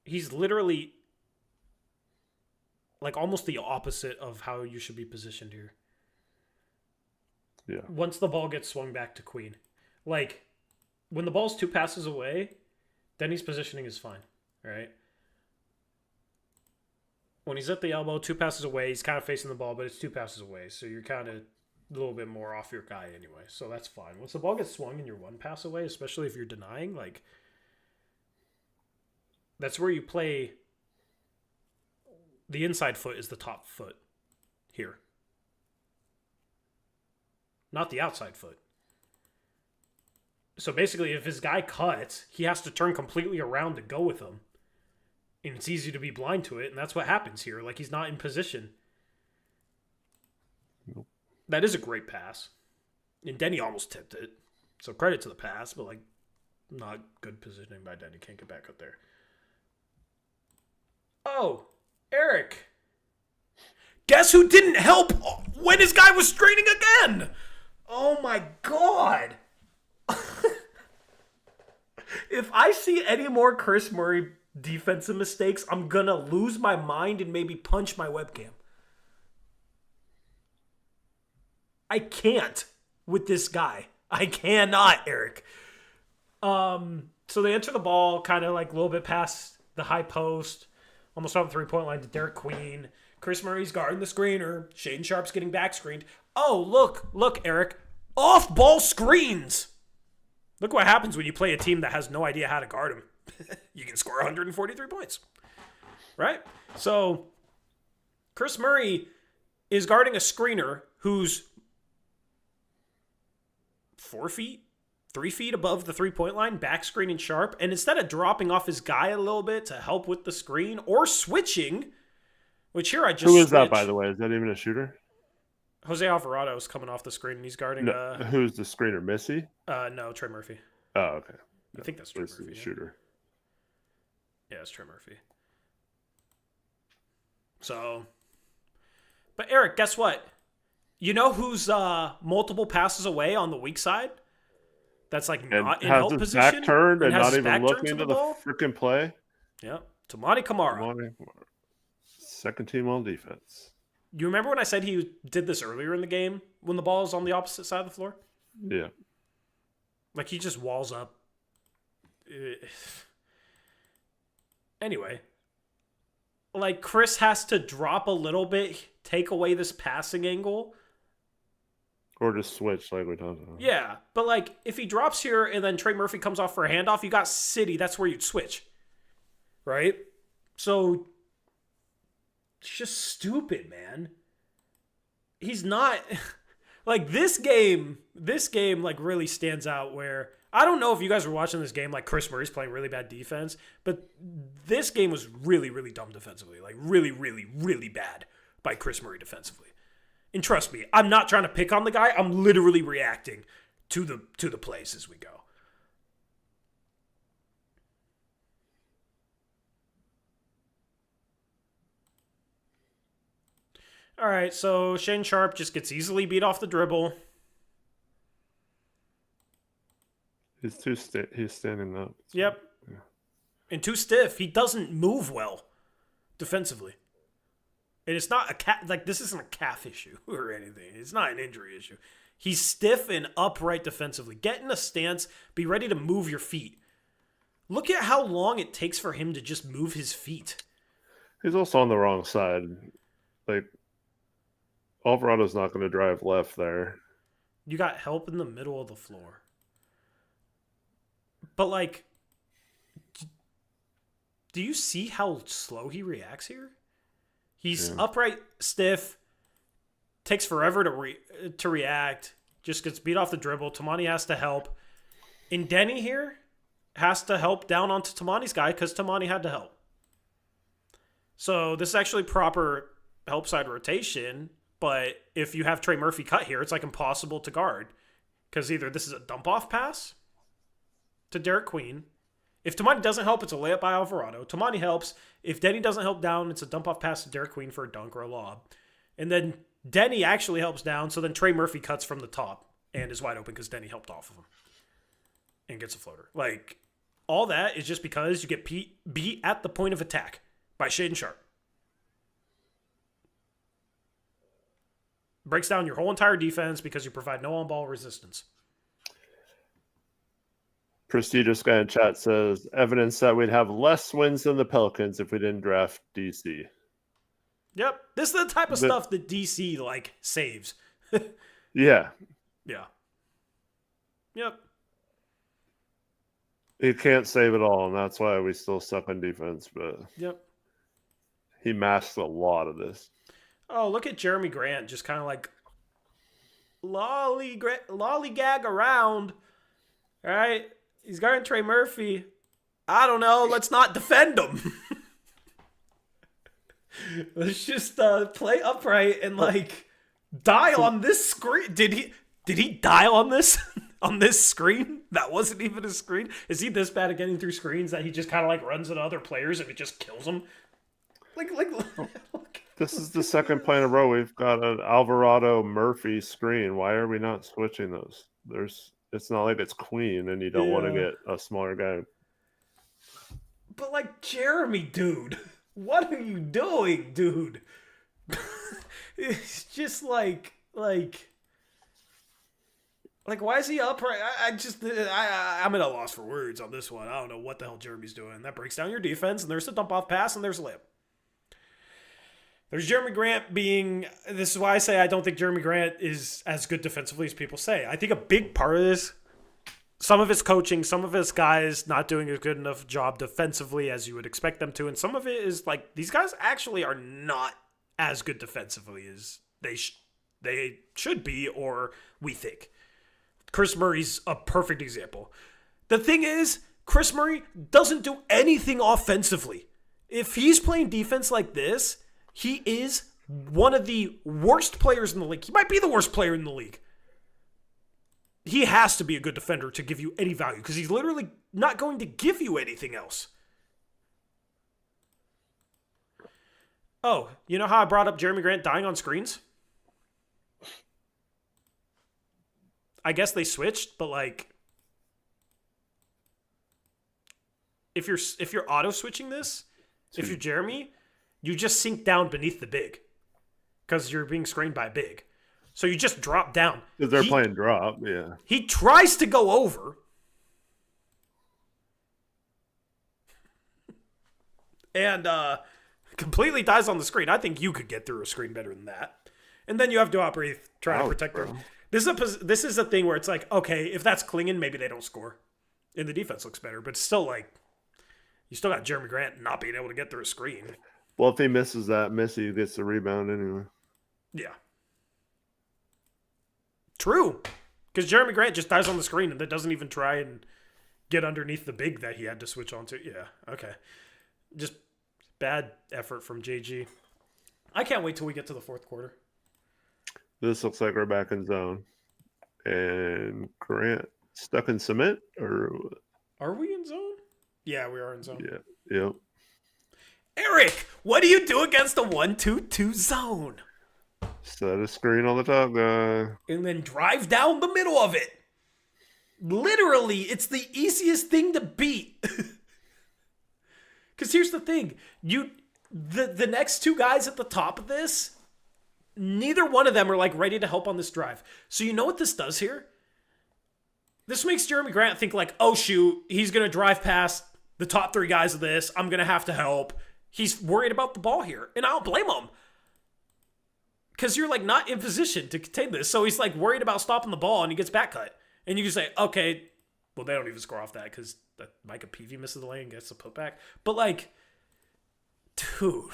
he's literally like almost the opposite of how you should be positioned here. Yeah. Once the ball gets swung back to Queen. Like, when the ball's 2 passes away, Denny's positioning is fine, right? When he's at the elbow, 2 passes away, he's kind of facing the ball, but it's 2 passes away. So you're kind of a little bit more off your guy anyway. So that's fine. Once the ball gets swung and you're 1 pass away, especially if you're denying, like, that's where you play. The inside foot is the top foot here, not the outside foot. So basically, if his guy cuts, he has to turn completely around to go with him. And it's easy to be blind to it, and that's what happens here. Like, he's not in position. Nope. That is a great pass. And Denny almost tipped it. So credit to the pass, but, like, not good positioning by Denny. Can't get back up there. Oh, Eric. Guess who didn't help when his guy was straining again? Oh, my God. If I see any more Chris Murray defensive mistakes, I'm going to lose my mind and maybe punch my webcam. I can't with this guy. I cannot, Eric. So they enter the ball kind of like a little bit past the high post, almost on the 3-point line to Derek Queen. Chris Murray's guarding the screener. Shaden Sharp's getting back screened. Oh, look, Eric. Off-ball screens. Look what happens when you play a team that has no idea how to guard him. You can score 143 points. Right? So, Chris Murray is guarding a screener who's 4 feet, 3 feet above the 3-point line, back screening Sharp. And instead of dropping off his guy a little bit to help with the screen or switching, which here I just Who is that, by the way? Is that even a shooter? Jose Alvarado is coming off the screen, and he's guarding... who's the screener? Missy? No, Trey Murphy. Oh, okay. I think that's Trey Murphy. The shooter. Yeah, it's Trey Murphy. So... But Eric, guess what? You know who's multiple passes away on the weak side? That's like not in help position. Has his back turned and not even looking into the freaking play? Yeah. Tamani Kamara. Second team on defense. You remember when I said he did this earlier in the game when the ball is on the opposite side of the floor? Yeah. Like he just walls up. Anyway. Like Chris has to drop a little bit, take away this passing angle. Or just switch like we talked about. Yeah. But like if he drops here and then Trey Murphy comes off for a handoff, you got City. That's where you'd switch. Right? So... It's just stupid, man. He's not like this game like really stands out where I don't know if you guys were watching this game like Chris Murray's playing really bad defense, but this game was really, really dumb defensively. Like really, really, really bad by Chris Murray defensively. And trust me, I'm not trying to pick on the guy. I'm literally reacting to the plays as we go. All right, so Shane Sharp just gets easily beat off the dribble. He's standing up. Yep. Yeah. And too stiff. He doesn't move well defensively. And it's not this isn't a calf issue or anything. It's not an injury issue. He's stiff and upright defensively. Get in a stance. Be ready to move your feet. Look at how long it takes for him to just move his feet. He's also on the wrong side. Like, Alvarado's not going to drive left there. You got help in the middle of the floor. But, like, do you see how slow he reacts here? He's upright, stiff, takes forever to react, just gets beat off the dribble. Tamani has to help. And Denny here has to help down onto Tamani's guy because Tamani had to help. So this is actually proper help side rotation, but if you have Trey Murphy cut here, it's like impossible to guard because either this is a dump-off pass to Derek Queen. If Tamani doesn't help, it's a layup by Alvarado. Tamani helps. If Denny doesn't help down, it's a dump-off pass to Derek Queen for a dunk or a lob. And then Denny actually helps down, so then Trey Murphy cuts from the top and is wide open because Denny helped off of him and gets a floater. Like, all that is just because you get beat at the point of attack by Shaden Sharp. Breaks down your whole entire defense because you provide no on-ball resistance. Prestigious guy in chat says, evidence that we'd have less wins than the Pelicans if we didn't draft DC. Yep. This is the type of stuff that DC, saves. Yeah. Yeah. Yep. He can't save it all, and that's why we still suck on defense, but yep. He masked a lot of this. Oh, look at Jeremy Grant just kind of lollygag around. All right? He's guarding Trey Murphy. I don't know. Let's not defend him. Let's just play upright and die on this screen. Did he die on this on this screen? That wasn't even a screen. Is he this bad at getting through screens that he just kind of runs into other players and it just kills them? This is the second play in a row we've got an Alvarado Murphy screen. Why are we not switching those? It's not like it's Queen and you don't want to get a smaller guy. But Jeremy, dude, what are you doing, dude? It's just why is he upright? I'm at a loss for words on this one. I don't know what the hell Jeremy's doing. That breaks down your defense, and there's a dump-off pass, and there's a layup. There's Jeremy Grant this is why I say I don't think Jeremy Grant is as good defensively as people say. I think a big part of this, some of it's coaching, some of it's guys not doing a good enough job defensively as you would expect them to, and some of it is these guys actually are not as good defensively as they should be or we think. Chris Murray's a perfect example. The thing is, Chris Murray doesn't do anything offensively. If he's playing defense like this, he is one of the worst players in the league. He might be the worst player in the league. He has to be a good defender to give you any value because he's literally not going to give you anything else. Oh, you know how I brought up Jeremy Grant dying on screens? I guess they switched, but if you're auto switching this, if you're Jeremy, you just sink down beneath the big because you're being screened by a big. So you just drop down. Because they're playing drop, yeah. He tries to go over. And completely dies on the screen. I think you could get through a screen better than that. And then you have Uprise trying to protect them. This is a thing where it's okay, if that's clinging, maybe they don't score. And the defense looks better. But it's still you still got Jeremy Grant not being able to get through a screen. Well, if he misses that, Missy gets the rebound anyway. Yeah. True. Because Jeremy Grant just dies on the screen and then doesn't even try and get underneath the big that he had to switch onto. Yeah, okay. Just bad effort from JG. I can't wait till we get to the fourth quarter. This looks like we're back in zone. And Grant stuck in cement? Or are we in zone? Yeah, we are in zone. Yeah. Yep. Eric, what do you do against a 1-2-2 zone? Set a screen on the top guy. And then drive down the middle of it. Literally, it's the easiest thing to beat. Because here's the thing, the next two guys at the top of this, neither one of them are like ready to help on this drive. So you know what this does here? This makes Jeremy Grant think like, oh shoot, he's gonna drive past the top three guys of this. I'm gonna have to help. He's worried about the ball here, and I don't blame him. Because you're like not in position to contain this. So he's like worried about stopping the ball, and he gets back cut. And you can say, okay, well, they don't even score off that because Micah Peavy misses the lane and gets the putback. But like, dude,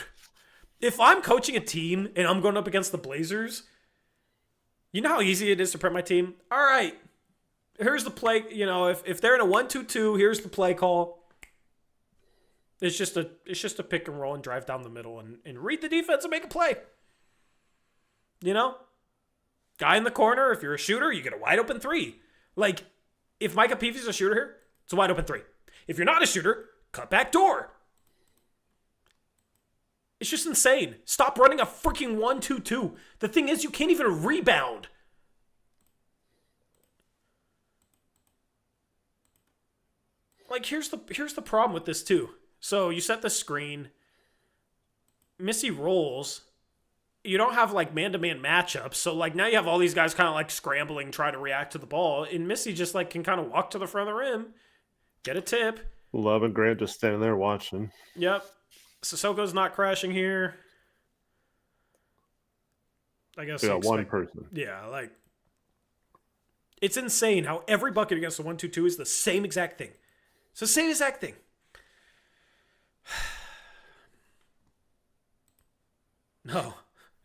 if I'm coaching a team and I'm going up against the Blazers, you know how easy it is to prep my team? All right, here's the play. You know, if they're in a 1-2-2, here's the play call. It's just a pick and roll and drive down the middle and read the defense and make a play. You know? Guy in the corner, if you're a shooter, you get a wide open three. Like, if Micah Peavy's a shooter here, it's a wide open three. If you're not a shooter, cut back door. It's just insane. Stop running a freaking 1-2-2. The thing is, you can't even rebound. Like, here's the problem with this, too. So, you set the screen. Missy rolls. You don't have like man-to-man matchups, so like now you have all these guys kind of like scrambling, trying to react to the ball, and Missy just like can kind of walk to the front of the rim, get a tip. Love and Grant just standing there watching. Yep. Sissoko's not crashing here. I guess. Yeah, one person. Yeah, like it's insane how every bucket against the 1-2-2 is the same exact thing. It's the same exact thing. No.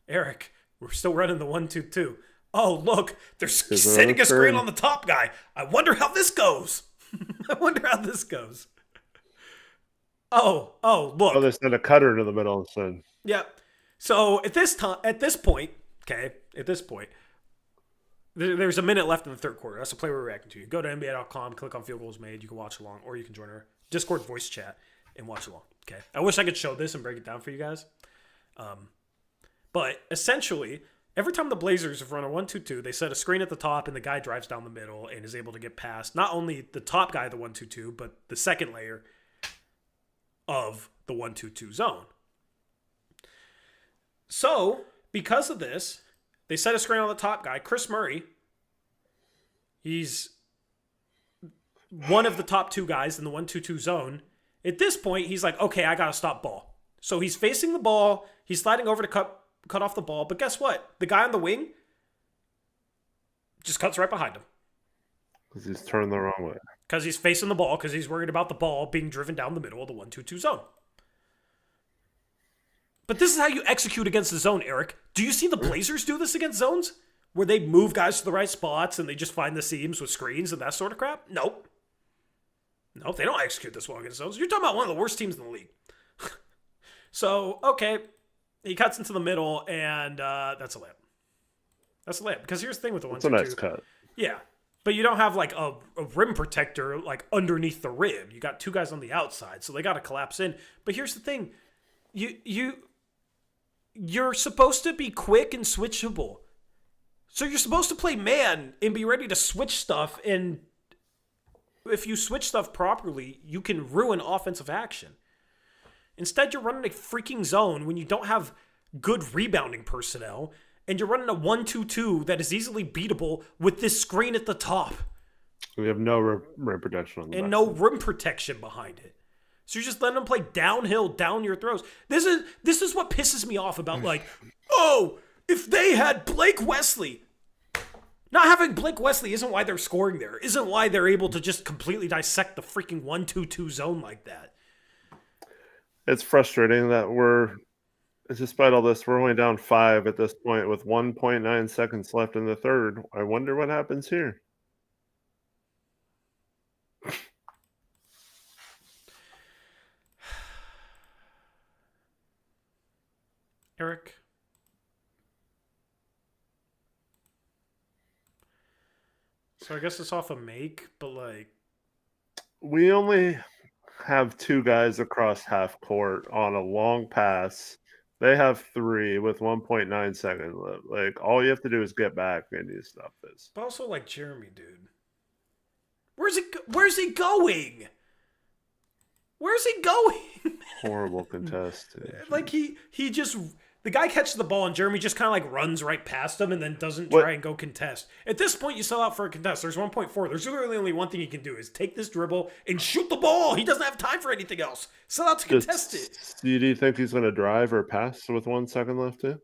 Eric, we're still running the 1-2-2. Oh, look, they're setting a screen on the top guy. I wonder how this goes. Oh, look. Oh, they sent a cutter into the middle instead. Yeah. So at this point, there's a minute left in the third quarter. That's the play we're reacting to. You go to NBA.com, click on Field Goals Made. You can watch along, or you can join our Discord voice chat and watch along. Okay. I wish I could show this and break it down for you guys. But essentially, every time the Blazers have run a 1-2-2, they set a screen at the top and the guy drives down the middle and is able to get past not only the top guy of the 1-2-2, but the second layer of the 1-2-2 zone. So, because of this, they set a screen on the top guy, Chris Murray. He's one of the top two guys in the 1-2-2 zone. At this point, he's like, okay, I got to stop ball. So he's facing the ball. He's sliding over to cut off the ball. But guess what? The guy on the wing just cuts right behind him. Because he's turned the wrong way. Because he's facing the ball, because he's worried about the ball being driven down the middle of the 1-2-2 zone. But this is how you execute against the zone, Eric. Do you see the Blazers do this against zones? Where they move guys to the right spots and they just find the seams with screens and that sort of crap? Nope. Nope, they don't execute this well against zones. You're talking about one of the worst teams in the league. So, okay, he cuts into the middle, and that's a layup. That's a layup. Because here's the thing with the 1-2-2. It's a nice cut. Yeah. But you don't have, like, a rim protector, like, underneath the rim. You got two guys on the outside, so they got to collapse in. But here's the thing. You're supposed to be quick and switchable. So you're supposed to play man and be ready to switch stuff, and if you switch stuff properly, you can ruin offensive action. Instead, you're running a freaking zone when you don't have good rebounding personnel, and you're running a 1-2-2 that is easily beatable with this screen at the top. We have no rim protection on the and no rim protection behind it. So you're just letting them play downhill, down your throws. This is what pisses me off about, like, oh, if they had Blake Wesley. Not having Blake Wesley isn't why they're scoring there. Isn't why they're able to just completely dissect the freaking 1-2-2 zone like that. It's frustrating that despite all this, we're only down 5 at this point with 1.9 seconds left in the third. I wonder what happens here. Eric? So I guess it's off a make, but like... We only have 2 guys across half court on a long pass. They have 3 with 1.9 seconds left. Like, all you have to do is get back and you stop this. But also, like, Jeremy, dude. Where's he going? Where's he going? Horrible contest. Like he just the guy catches the ball and Jeremy just kind of like runs right past him and then doesn't What? try and go contest. At this point, you sell out for a contest. There's 1.4. There's literally only one thing he can do is take this dribble and shoot the ball. He doesn't have time for anything else. Sell out to contest it. Do you think he's going to drive or pass with 1 second left too?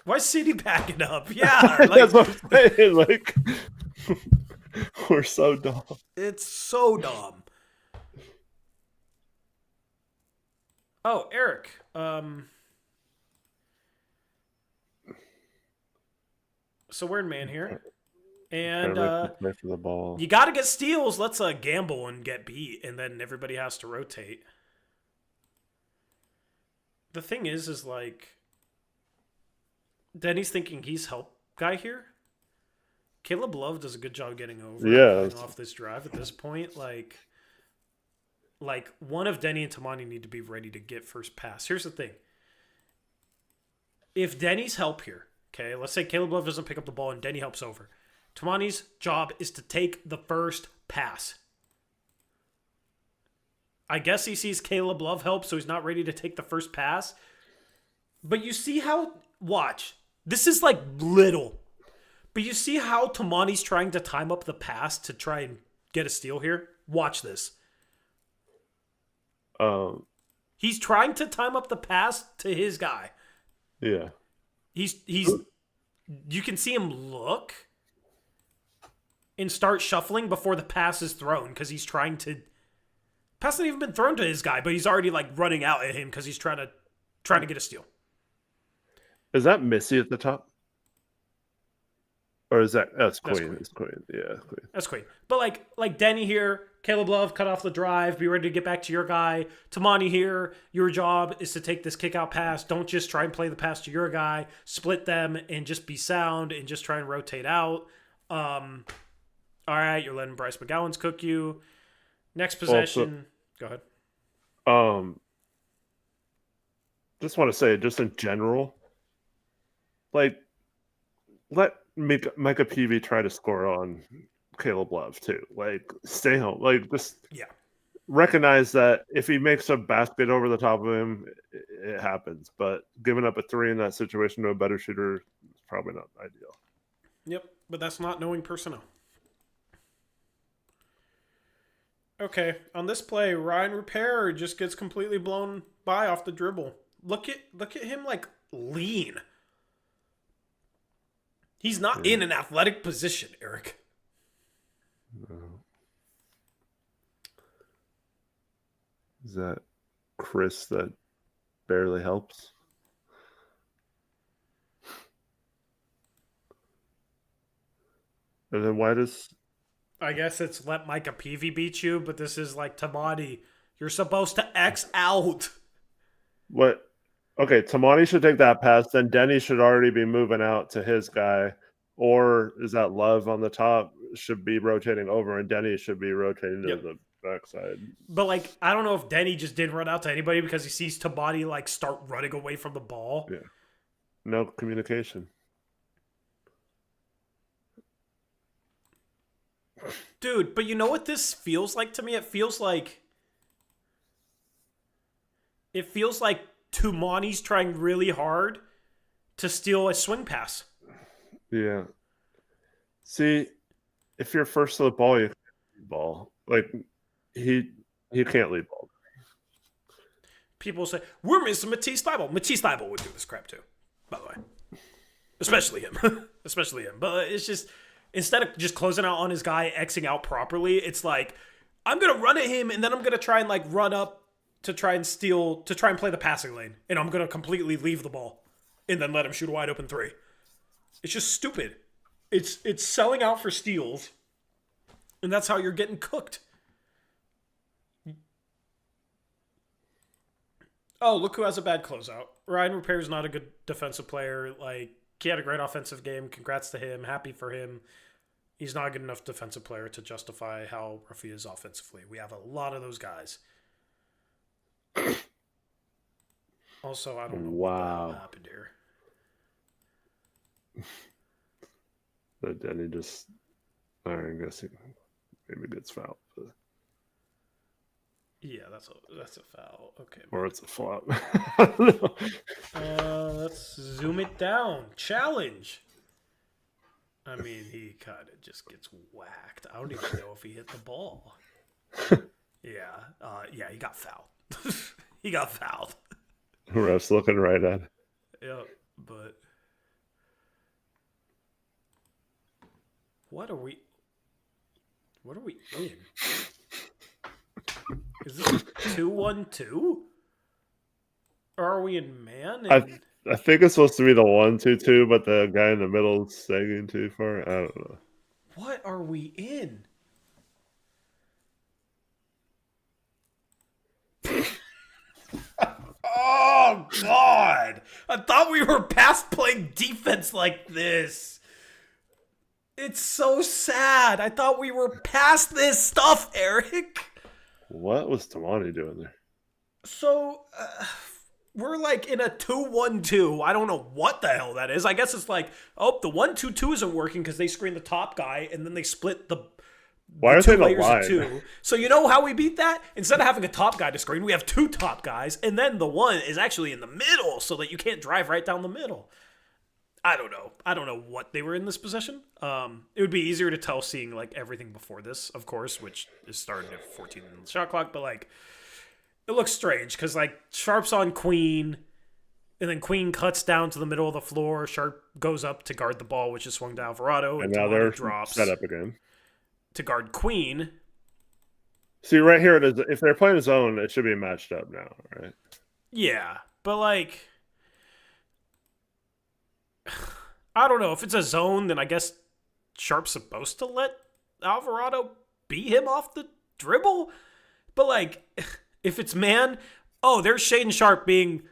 Why is CD backing up? Yeah, That's what I'm saying. Like, we're so dumb. it's so dumb. Oh, Eric. So we're in man here. And Play for the ball. you got to get steals. Let's gamble and get beat, and then everybody has to rotate. The thing is like, Denny's thinking he's help guy here. Caleb Love does a good job getting over off this drive at this point. Like one of Denny and Tamani need to be ready to get first pass. Here's the thing. If Denny's help here, okay, let's say Caleb Love doesn't pick up the ball and Denny helps over. Tamani's job is to take the first pass. I guess he sees Caleb Love help, so he's not ready to take the first pass. But you see how, watch, this is like little. But you see how Tamani's trying to time up the pass to try and get a steal here? Watch this. He's trying to time up the pass to his guy. Yeah. He's you can see him look and start shuffling before the pass is thrown because he's trying to. Pass hasn't even been thrown to his guy, but he's already like running out at him because he's trying to get a steal. Is that Missy at the top? Or is that's Queen? Queen. It's Queen. Yeah, Queen. That's Queen. But like Denny here, Caleb Love cut off the drive, be ready to get back to your guy. Tamani here, your job is to take this kick out pass. Don't just try and play the pass to your guy. Split them and just be sound and just try and rotate out. All right, you're letting Bryce McGowan's cook you. Next possession. Go ahead. Just want to say, just in general, like, let Micah Peavy try to score on Caleb Love too. Like, stay home. Like, just recognize that if he makes a basket over the top of him, it happens. But giving up a three in that situation to a better shooter is probably not ideal. Yep, but that's not knowing personnel. Okay, on this play, Ryan Repair just gets completely blown by off the dribble. Look at him like lean. He's not in an athletic position, Eric. No. Is that Chris that barely helps? And then why does... I guess it's let Micah Peavy beat you, but this is like Tamani. You're supposed to X out. What? Okay, Tamani should take that pass. Then Denny should already be moving out to his guy. Or is that Love on the top should be rotating over and Denny should be rotating to the backside. But, like, I don't know if Denny just didn't run out to anybody because he sees Tamani, like, start running away from the ball. Yeah. No communication. Dude, but you know what this feels like to me? It feels like Tumani's trying really hard to steal a swing pass. Yeah. See, if you're first to the ball, you can't lead ball. Like, he can't lead ball. People say, we're missing Matisse Thybulle. Matisse Thybulle would do this crap too, by the way. Especially him. Especially him. But it's just, instead of just closing out on his guy, Xing out properly, it's like, I'm going to run at him and then I'm going to try and like run up to try and steal, to try and play the passing lane. And I'm going to completely leave the ball and then let him shoot a wide open three. It's just stupid. It's selling out for steals, and that's how you're getting cooked. Oh, look who has a bad closeout. Ryan Repair's not a good defensive player. Like, he had a great offensive game. Congrats to him. Happy for him. He's not a good enough defensive player to justify how rough he is offensively. We have a lot of those guys. Also, I don't know what the hell happened here. But then he just, I guess he maybe gets fouled. But, Yeah, that's a foul. Okay. or it's a flop. I don't know. Let's zoom it down. Challenge. I mean, he kind of just gets whacked. I don't even know if he hit the ball. Yeah, he got fouled. He got fouled. Ref's looking right at it. Yep, but what are we in? Is this 2-1-2? Or are we in man? I think it's supposed to be the 1-2-2, but the guy in the middle is sagging too far. I don't know. What are we in? Oh, God. I thought we were past playing defense like this. It's so sad. I thought we were past this stuff, Eric. What was Tamani doing there? So, we're like in a 2-1-2. I don't know what the hell that is. I guess it's like, oh, the 1-2-2 isn't working because they screen the top guy and then they split the Why are two they the layers of line? two. So you know how we beat that? Instead of having a top guy to screen, we have two top guys, and then the one is actually in the middle so that you can't drive right down the middle. I don't know. I don't know what they were in this possession. It would be easier to tell seeing like everything before this, of course, which is starting at 14 in the shot clock, but like it looks strange because like Sharp's on Queen, and then Queen cuts down to the middle of the floor. Sharp goes up to guard the ball, which is swung to Alvarado, And now they're drops set up again. to guard Queen. See, right here it is. If they're playing a zone, it should be matched up now, right? Yeah, but like, I don't know. If it's a zone, then I guess Sharp's supposed to let Alvarado beat him off the dribble. But like, if it's man, oh, there's Shaden Sharp being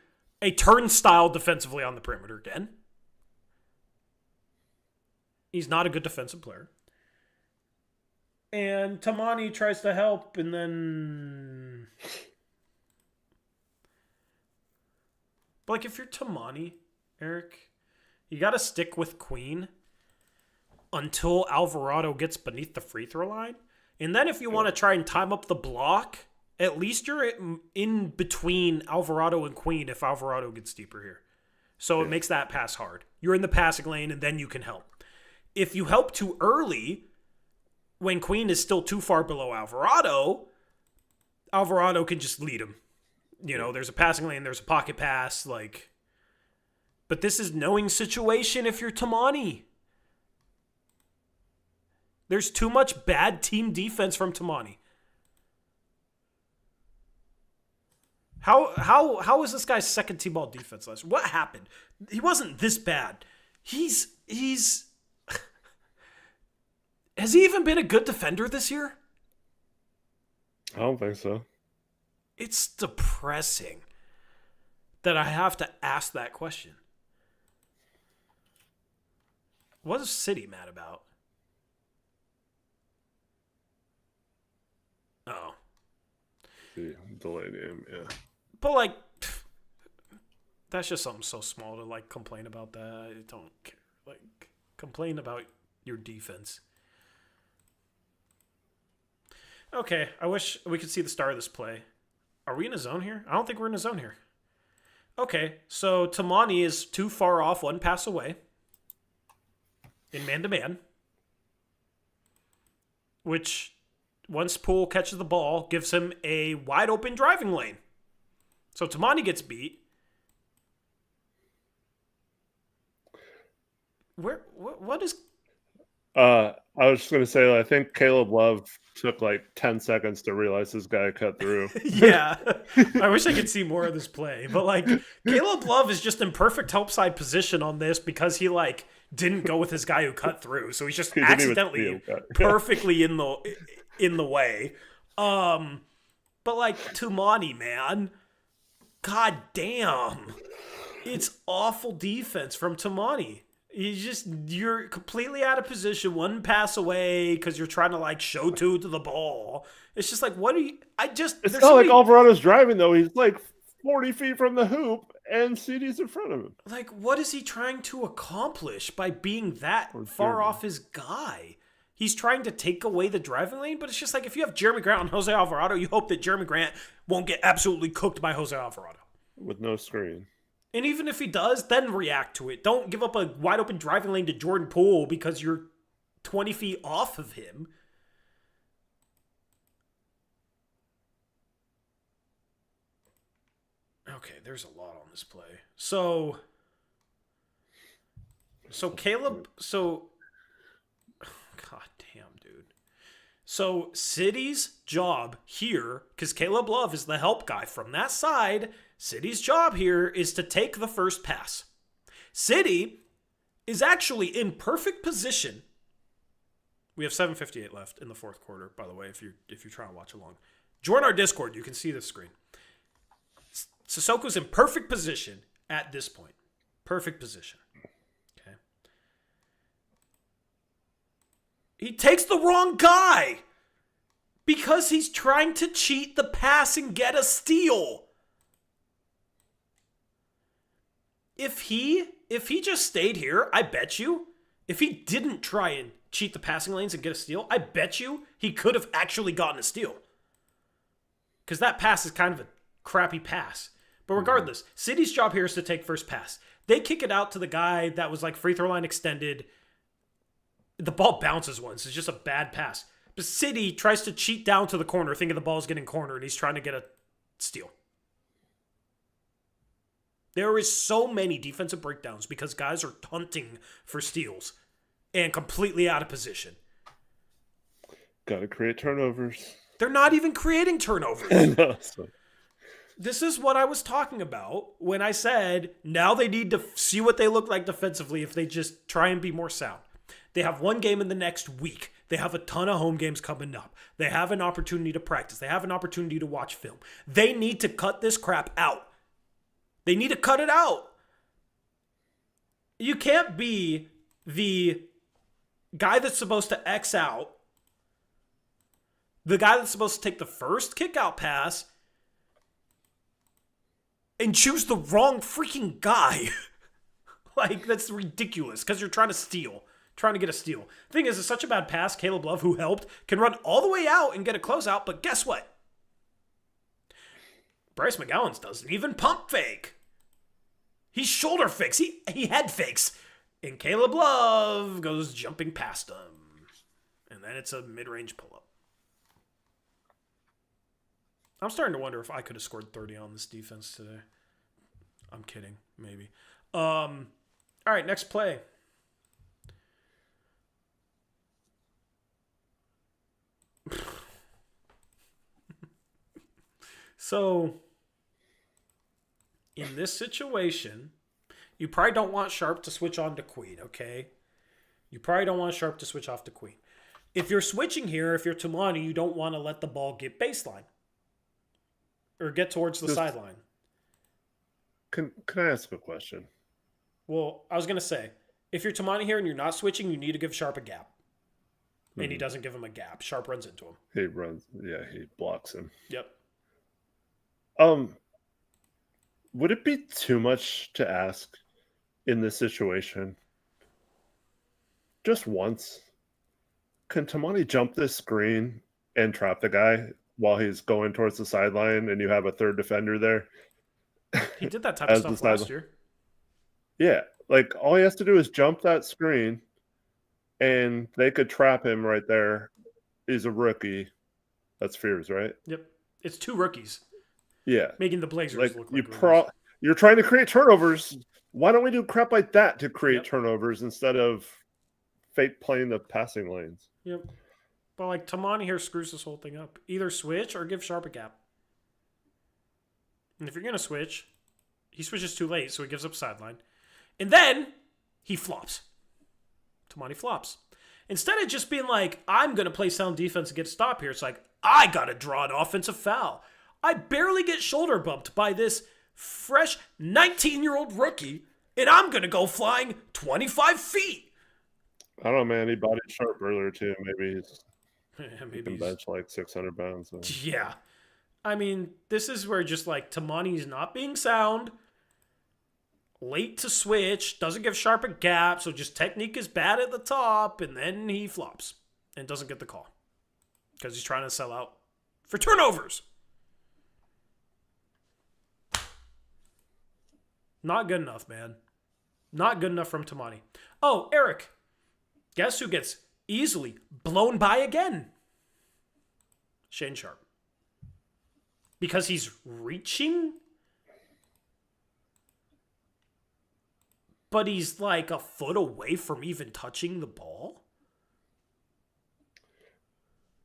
a turnstile defensively on the perimeter again. He's not a good defensive player. And Tamani tries to help, and then... But, like, if you're Tamani, Eric, you got to stick with Queen until Alvarado gets beneath the free throw line. And then if you want to try and time up the block, at least you're in between Alvarado and Queen if Alvarado gets deeper here. So it makes that pass hard. You're in the passing lane, and then you can help. If you help too early... when Queen is still too far below Alvarado, Alvarado can just lead him. You know, there's a passing lane, there's a pocket pass, like... But this is knowing situation if you're Tamani. There's too much bad team defense from Tamani. How is this guy's second team all defense last year? What happened? He wasn't this bad. He's... Has he even been a good defender this year? I don't think so. It's depressing that I have to ask that question. What is City mad about? Oh. The delayed game, yeah. But, like, that's just something so small to, like, complain about that. I don't care. Like, complain about your defense. Okay, I wish we could see the start of this play. Are we in a zone here? I don't think we're in a zone here. Okay, so Tamani is too far off, one pass away. In man-to-man. Which, once Poole catches the ball, gives him a wide-open driving lane. So Tamani gets beat. What is... I was just going to say, I think Caleb Love took like 10 seconds to realize this guy cut through. Yeah. I wish I could see more of this play. But, like, Caleb Love is just in perfect help side position on this because he, like, didn't go with his guy who cut through. So he's just accidentally perfectly in the way. But, like, Tamani, man. God damn. It's awful defense from Tamani. You're completely out of position, one pass away because you're trying to like show two to the ball. It's just like, what are you? It's not like Alvarado's driving though. He's like 40 feet from the hoop, and CD's in front of him. Like, what is he trying to accomplish by being that Or far Jeremy. off his guy? He's trying to take away the driving lane, but it's just like if you have Jeremy Grant and Jose Alvarado, you hope that Jeremy Grant won't get absolutely cooked by Jose Alvarado. With no screen. And even if he does, then react to it. Don't give up a wide open driving lane to Jordan Poole because you're 20 feet off of him. Okay, there's a lot on this play. So Caleb, God damn, dude. So City's job here, because Caleb Love is the help guy from that side, City's job here is to take the first pass. City is actually in perfect position. We have 7:58 left in the fourth quarter, by the way, if you're trying to watch along. Join our Discord, you can see the screen. Sissoko's in perfect position at this point. Perfect position. Okay. He takes the wrong guy because he's trying to cheat the pass and get a steal. If he just stayed here, I bet you, if he didn't try and cheat the passing lanes and get a steal, I bet you he could have actually gotten a steal. Because that pass is kind of a crappy pass. But regardless, City's job here is to take first pass. They kick it out to the guy that was like free throw line extended. The ball bounces once. It's just a bad pass. But City tries to cheat down to the corner, thinking the ball's getting cornered, and he's trying to get a steal. There is so many defensive breakdowns because guys are hunting for steals and completely out of position. Got to create turnovers. They're not even creating turnovers. No, so. This is what I was talking about when I said now they need to see what they look like defensively if they just try and be more sound. They have one game in the next week. They have a ton of home games coming up. They have an opportunity to practice. They have an opportunity to watch film. They need to cut this crap out. They need to cut it out. You can't be the guy that's supposed to X out, the guy that's supposed to take the first kick-out pass, and choose the wrong freaking guy. Like, that's ridiculous because you're trying to steal. Trying to get a steal. Thing is, it's such a bad pass. Caleb Love, who helped, can run all the way out and get a closeout, but guess what? Bryce McGowan's doesn't even pump fake. He shoulder fakes. He head fakes. And Caleb Love goes jumping past him. And then it's a mid-range pull-up. I'm starting to wonder if I could have scored 30 on this defense today. I'm kidding. Maybe. All right, next play. So, in this situation, you probably don't want Sharp to switch on to Queen, okay? You probably don't want Sharp to switch off to Queen. If you're switching here, if you're Tamani, you don't want to let the ball get baseline. Or get towards the sideline. Can I ask a question? Well, I was going to say, if you're Tamani here and you're not switching, you need to give Sharp a gap. And he doesn't give him a gap. Sharp runs into him. He blocks him. Yep. Would it be too much to ask in this situation? Just once. Can Tamani jump this screen and trap the guy while he's going towards the sideline and you have a third defender there? He did that type of stuff last year. Yeah. Like, all he has to do is jump that screen and they could trap him right there. He's a rookie. That's Fears, right? Yep. It's two rookies. Yeah. Making the Blazers look like you're trying to create turnovers. Why don't we do crap like that to create turnovers instead of fake playing the passing lanes? Yep. But like Tamani here screws this whole thing up. Either switch or give Sharp a gap. And if you're going to switch, he switches too late, so he gives up sideline. And then he flops. Tamani flops. Instead of just being like, I'm going to play sound defense and get a stop here, it's like, I got to draw an offensive foul. I barely get shoulder bumped by this fresh 19-year-old rookie, and I'm going to go flying 25 feet. I don't know, man. He bodied Sharp earlier, too. Maybe he can he's bench like 600 pounds. So. Yeah. I mean, this is where just like Tamani's not being sound. late to switch, doesn't give Sharp a gap, so just technique is bad at the top, and then he flops and doesn't get the call because he's trying to sell out for turnovers. Not good enough, man. Not good enough from Tamani. Oh, Eric, guess who gets easily blown by again? Shane Sharp. Because he's reaching? But he's like a foot away from even touching the ball?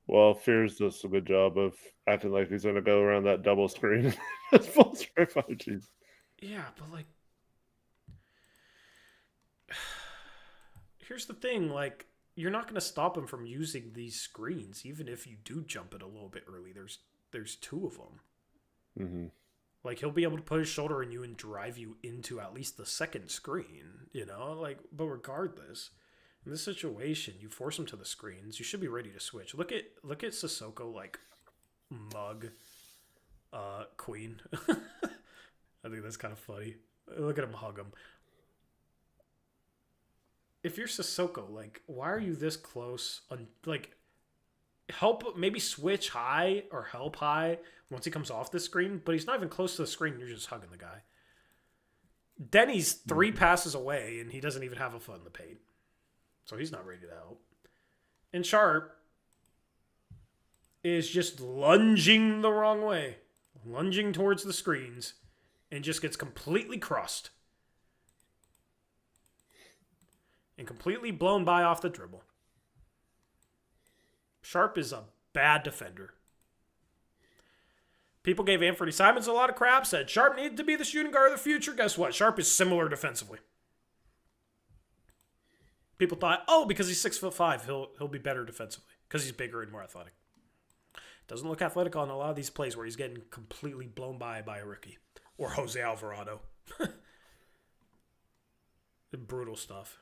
Well, Fears does a good job of acting like he's going to go around that double screen. That's full straight 5Gs. Yeah, but like... Here's the thing, like, you're not going to stop him from using these screens, even if you do jump it a little bit early. There's two of them. Mm-hmm. Like, he'll be able to put his shoulder on you and drive you into at least the second screen, you know? Like, but regardless, in this situation, you force him to the screens, you should be ready to switch. Look at Sissoko, like, mug Queen. I think that's kind of funny. Look at him hug him. If you're Sissoko, like, why are you this close? Like, help, maybe switch high or help high once he comes off the screen, but he's not even close to the screen. You're just hugging the guy. Denny's 3 passes away, and he doesn't even have a foot in the paint. So he's not ready to help. And Sharp is just lunging the wrong way. Lunging towards the screens, and just gets completely crossed. And completely blown by off the dribble. Sharp is a bad defender. People gave Anthony Simons a lot of crap, said Sharp needed to be the shooting guard of the future. Guess what? Sharp is similar defensively. People thought, oh, because he's 6'5", he'll be better defensively because he's bigger and more athletic. Doesn't look athletic on a lot of these plays where he's getting completely blown by a rookie or Jose Alvarado. The brutal stuff.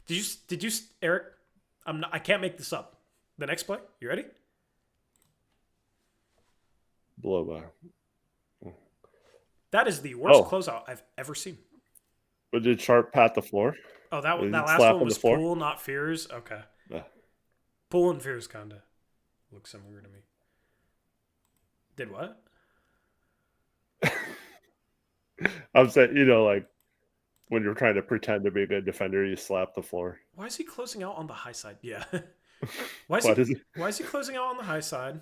Did you, Eric? I can't make this up. The next play, you ready? Blow by. That is the worst closeout I've ever seen. But did Sharp pat the floor? Oh, that last one was Poole, not Fears? Okay. Poole and Fears kind of look similar to me. Did what? I'm saying, like, when you're trying to pretend to be a good defender, you slap the floor. Why is he closing out on the high side? Yeah. Why is he closing out on the high side?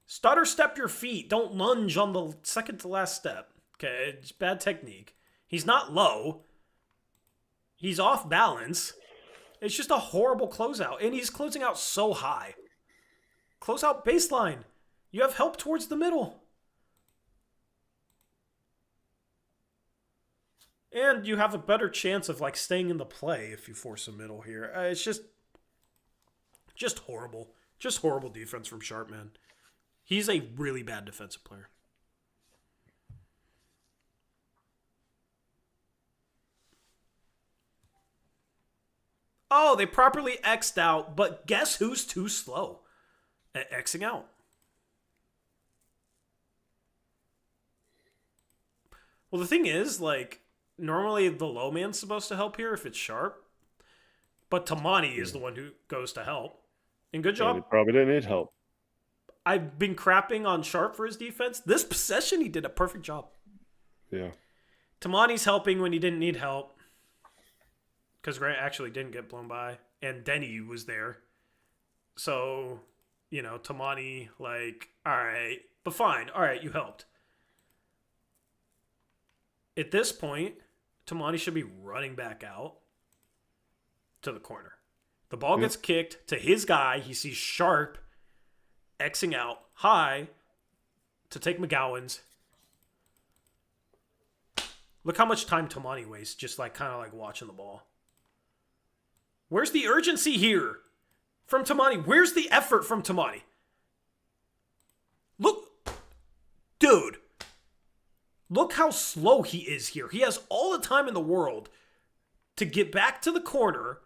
Stutter step your feet. Don't lunge on the second to last step. Okay, it's bad technique. He's not low. He's off balance. It's just a horrible closeout. And he's closing out so high. Close out baseline. You have help towards the middle. And you have a better chance of, like, staying in the play if you force a middle here. It's just horrible. Just horrible defense from Sharp, man. He's a really bad defensive player. Oh, they properly X'd out, but guess who's too slow at X'ing out? Well, the thing is, like, normally the low man's supposed to help here if it's Sharp. But Tamani is the one who goes to help. And good job. He probably didn't need help. I've been crapping on Sharp for his defense. This possession, he did a perfect job. Yeah. Tamani's helping when he didn't need help. Because Grant actually didn't get blown by. And Denny was there. So, Tamani, like, all right. But fine. All right, you helped. At this point, Tamani should be running back out to the corner. The ball gets kicked to his guy. He sees Sharp Xing out high to take McGowan's. Look how much time Tamani wastes just like kind of like watching the ball. Where's the urgency here from Tamani? Where's the effort from Tamani? Look, dude. Look how slow he is here. He has all the time in the world to get back to the corner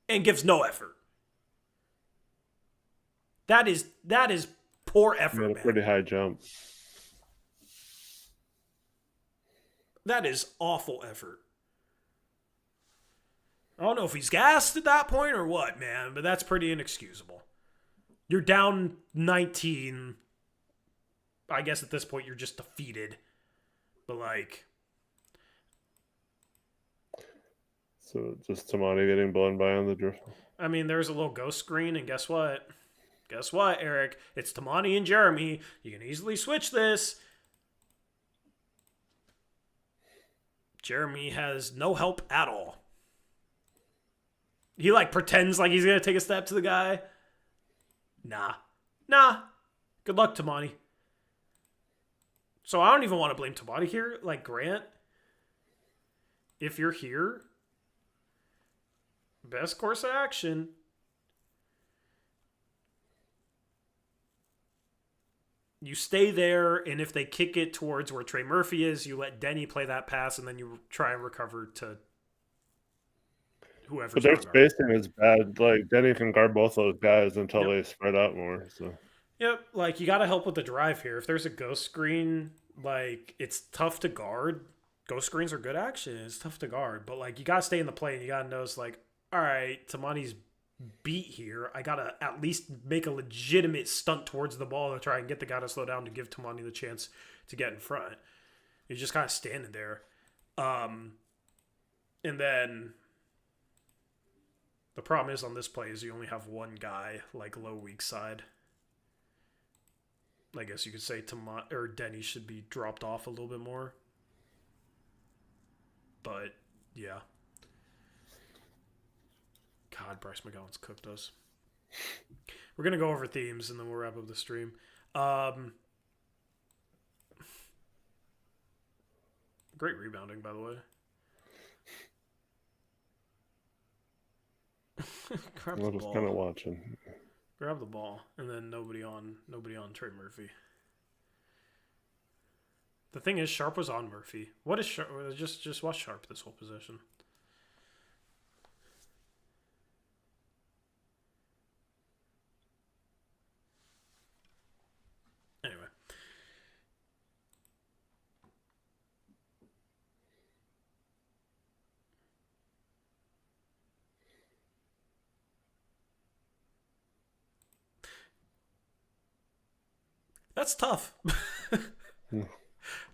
and gives no effort. That is poor Made effort, a man. pretty high jump. That is awful effort. I don't know if he's gassed at that point or what, man, but that's pretty inexcusable. You're down 19. I guess at this point you're just defeated. But, like... So just Tamani getting blown by on the drift. I mean, there's a little ghost screen, and guess what? Guess what, Eric? It's Tamani and Jeremy. You can easily switch this. Jeremy has no help at all. He, like, pretends like he's going to take a step to the guy. Nah. Good luck, Tamani. So I don't even want to blame Tamani here. Like, Grant, if you're here, best course of action. You stay there, and if they kick it towards where Trey Murphy is, you let Denny play that pass, and then you try and recover to whoever. But their spacing is bad. Like, Denny can guard both those guys until they spread out more. So. Yep, like, you got to help with the drive here. If there's a ghost screen, like, it's tough to guard. Ghost screens are good action. It's tough to guard. But, like, you got to stay in the play, and you got to notice, like, all right, Tamani's beat here. I got to at least make a legitimate stunt towards the ball to try and get the guy to slow down to give Tamani the chance to get in front. You're just kind of standing there. And then the problem is on this play is you only have one guy, like, low weak side. I guess you could say Denny should be dropped off a little bit more. But, yeah. God, Bryce McGowan's cooked us. We're going to go over themes, and then we'll wrap up the stream. Great rebounding, by the way. Grab the I was ball. kind of watching. Grab the ball, and then nobody on Trey Murphy. The thing is, Sharp was on Murphy. What is Sharp? Just watch Sharp this whole possession. Anyway. That's tough.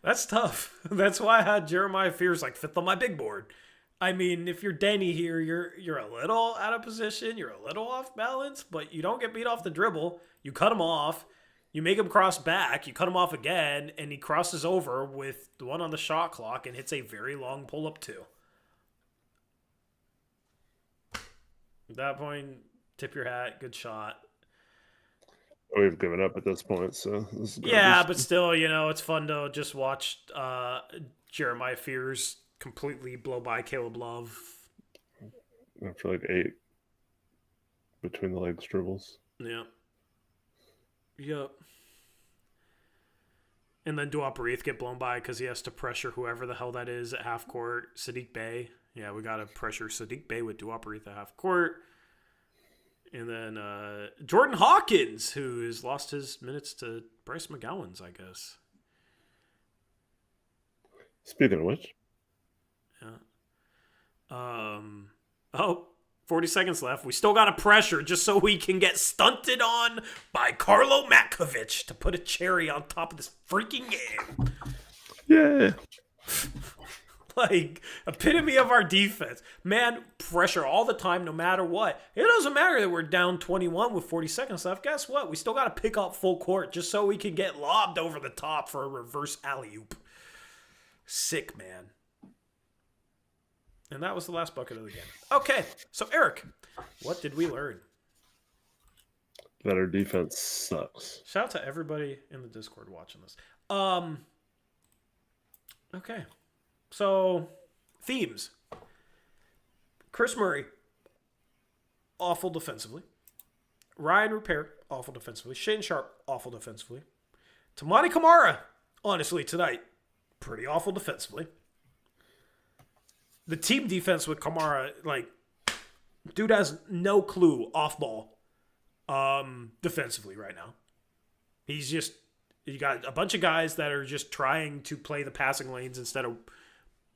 That's tough. That's why I had Jeremiah Fears like fifth on my big board. I mean, if you're Denny here, you're a little out of position, you're a little off balance, but you don't get beat off the dribble. You cut him off, you make him cross back, you cut him off again, and he crosses over with the one on the shot clock and hits a very long pull-up two. At that point, tip your hat, good shot. We've given up at this point, so this is yeah, but still, it's fun to just watch Jeremiah Fears completely blow by Caleb Love. After like 8 between the legs dribbles. Yeah. Yep. And then Duop Reith get blown by because he has to pressure whoever the hell that is at half court. Sadiq Bey. Yeah, we got to pressure Sadiq Bey with Duop Reith at half court. And then Jordan Hawkins, who has lost his minutes to Bryce McGowan's, I guess. Speaking of which. Yeah. 40 seconds left. We still got to pressure just so we can get stunted on by Karlo Matkovic to put a cherry on top of this freaking game. Yeah. Like, epitome of our defense. Man, pressure all the time, no matter what. It doesn't matter that we're down 21 with 40 seconds left. Guess what? We still got to pick up full court just so we can get lobbed over the top for a reverse alley-oop. Sick, man. And that was the last bucket of the game. Okay, so Eric, what did we learn? That our defense sucks. Shout out to everybody in the Discord watching this. Okay. So, themes. Chris Murray, awful defensively. Ryan Repair, awful defensively. Shane Sharp, awful defensively. Tamani Kamara, honestly, tonight, pretty awful defensively. The team defense with Kamara, like, dude has no clue off ball defensively right now. You got a bunch of guys that are just trying to play the passing lanes instead of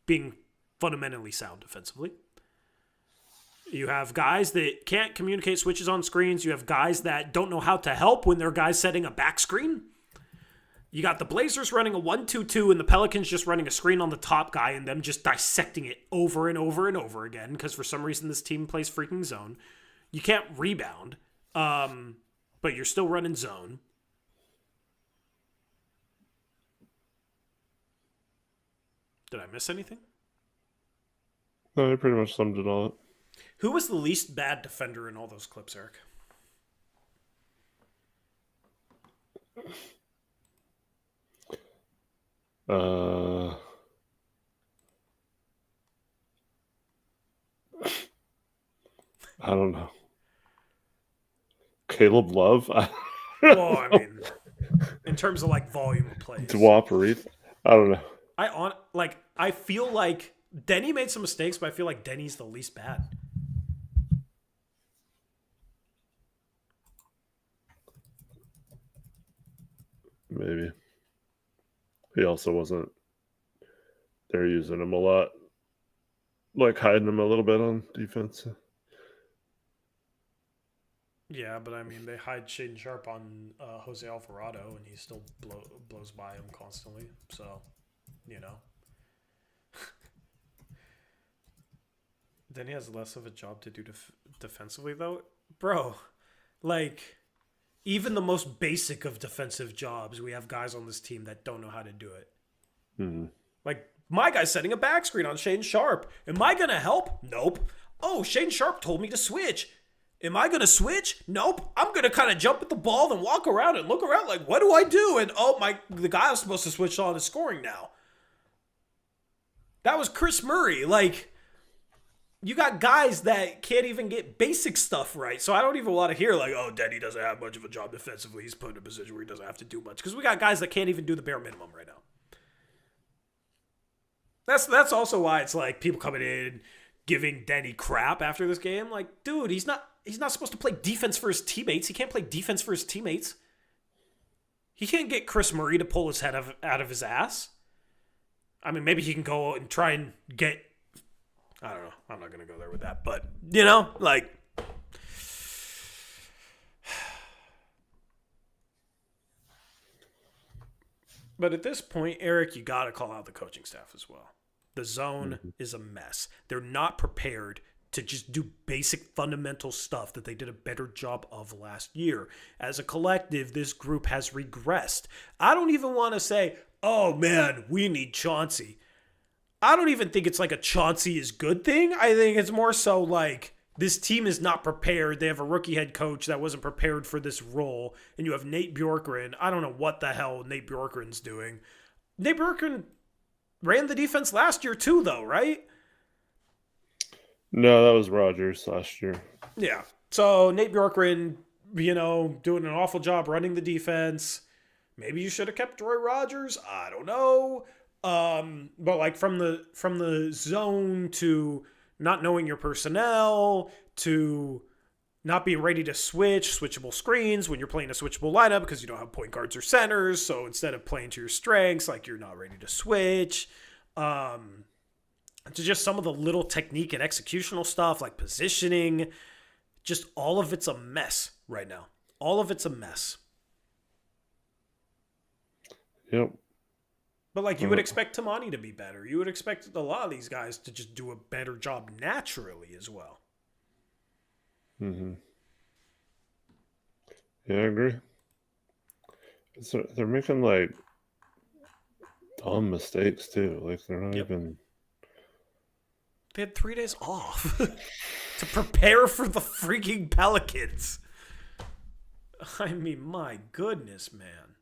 being fundamentally sound defensively. You have guys that can't communicate switches on screens. You have guys that don't know how to help when their guys setting a back screen. You got the Blazers running a 1-2-2 and the Pelicans just running a screen on the top guy and them just dissecting it over and over and over again because for some reason this team plays freaking zone. You can't rebound, but you're still running zone. Did I miss anything? No, I pretty much summed it all up. Who was the least bad defender in all those clips, Eric? I don't know. Caleb Love? Well, I mean, in terms of like volume of plays. Dwapari? I don't know. I feel like Denny made some mistakes, but I feel like Denny's the least bad. Maybe. He also wasn't. They're using him a lot. Like hiding him a little bit on defense. Yeah, but I mean, they hide Shaden Sharp on Jose Alvarado, and he still blows by him constantly. So, you know. Then he has less of a job to do defensively, though. Bro, like, even the most basic of defensive jobs, we have guys on this team that don't know how to do it. Mm-hmm. Like, my guy's setting a back screen on Shaden Sharp. Am I going to help? Nope. Oh, Shaden Sharp told me to switch. Am I going to switch? Nope. I'm going to kind of jump at the ball and walk around and look around like, what do I do? And, the guy I was supposed to switch on is scoring now. That was Chris Murray. Like, you got guys that can't even get basic stuff right. So I don't even want to hear like, oh, Denny doesn't have much of a job defensively. He's put in a position where he doesn't have to do much. Because we got guys that can't even do the bare minimum right now. That's also why it's like people coming in giving Denny crap after this game. Like, dude, he's not supposed to play defense for his teammates. He can't play defense for his teammates. He can't get Chris Murray to pull his head out of his ass. I mean, maybe he can go and try and get... I don't know. I'm not going to go there with that. But, you know, like... But at this point, Eric, you got to call out the coaching staff as well. The zone is a mess. They're not prepared to just do basic fundamental stuff that they did a better job of last year. As a collective, this group has regressed. I don't even want to say, oh, man, we need Chauncey. I don't even think it's like a Chauncey is good thing. I think it's more so like this team is not prepared. They have a rookie head coach that wasn't prepared for this role. And you have Nate Bjorkgren. I don't know what the hell Nate Bjorkgren's doing. Nate Bjorkgren ran the defense last year too, though, right? No, that was Rodgers last year. Yeah. So Nate Bjorkgren, you know, doing an awful job running the defense. Maybe you should have kept Roy Rodgers. I don't know. But like from the zone to not knowing your personnel to not being ready to switchable screens when you're playing a switchable lineup because you don't have point guards or centers. So instead of playing to your strengths, like you're not ready to switch. To just some of the little technique and executional stuff like positioning, just all of it's a mess right now. All of it's a mess. Yep. But like you would expect Tamani to be better. You would expect a lot of these guys to just do a better job naturally as well. Mm-hmm. Yeah, I agree. So they're making like dumb mistakes too. Like they're not even. They had 3 days off to prepare for the freaking Pelicans. I mean, my goodness, man.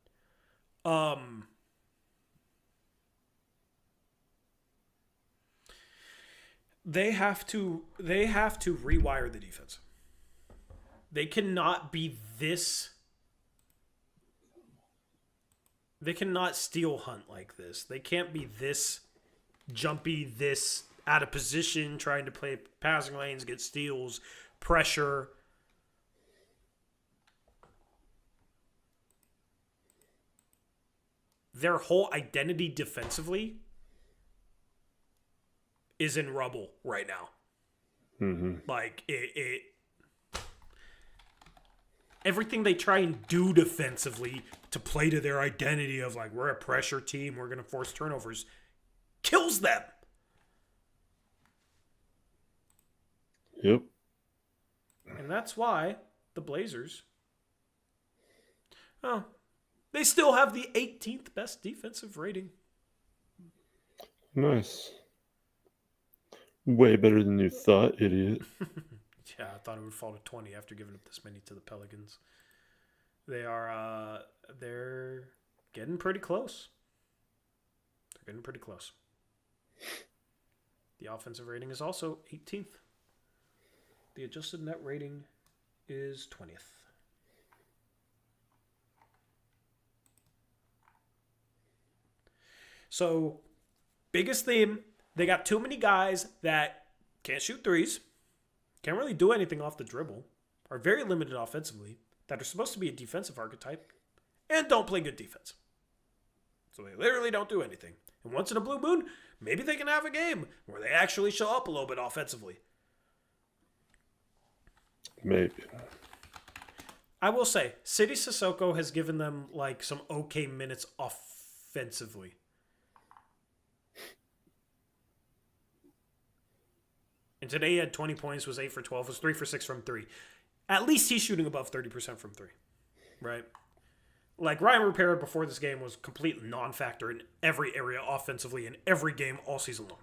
They have to rewire the defense. They cannot be this. They cannot steal hunt like this. They can't be this jumpy, this out of position, trying to play passing lanes, get steals, pressure. their whole identity defensively is in rubble right now. Like, everything they try and do defensively to play to their identity of, like, we're a pressure team, we're going to force turnovers, kills them. Yep. And that's why the Blazers, they still have the 18th best defensive rating. Nice. Way better than you thought, idiot. Yeah, I thought it would fall to 20 after giving up this many to the Pelicans. They're getting pretty close. They're getting pretty close. The offensive rating is also 18th. The adjusted net rating is 20th. So, biggest theme, they got too many guys that can't shoot threes, can't really do anything off the dribble, are very limited offensively, that are supposed to be a defensive archetype, and don't play good defense. So they literally don't do anything. And once in a blue moon, maybe they can have a game where they actually show up a little bit offensively. Maybe. I will say, City Sissoko has given them like some okay minutes offensively. And today he had 20 points, was 8 for 12, was 3 for 6 from 3. At least he's shooting above 30% from 3, right? Like, Ryan Rupert before this game was complete non-factor in every area offensively in every game all season long.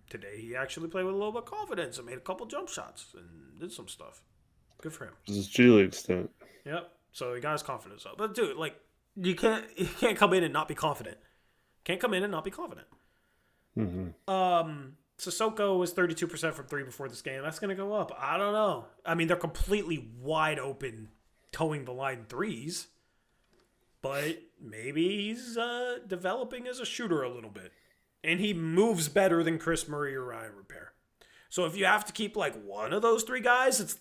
Today he actually played with a little bit of confidence and made a couple jump shots and did some stuff. Good for him. This is G League extent. Yep. So he got his confidence up. But dude, like, you can't come in and not be confident. Can't come in and not be confident. Sissoko was 32% from 3 before this game. That's going to go up. I don't know. I mean, they're completely wide open, towing the line threes. But maybe he's developing as a shooter a little bit. And he moves better than Chris Murray or Ryan Rupert. So if you have to keep like one of those three guys,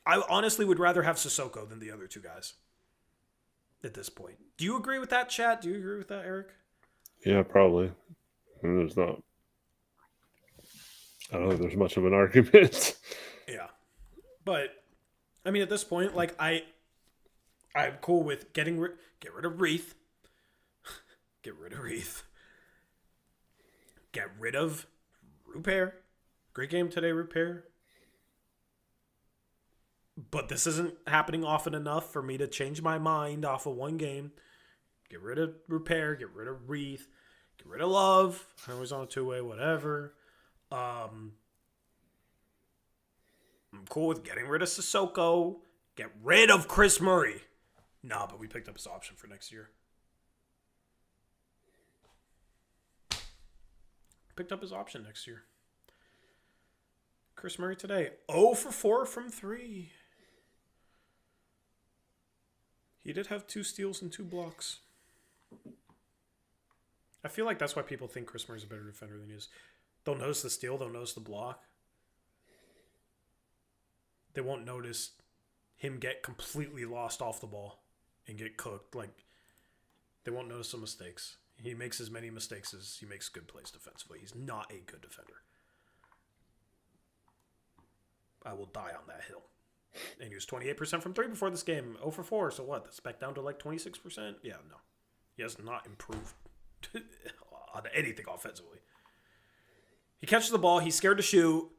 I honestly would rather have Sissoko than the other two guys at this point. Do you agree with that, chat? Do you agree with that, Eric? Yeah, probably. I mean, I don't think there's much of an argument. Yeah. But, I mean, at this point, like, I'm cool with get rid of Reith. Get rid of Reith. Get rid of Rupert. Great game today, Rupert. But this isn't happening often enough for me to change my mind off of one game. Get rid of Rupert. Get rid of Reith. Get rid of Love. I was on a two-way, whatever. I'm cool with getting rid of Sissoko. Get rid of Chris Murray. Nah, but we picked up his option for next year. Picked up his option next year. Chris Murray today, 0 for 4 from 3. He did have 2 steals and 2 blocks. I feel like that's why people think Chris Murray's a better defender than he is. They'll notice the steal, they'll notice the block. They won't notice him get completely lost off the ball and get cooked. Like, they won't notice the mistakes. He makes as many mistakes as he makes good plays defensively. He's not a good defender. I will die on that hill. And he was 28% from 3 before this game. 0 for 4. So what? That's back down to like 26%? Yeah, no. He has not improved on anything offensively. He catches the ball. He's scared to shoot.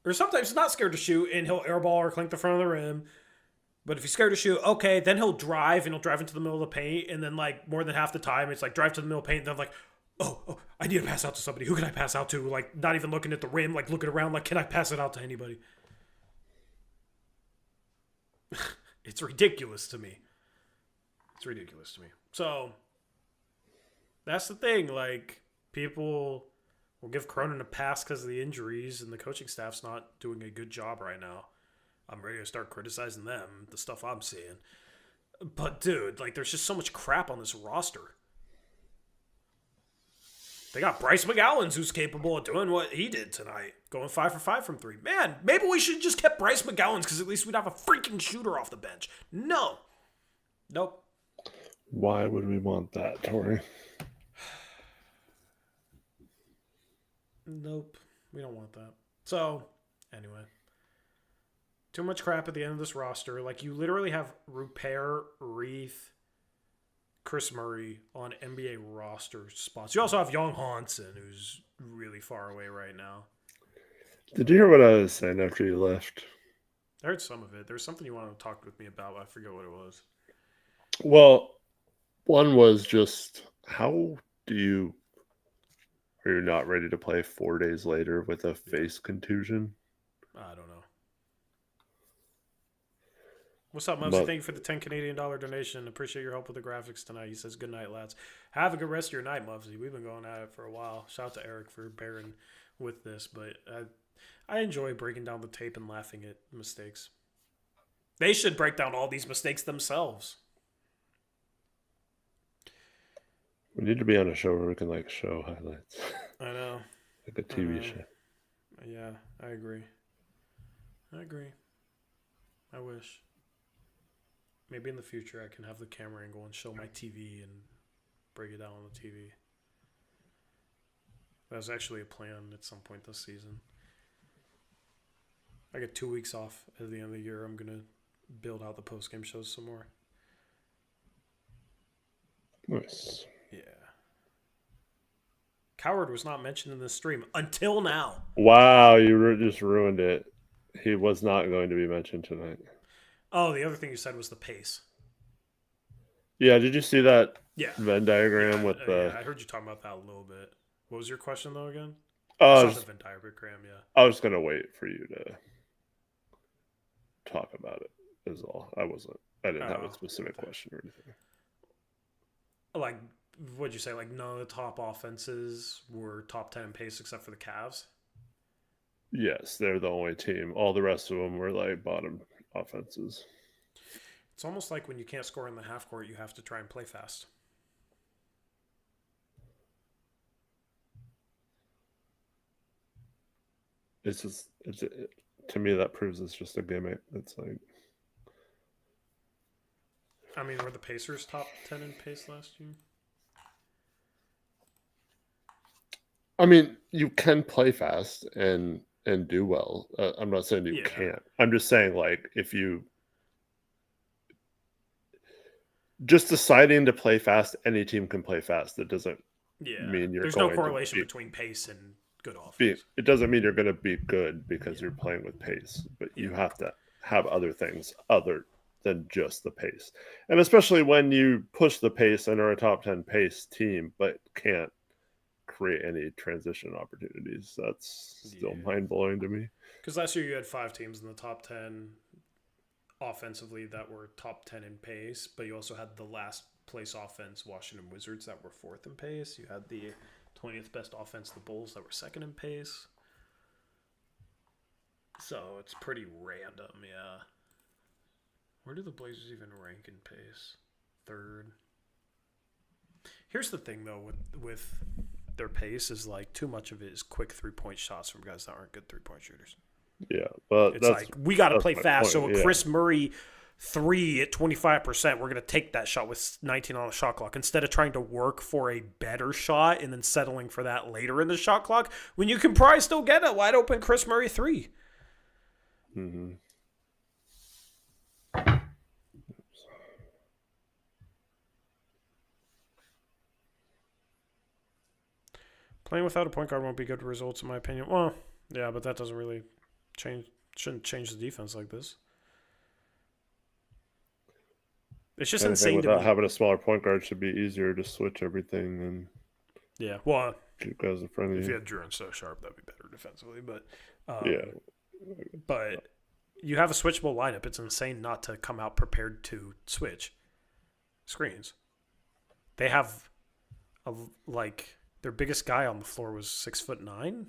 Or sometimes he's not scared to shoot, and he'll airball or clink the front of the rim. But if he's scared to shoot, okay, then he'll drive, and he'll drive into the middle of the paint, and then, like, more than half the time, it's like drive to the middle of the paint, and then I'm like, oh, I need to pass out to somebody. Who can I pass out to? Like, not even looking at the rim, like, looking around, like, can I pass it out to anybody? It's ridiculous to me. It's ridiculous to me. So, that's the thing. Like, people will give Cronin a pass because of the injuries, and the coaching staff's not doing a good job right now. I'm ready to start criticizing them, the stuff I'm seeing. But, dude, like, there's just so much crap on this roster. They got Bryce McGowens, who's capable of doing what he did tonight, going 5 for 5 from 3. Man, maybe we should just kept Bryce McGowens because at least we'd have a freaking shooter off the bench. No. Nope. Why would we want that, Tori? Nope. We don't want that. So, anyway. Too much crap at the end of this roster. Like, you literally have Rupert, Reith, Chris Murray on NBA roster spots. You also have Young Hansen, who's really far away right now. Did you hear what I was saying after you left? I heard some of it. There's something you wanted to talk with me about. I forget what it was. Well, one was just how are you not ready to play 4 days later with a face contusion? I don't know. What's up, Mubsy? Thank you for the $10 Canadian donation. Appreciate your help with the graphics tonight. He says, good night, lads. Have a good rest of your night, Mubsy. We've been going at it for a while. Shout out to Eric for bearing with this, but I enjoy breaking down the tape and laughing at mistakes. They should break down all these mistakes themselves. We need to be on a show where we can show highlights. I know. Like a TV show. Yeah, I agree. I wish. Maybe in the future I can have the camera angle and show my TV and break it down on the TV. That was actually a plan at some point this season. I get 2 weeks off at the end of the year. I'm going to build out the post-game shows some more. Nice. Yeah. Coward was not mentioned in this stream until now. Wow, you just ruined it. He was not going to be mentioned tonight. Oh, the other thing you said was the pace. Yeah, did you see that Yeah. Venn diagram with the... Yeah, I heard you talking about that a little bit. What was your question, though, again? Oh, the Venn diagram, yeah. I was going to wait for you to talk about it, is all. I didn't have a specific question or anything. Like, what'd you say? Like, none of the top offenses were top 10 in pace except for the Cavs? Yes, they're the only team. All the rest of them were bottom offenses. It's almost like when you can't score in the half court, you have to try and play fast. To me, that proves it's just a gimmick. It's I mean, were the Pacers top 10 in pace last year? I mean, you can play fast and do well. I'm not saying you can't. I'm just saying, if you just deciding to play fast, any team can play fast. That doesn't mean there's no correlation between pace and good offense. It doesn't mean you're going to be good because you're playing with pace, but you have to have other things other than just the pace. And especially when you push the pace and are a top 10 pace team, but can't create any transition opportunities. That's still mind-blowing to me. Because last year you had 5 teams in the top 10 offensively that were top 10 in pace, but you also had the last place offense, Washington Wizards, that were 4th in pace. You had the 20th best offense, the Bulls, that were 2nd in pace. So it's pretty random, yeah. Where do the Blazers even rank in pace? 3rd. Here's the thing, though, with their pace is too much of it is quick 3-point shots from guys that aren't good 3-point shooters. Yeah, but it's we got to play fast. Point, so a Chris Murray 3 at 25%, we're going to take that shot with 19 on the shot clock instead of trying to work for a better shot and then settling for that later in the shot clock when you can probably still get a wide open Chris Murray 3. Mm-hmm. Playing without a point guard won't be good results, in my opinion. Well, yeah, but that doesn't really shouldn't change the defense like this. It's just insane to me. Having a smaller point guard should be easier to switch everything and keep guys in front of you. If you had Drew and So Sharp, that'd be better defensively. But but you have a switchable lineup. It's insane not to come out prepared to switch screens. They have their biggest guy on the floor was 6'9",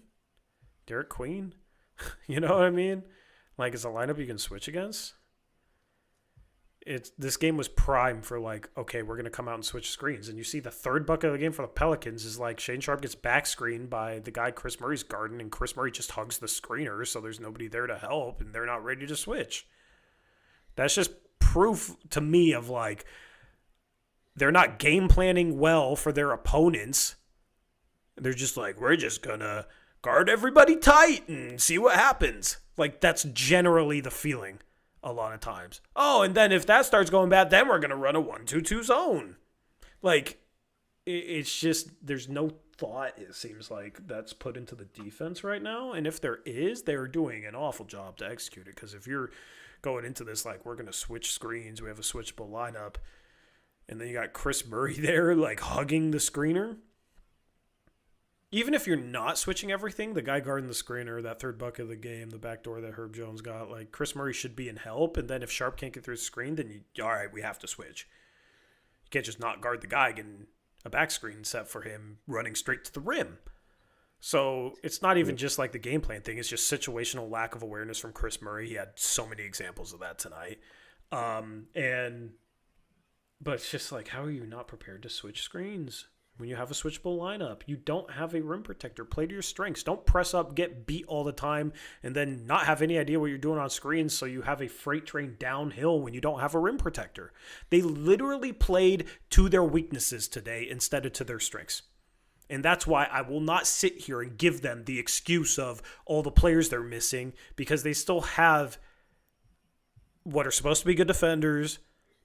Derek Queen. You know what I mean? It's a lineup you can switch against. This game was prime for okay, we're gonna come out and switch screens. And you see the third bucket of the game for the Pelicans is Shane Sharp gets back screened by the guy Chris Murray's guarding, and Chris Murray just hugs the screener, so there's nobody there to help, and they're not ready to switch. That's just proof to me of They're not game planning well for their opponents. They're just like, we're just going to guard everybody tight and see what happens. Like, that's generally the feeling a lot of times. Oh, and then if that starts going bad, then we're going to run a 1-2-2 zone. Like, it's just, there's no thought, it seems like, that's put into the defense right now. And if there is, they're doing an awful job to execute it. Because if you're going into this like, we're going to switch screens, we have a switchable lineup, and then you got Chris Murray there, like, hugging the screener. Even if you're not switching everything, the guy guarding the screener, that third bucket of the game, the backdoor that Herb Jones got, like, Chris Murray should be in help. And then if Sharp can't get through the screen, then all right, we have to switch. You can't just not guard the guy getting a back screen set for him running straight to the rim. So it's not even just like the game plan thing. It's just situational lack of awareness from Chris Murray. He had so many examples of that tonight. But it's just like, how are you not prepared to switch screens when you have a switchable lineup? You don't have a rim protector. Play to your strengths. Don't press up, get beat all the time, and then not have any idea what you're doing on screens, so you have a freight train downhill when you don't have a rim protector. They literally played to their weaknesses today instead of to their strengths. And that's why I will not sit here and give them the excuse of all the players they're missing, because they still have what are supposed to be good defenders.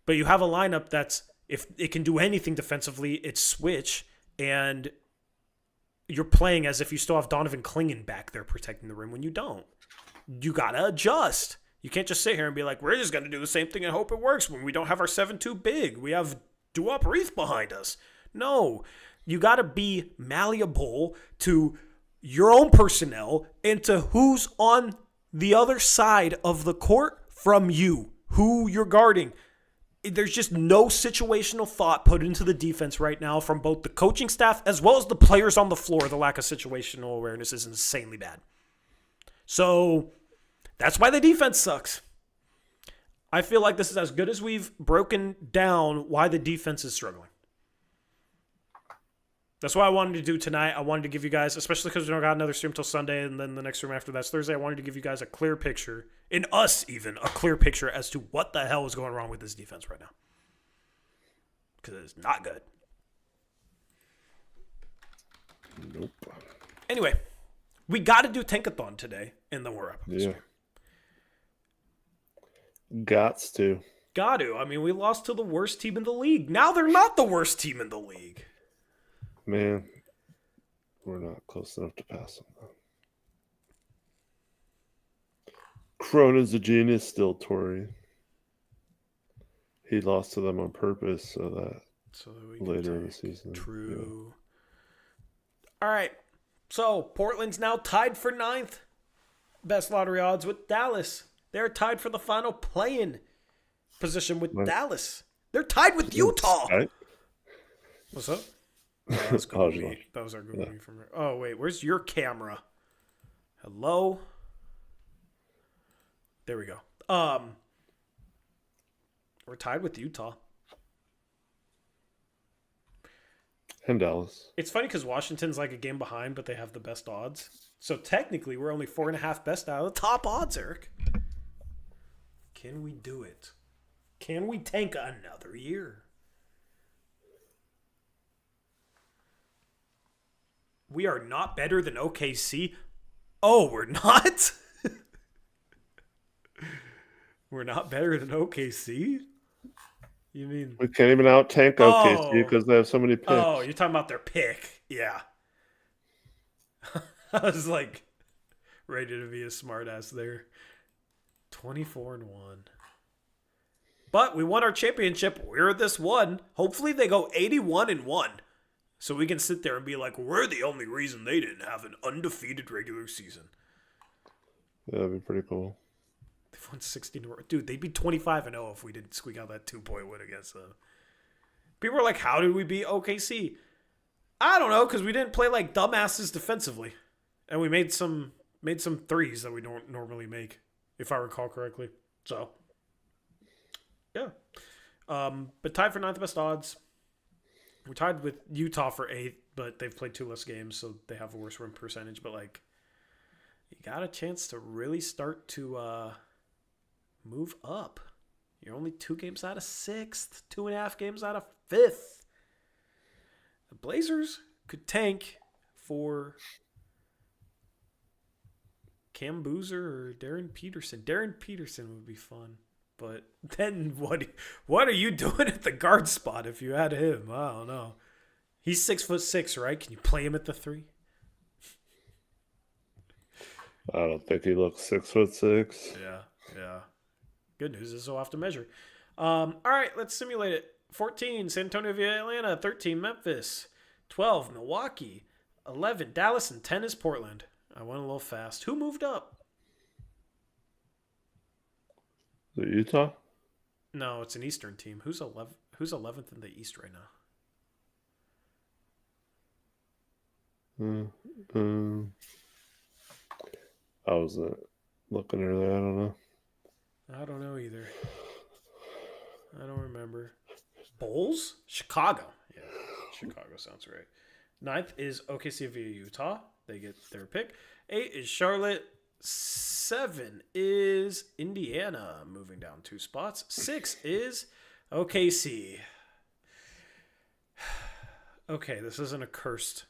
But you have a lineup that's, if it can do anything defensively, it's switch, and you're playing as if you still have Donovan Clingan back there protecting the rim when you don't. You got to adjust. You can't just sit here and be like, we're just going to do the same thing and hope it works when we don't have our 7-2 big. We have Uprise behind us. No, you got to be malleable to your own personnel and to who's on the other side of the court from you, who you're guarding. There's just no situational thought put into the defense right now from both the coaching staff as well as the players on the floor. The lack of situational awareness is insanely bad. So that's why the defense sucks. I feel like this is as good as we've broken down why the defense is struggling. That's what I wanted to do tonight. I wanted to give you guys, especially because we don't got another stream until Sunday, and then the next stream after that's Thursday, I wanted to give you guys a clear picture, and us even, a clear picture as to what the hell is going wrong with this defense right now. Because it's not good. Nope. Anyway, we got to do Tankathon today, and then we're up. Yeah. Gots to. Got to. I mean, we lost to the worst team in the league. Now they're not the worst team in the league. Man, we're not close enough to pass them. Cronin's a genius still, Tori. He lost to them on purpose so that later in the season. True. Yeah. All right. So, Portland's now tied for 9th. Best lottery odds with Dallas. They're tied for the final play-in position with Dallas. They're tied with Utah. Right. What's up? Oh, that was Google Meet. That was our Google Meet from here. Oh, wait. Where's your camera? Hello? There we go. We're tied with Utah. And Dallas. It's funny because Washington's like a game behind, but they have the best odds. So technically, we're only 4.5 best out of the top odds, Eric. Can we do it? Can we tank another year? We are not better than OKC. Oh, we're not? We're not better than OKC? You mean... We can't even out-tank OKC because they have so many picks. Oh, you're talking about their pick. Yeah. I was like ready to be a smartass there. 24-1. But we won our championship. We're this one. Hopefully they go 81-1. So we can sit there and be like, we're the only reason they didn't have an undefeated regular season. Yeah, that'd be pretty cool. They've won 16. Dude, they'd be 25-0 if we didn't squeak out that 2-point win against them. People are like, how did we beat OKC? I don't know, because we didn't play like dumbasses defensively. And we made some threes that we don't normally make, if I recall correctly. So, yeah. But tied for 9th best odds. We're tied with Utah for 8th, but they've played 2 less games, so they have a worse win percentage. But, like, you got a chance to really start to move up. You're only 2 games out of 6th, 2.5 games out of 5th. The Blazers could tank for Cam Boozer or Darren Peterson. Darren Peterson would be fun. But then what are you doing at the guard spot if you had him? I don't know. He's 6'6", right? Can you play him at the 3? I don't think he looks 6'6". Yeah. Good news is he'll have to measure. All right, let's simulate it. 14, San Antonio via Atlanta. 13, Memphis. 12, Milwaukee. 11, Dallas. And 10 is Portland. I went a little fast. Who moved up? The Utah? No, it's an Eastern team. Who's 11th in the East right now? I wasn't looking earlier. I don't know. I don't know either. I don't remember. Bulls? Chicago. Yeah, Chicago sounds right. 9th is OKC via Utah. They get their pick. 8 is Charlotte. 7 is Indiana, moving down 2 spots. 6 is OKC. Okay, this isn't a cursed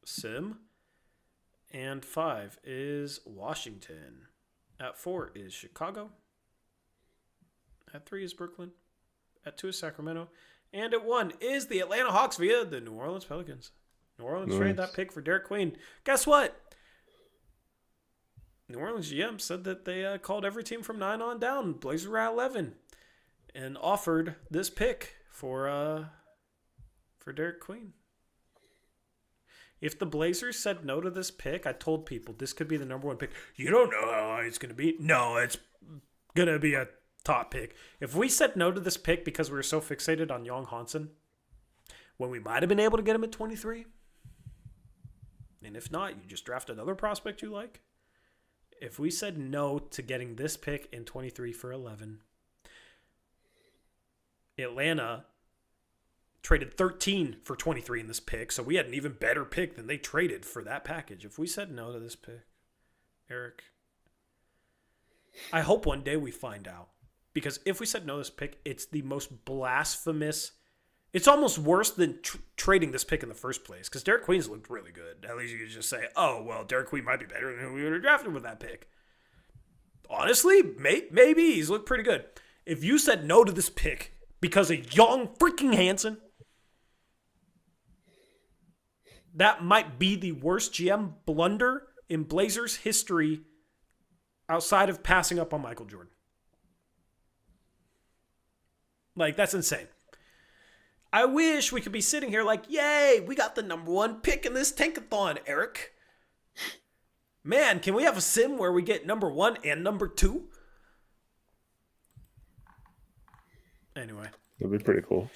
sim. And 5 is Washington. At 4 is Chicago. At 3 is Brooklyn. At 2 is Sacramento. And at 1 is the Atlanta Hawks via the New Orleans Pelicans. New Orleans traded that pick for Derek Queen. Guess what? New Orleans GM said that they called every team from 9 on down. Blazers were at 11. And offered this pick for Derek Queen. If the Blazers said no to this pick, I told people this could be the number 1 pick. You don't know how high it's going to be. No, it's going to be a top pick. If we said no to this pick because we were so fixated on Young Hansen, when we might have been able to get him at 23, and if not, you just draft another prospect you like. If we said no to getting this pick in 23 for 11, Atlanta traded 13 for 23 in this pick, so we had an even better pick than they traded for that package. If we said no to this pick, Eric, I hope one day we find out. Because if we said no to this pick, it's the most blasphemous. It's almost worse than trading this pick in the first place. Because Derek Queen's looked really good. At least you could just say, oh, well, Derek Queen might be better than who we would have drafted with that pick. Honestly, maybe he's looked pretty good. If you said no to this pick because of Young freaking Hansen, that might be the worst GM blunder in Blazers history outside of passing up on Michael Jordan. Like, that's insane. I wish we could be sitting here like, yay, we got the number 1 pick in this tankathon, Eric. Man, can we have a sim where we get number 1 and number 2? Anyway. That'd be pretty cool.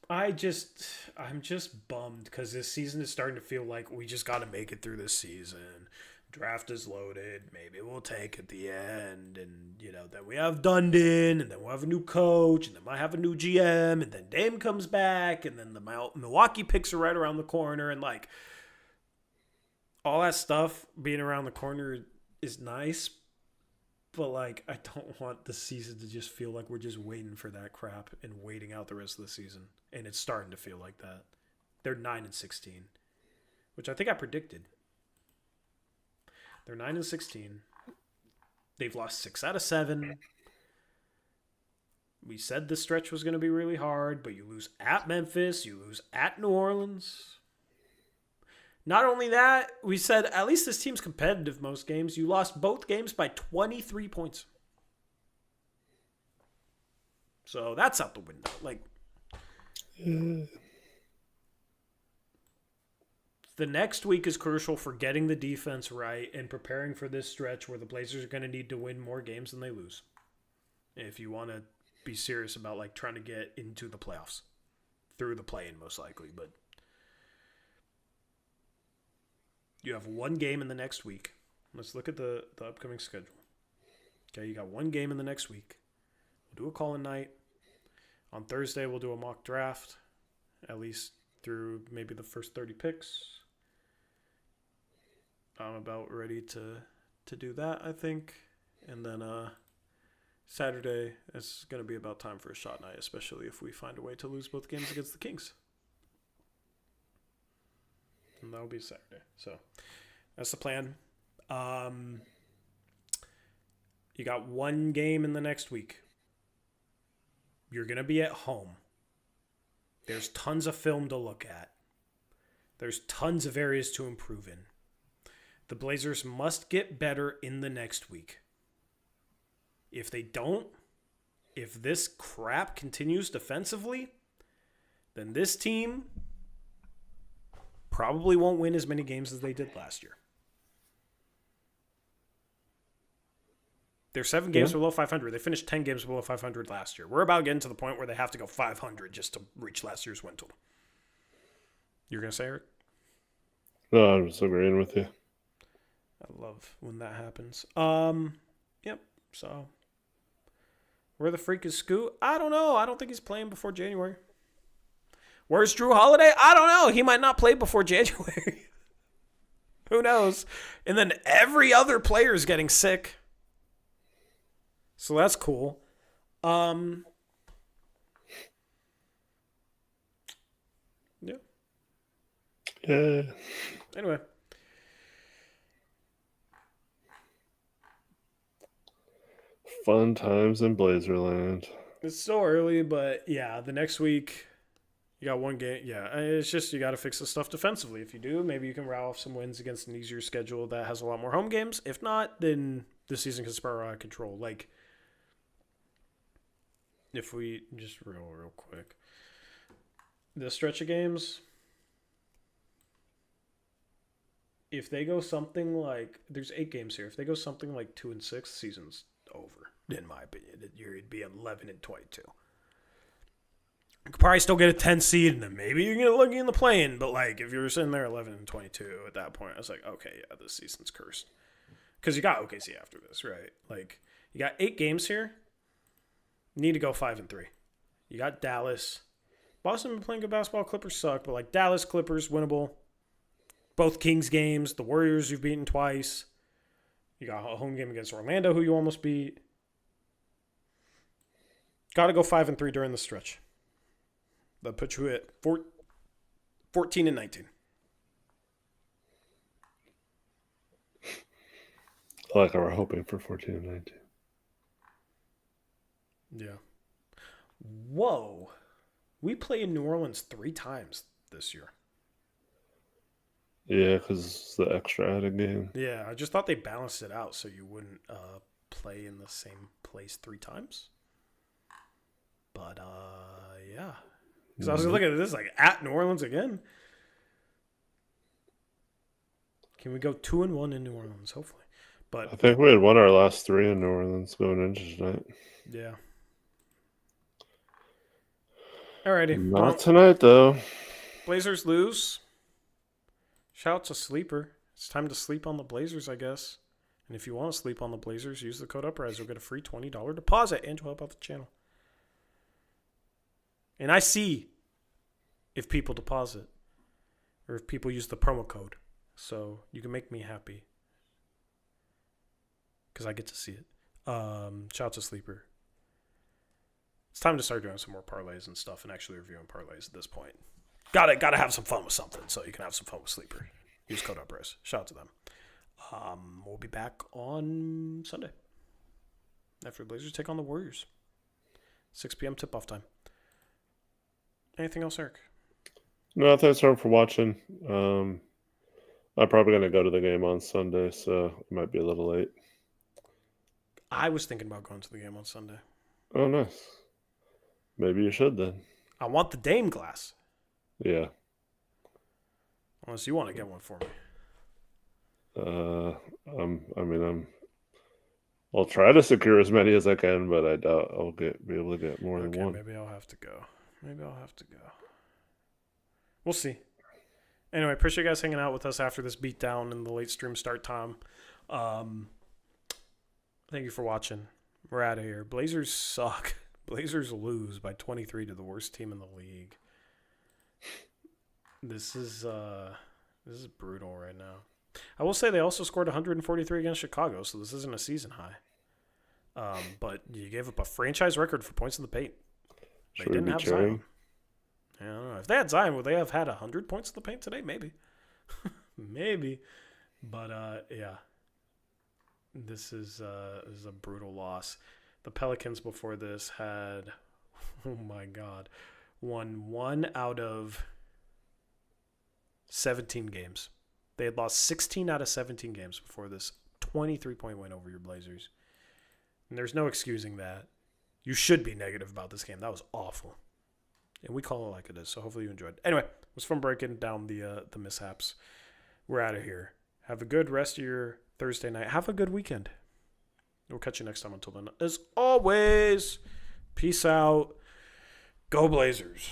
I'm just bummed because this season is starting to feel like we just got to make it through this season. Draft is loaded. Maybe we'll take at the end. And, then we have Dundon. And then we'll have a new coach. And then we'll have a new GM. And then Dame comes back. And then the Milwaukee picks are right around the corner. And, all that stuff being around the corner is nice. But, I don't want the season to just feel like we're just waiting for that crap and waiting out the rest of the season. And it's starting to feel like that. They're 9-16, which I think I predicted. They're 9-16. They've lost 6 out of 7. We said this stretch was going to be really hard, but you lose at Memphis. You lose at New Orleans. Not only that, we said at least this team's competitive most games. You lost both games by 23 points. So that's out the window. The next week is crucial for getting the defense right and preparing for this stretch where the Blazers are going to need to win more games than they lose. If you want to be serious about trying to get into the playoffs. Through the play-in most likely, but you have 1 game in the next week. Let's look at the upcoming schedule. Okay, you got 1 game in the next week. We'll do a call-in night. On Thursday, we'll do a mock draft, at least through maybe the first 30 picks. I'm about ready to do that, I think. And then Saturday, it's going to be about time for a shot night, especially if we find a way to lose both games against the Kings. And that'll be Saturday. So that's the plan. You got one game in the next week. You're going to be at home. There's tons of film to look at. There's tons of areas to improve in. The Blazers must get better in the next week. If they don't, if this crap continues defensively, then this team probably won't win as many games as they did last year. They're 7 games below 500. They finished 10 games below 500 last year. We're about getting to the point where they have to go 500 just to reach last year's win total. You're going to say, Eric? No, I'm just agreeing with you. I love when that happens. Yep. So, where the freak is Scoot? I don't know. I don't think he's playing before January. Where's Drew Holiday? I don't know. He might not play before January. Who knows? And then every other player is getting sick. So that's cool. Yeah. Yeah. Anyway. Fun times in Blazerland. It's so early, but yeah, the next week you got one game. Yeah, it's just you got to fix the stuff defensively. If you do, maybe you can rattle off some wins against an easier schedule that has a lot more home games. If not, then the season can spiral out of control. Like, if we just real quick, this stretch of games, if they go something like, there's 8 games here. If they go something like 2-6, season's over. In my opinion, you'd be 11-22. You could probably still get a 10 seed, and then maybe you get lucky in the play-in. But like, if you're sitting there 11-22 at that point, I was like, okay, yeah, this season's cursed. Because you got OKC after this, right? Like, you got 8 games here. You need to go 5-3. You got Dallas. Boston been playing good basketball. Clippers suck, but like Dallas, Clippers, winnable. Both Kings games. The Warriors you've beaten twice. You got a home game against Orlando, who you almost beat. Got to go 5-3 during the stretch. That puts you at 14-19. Like we're hoping for 14-19. Yeah. Whoa. We play in New Orleans 3 times this year. Yeah, because it's the extra added game. Yeah, I just thought they balanced it out so you wouldn't play in the same place 3 times. But, yeah. Because I was looking at this, like, at New Orleans again. Can we go 2-1 in New Orleans, hopefully? But I think we had won our last 3 in New Orleans going into tonight. yeah. Alrighty. Not tonight, though. Blazers lose. Shout out to Sleeper. It's time to sleep on the Blazers, I guess. And if you want to sleep on the Blazers, use the code Uprise. You'll get a free $20 deposit and you'll help out the channel. And I see if people deposit or if people use the promo code. So you can make me happy because I get to see it. Shout out to Sleeper. It's time to start doing some more parlays and stuff and actually reviewing parlays at this point. Gotta have some fun with something, so you can have some fun with Sleeper. Use code Uprise. Shout out to them. We'll be back on Sunday after the Blazers take on the Warriors. 6 p.m. tip-off time. Anything else, Eric? No, thanks everyone for watching. I'm probably going to go to the game on Sunday, so it might be a little late. I was thinking about going to the game on Sunday. Oh, nice. Maybe you should then. I want the Dame glass. Yeah. Unless you want to get one for me. I'll try to secure as many as I can, but I doubt I'll be able to get more than one. Maybe I'll have to go. We'll see. Anyway, appreciate you guys hanging out with us after this beatdown and the late stream start time. Thank you for watching. We're out of here. Blazers suck. Blazers lose by 23 to the worst team in the league. This is brutal right now. I will say they also scored 143 against Chicago, so this isn't a season high. But you gave up a franchise record for points in the paint. They Should we didn't be have cheering? Zion. I don't know. If they had Zion, would they have had 100 points in the paint today? Maybe. Maybe. But, yeah. This is a brutal loss. The Pelicans before this had, oh my God, won 1 out of 17 games. They had lost 16 out of 17 games before this 23-point win over your Blazers. And there's no excusing that. You should be negative about this game. That was awful. And we call it like it is, so hopefully you enjoyed. Anyway, it was fun breaking down the mishaps. We're out of here. Have a good rest of your Thursday night. Have a good weekend. We'll catch you next time. Until then, as always, peace out. Go Blazers.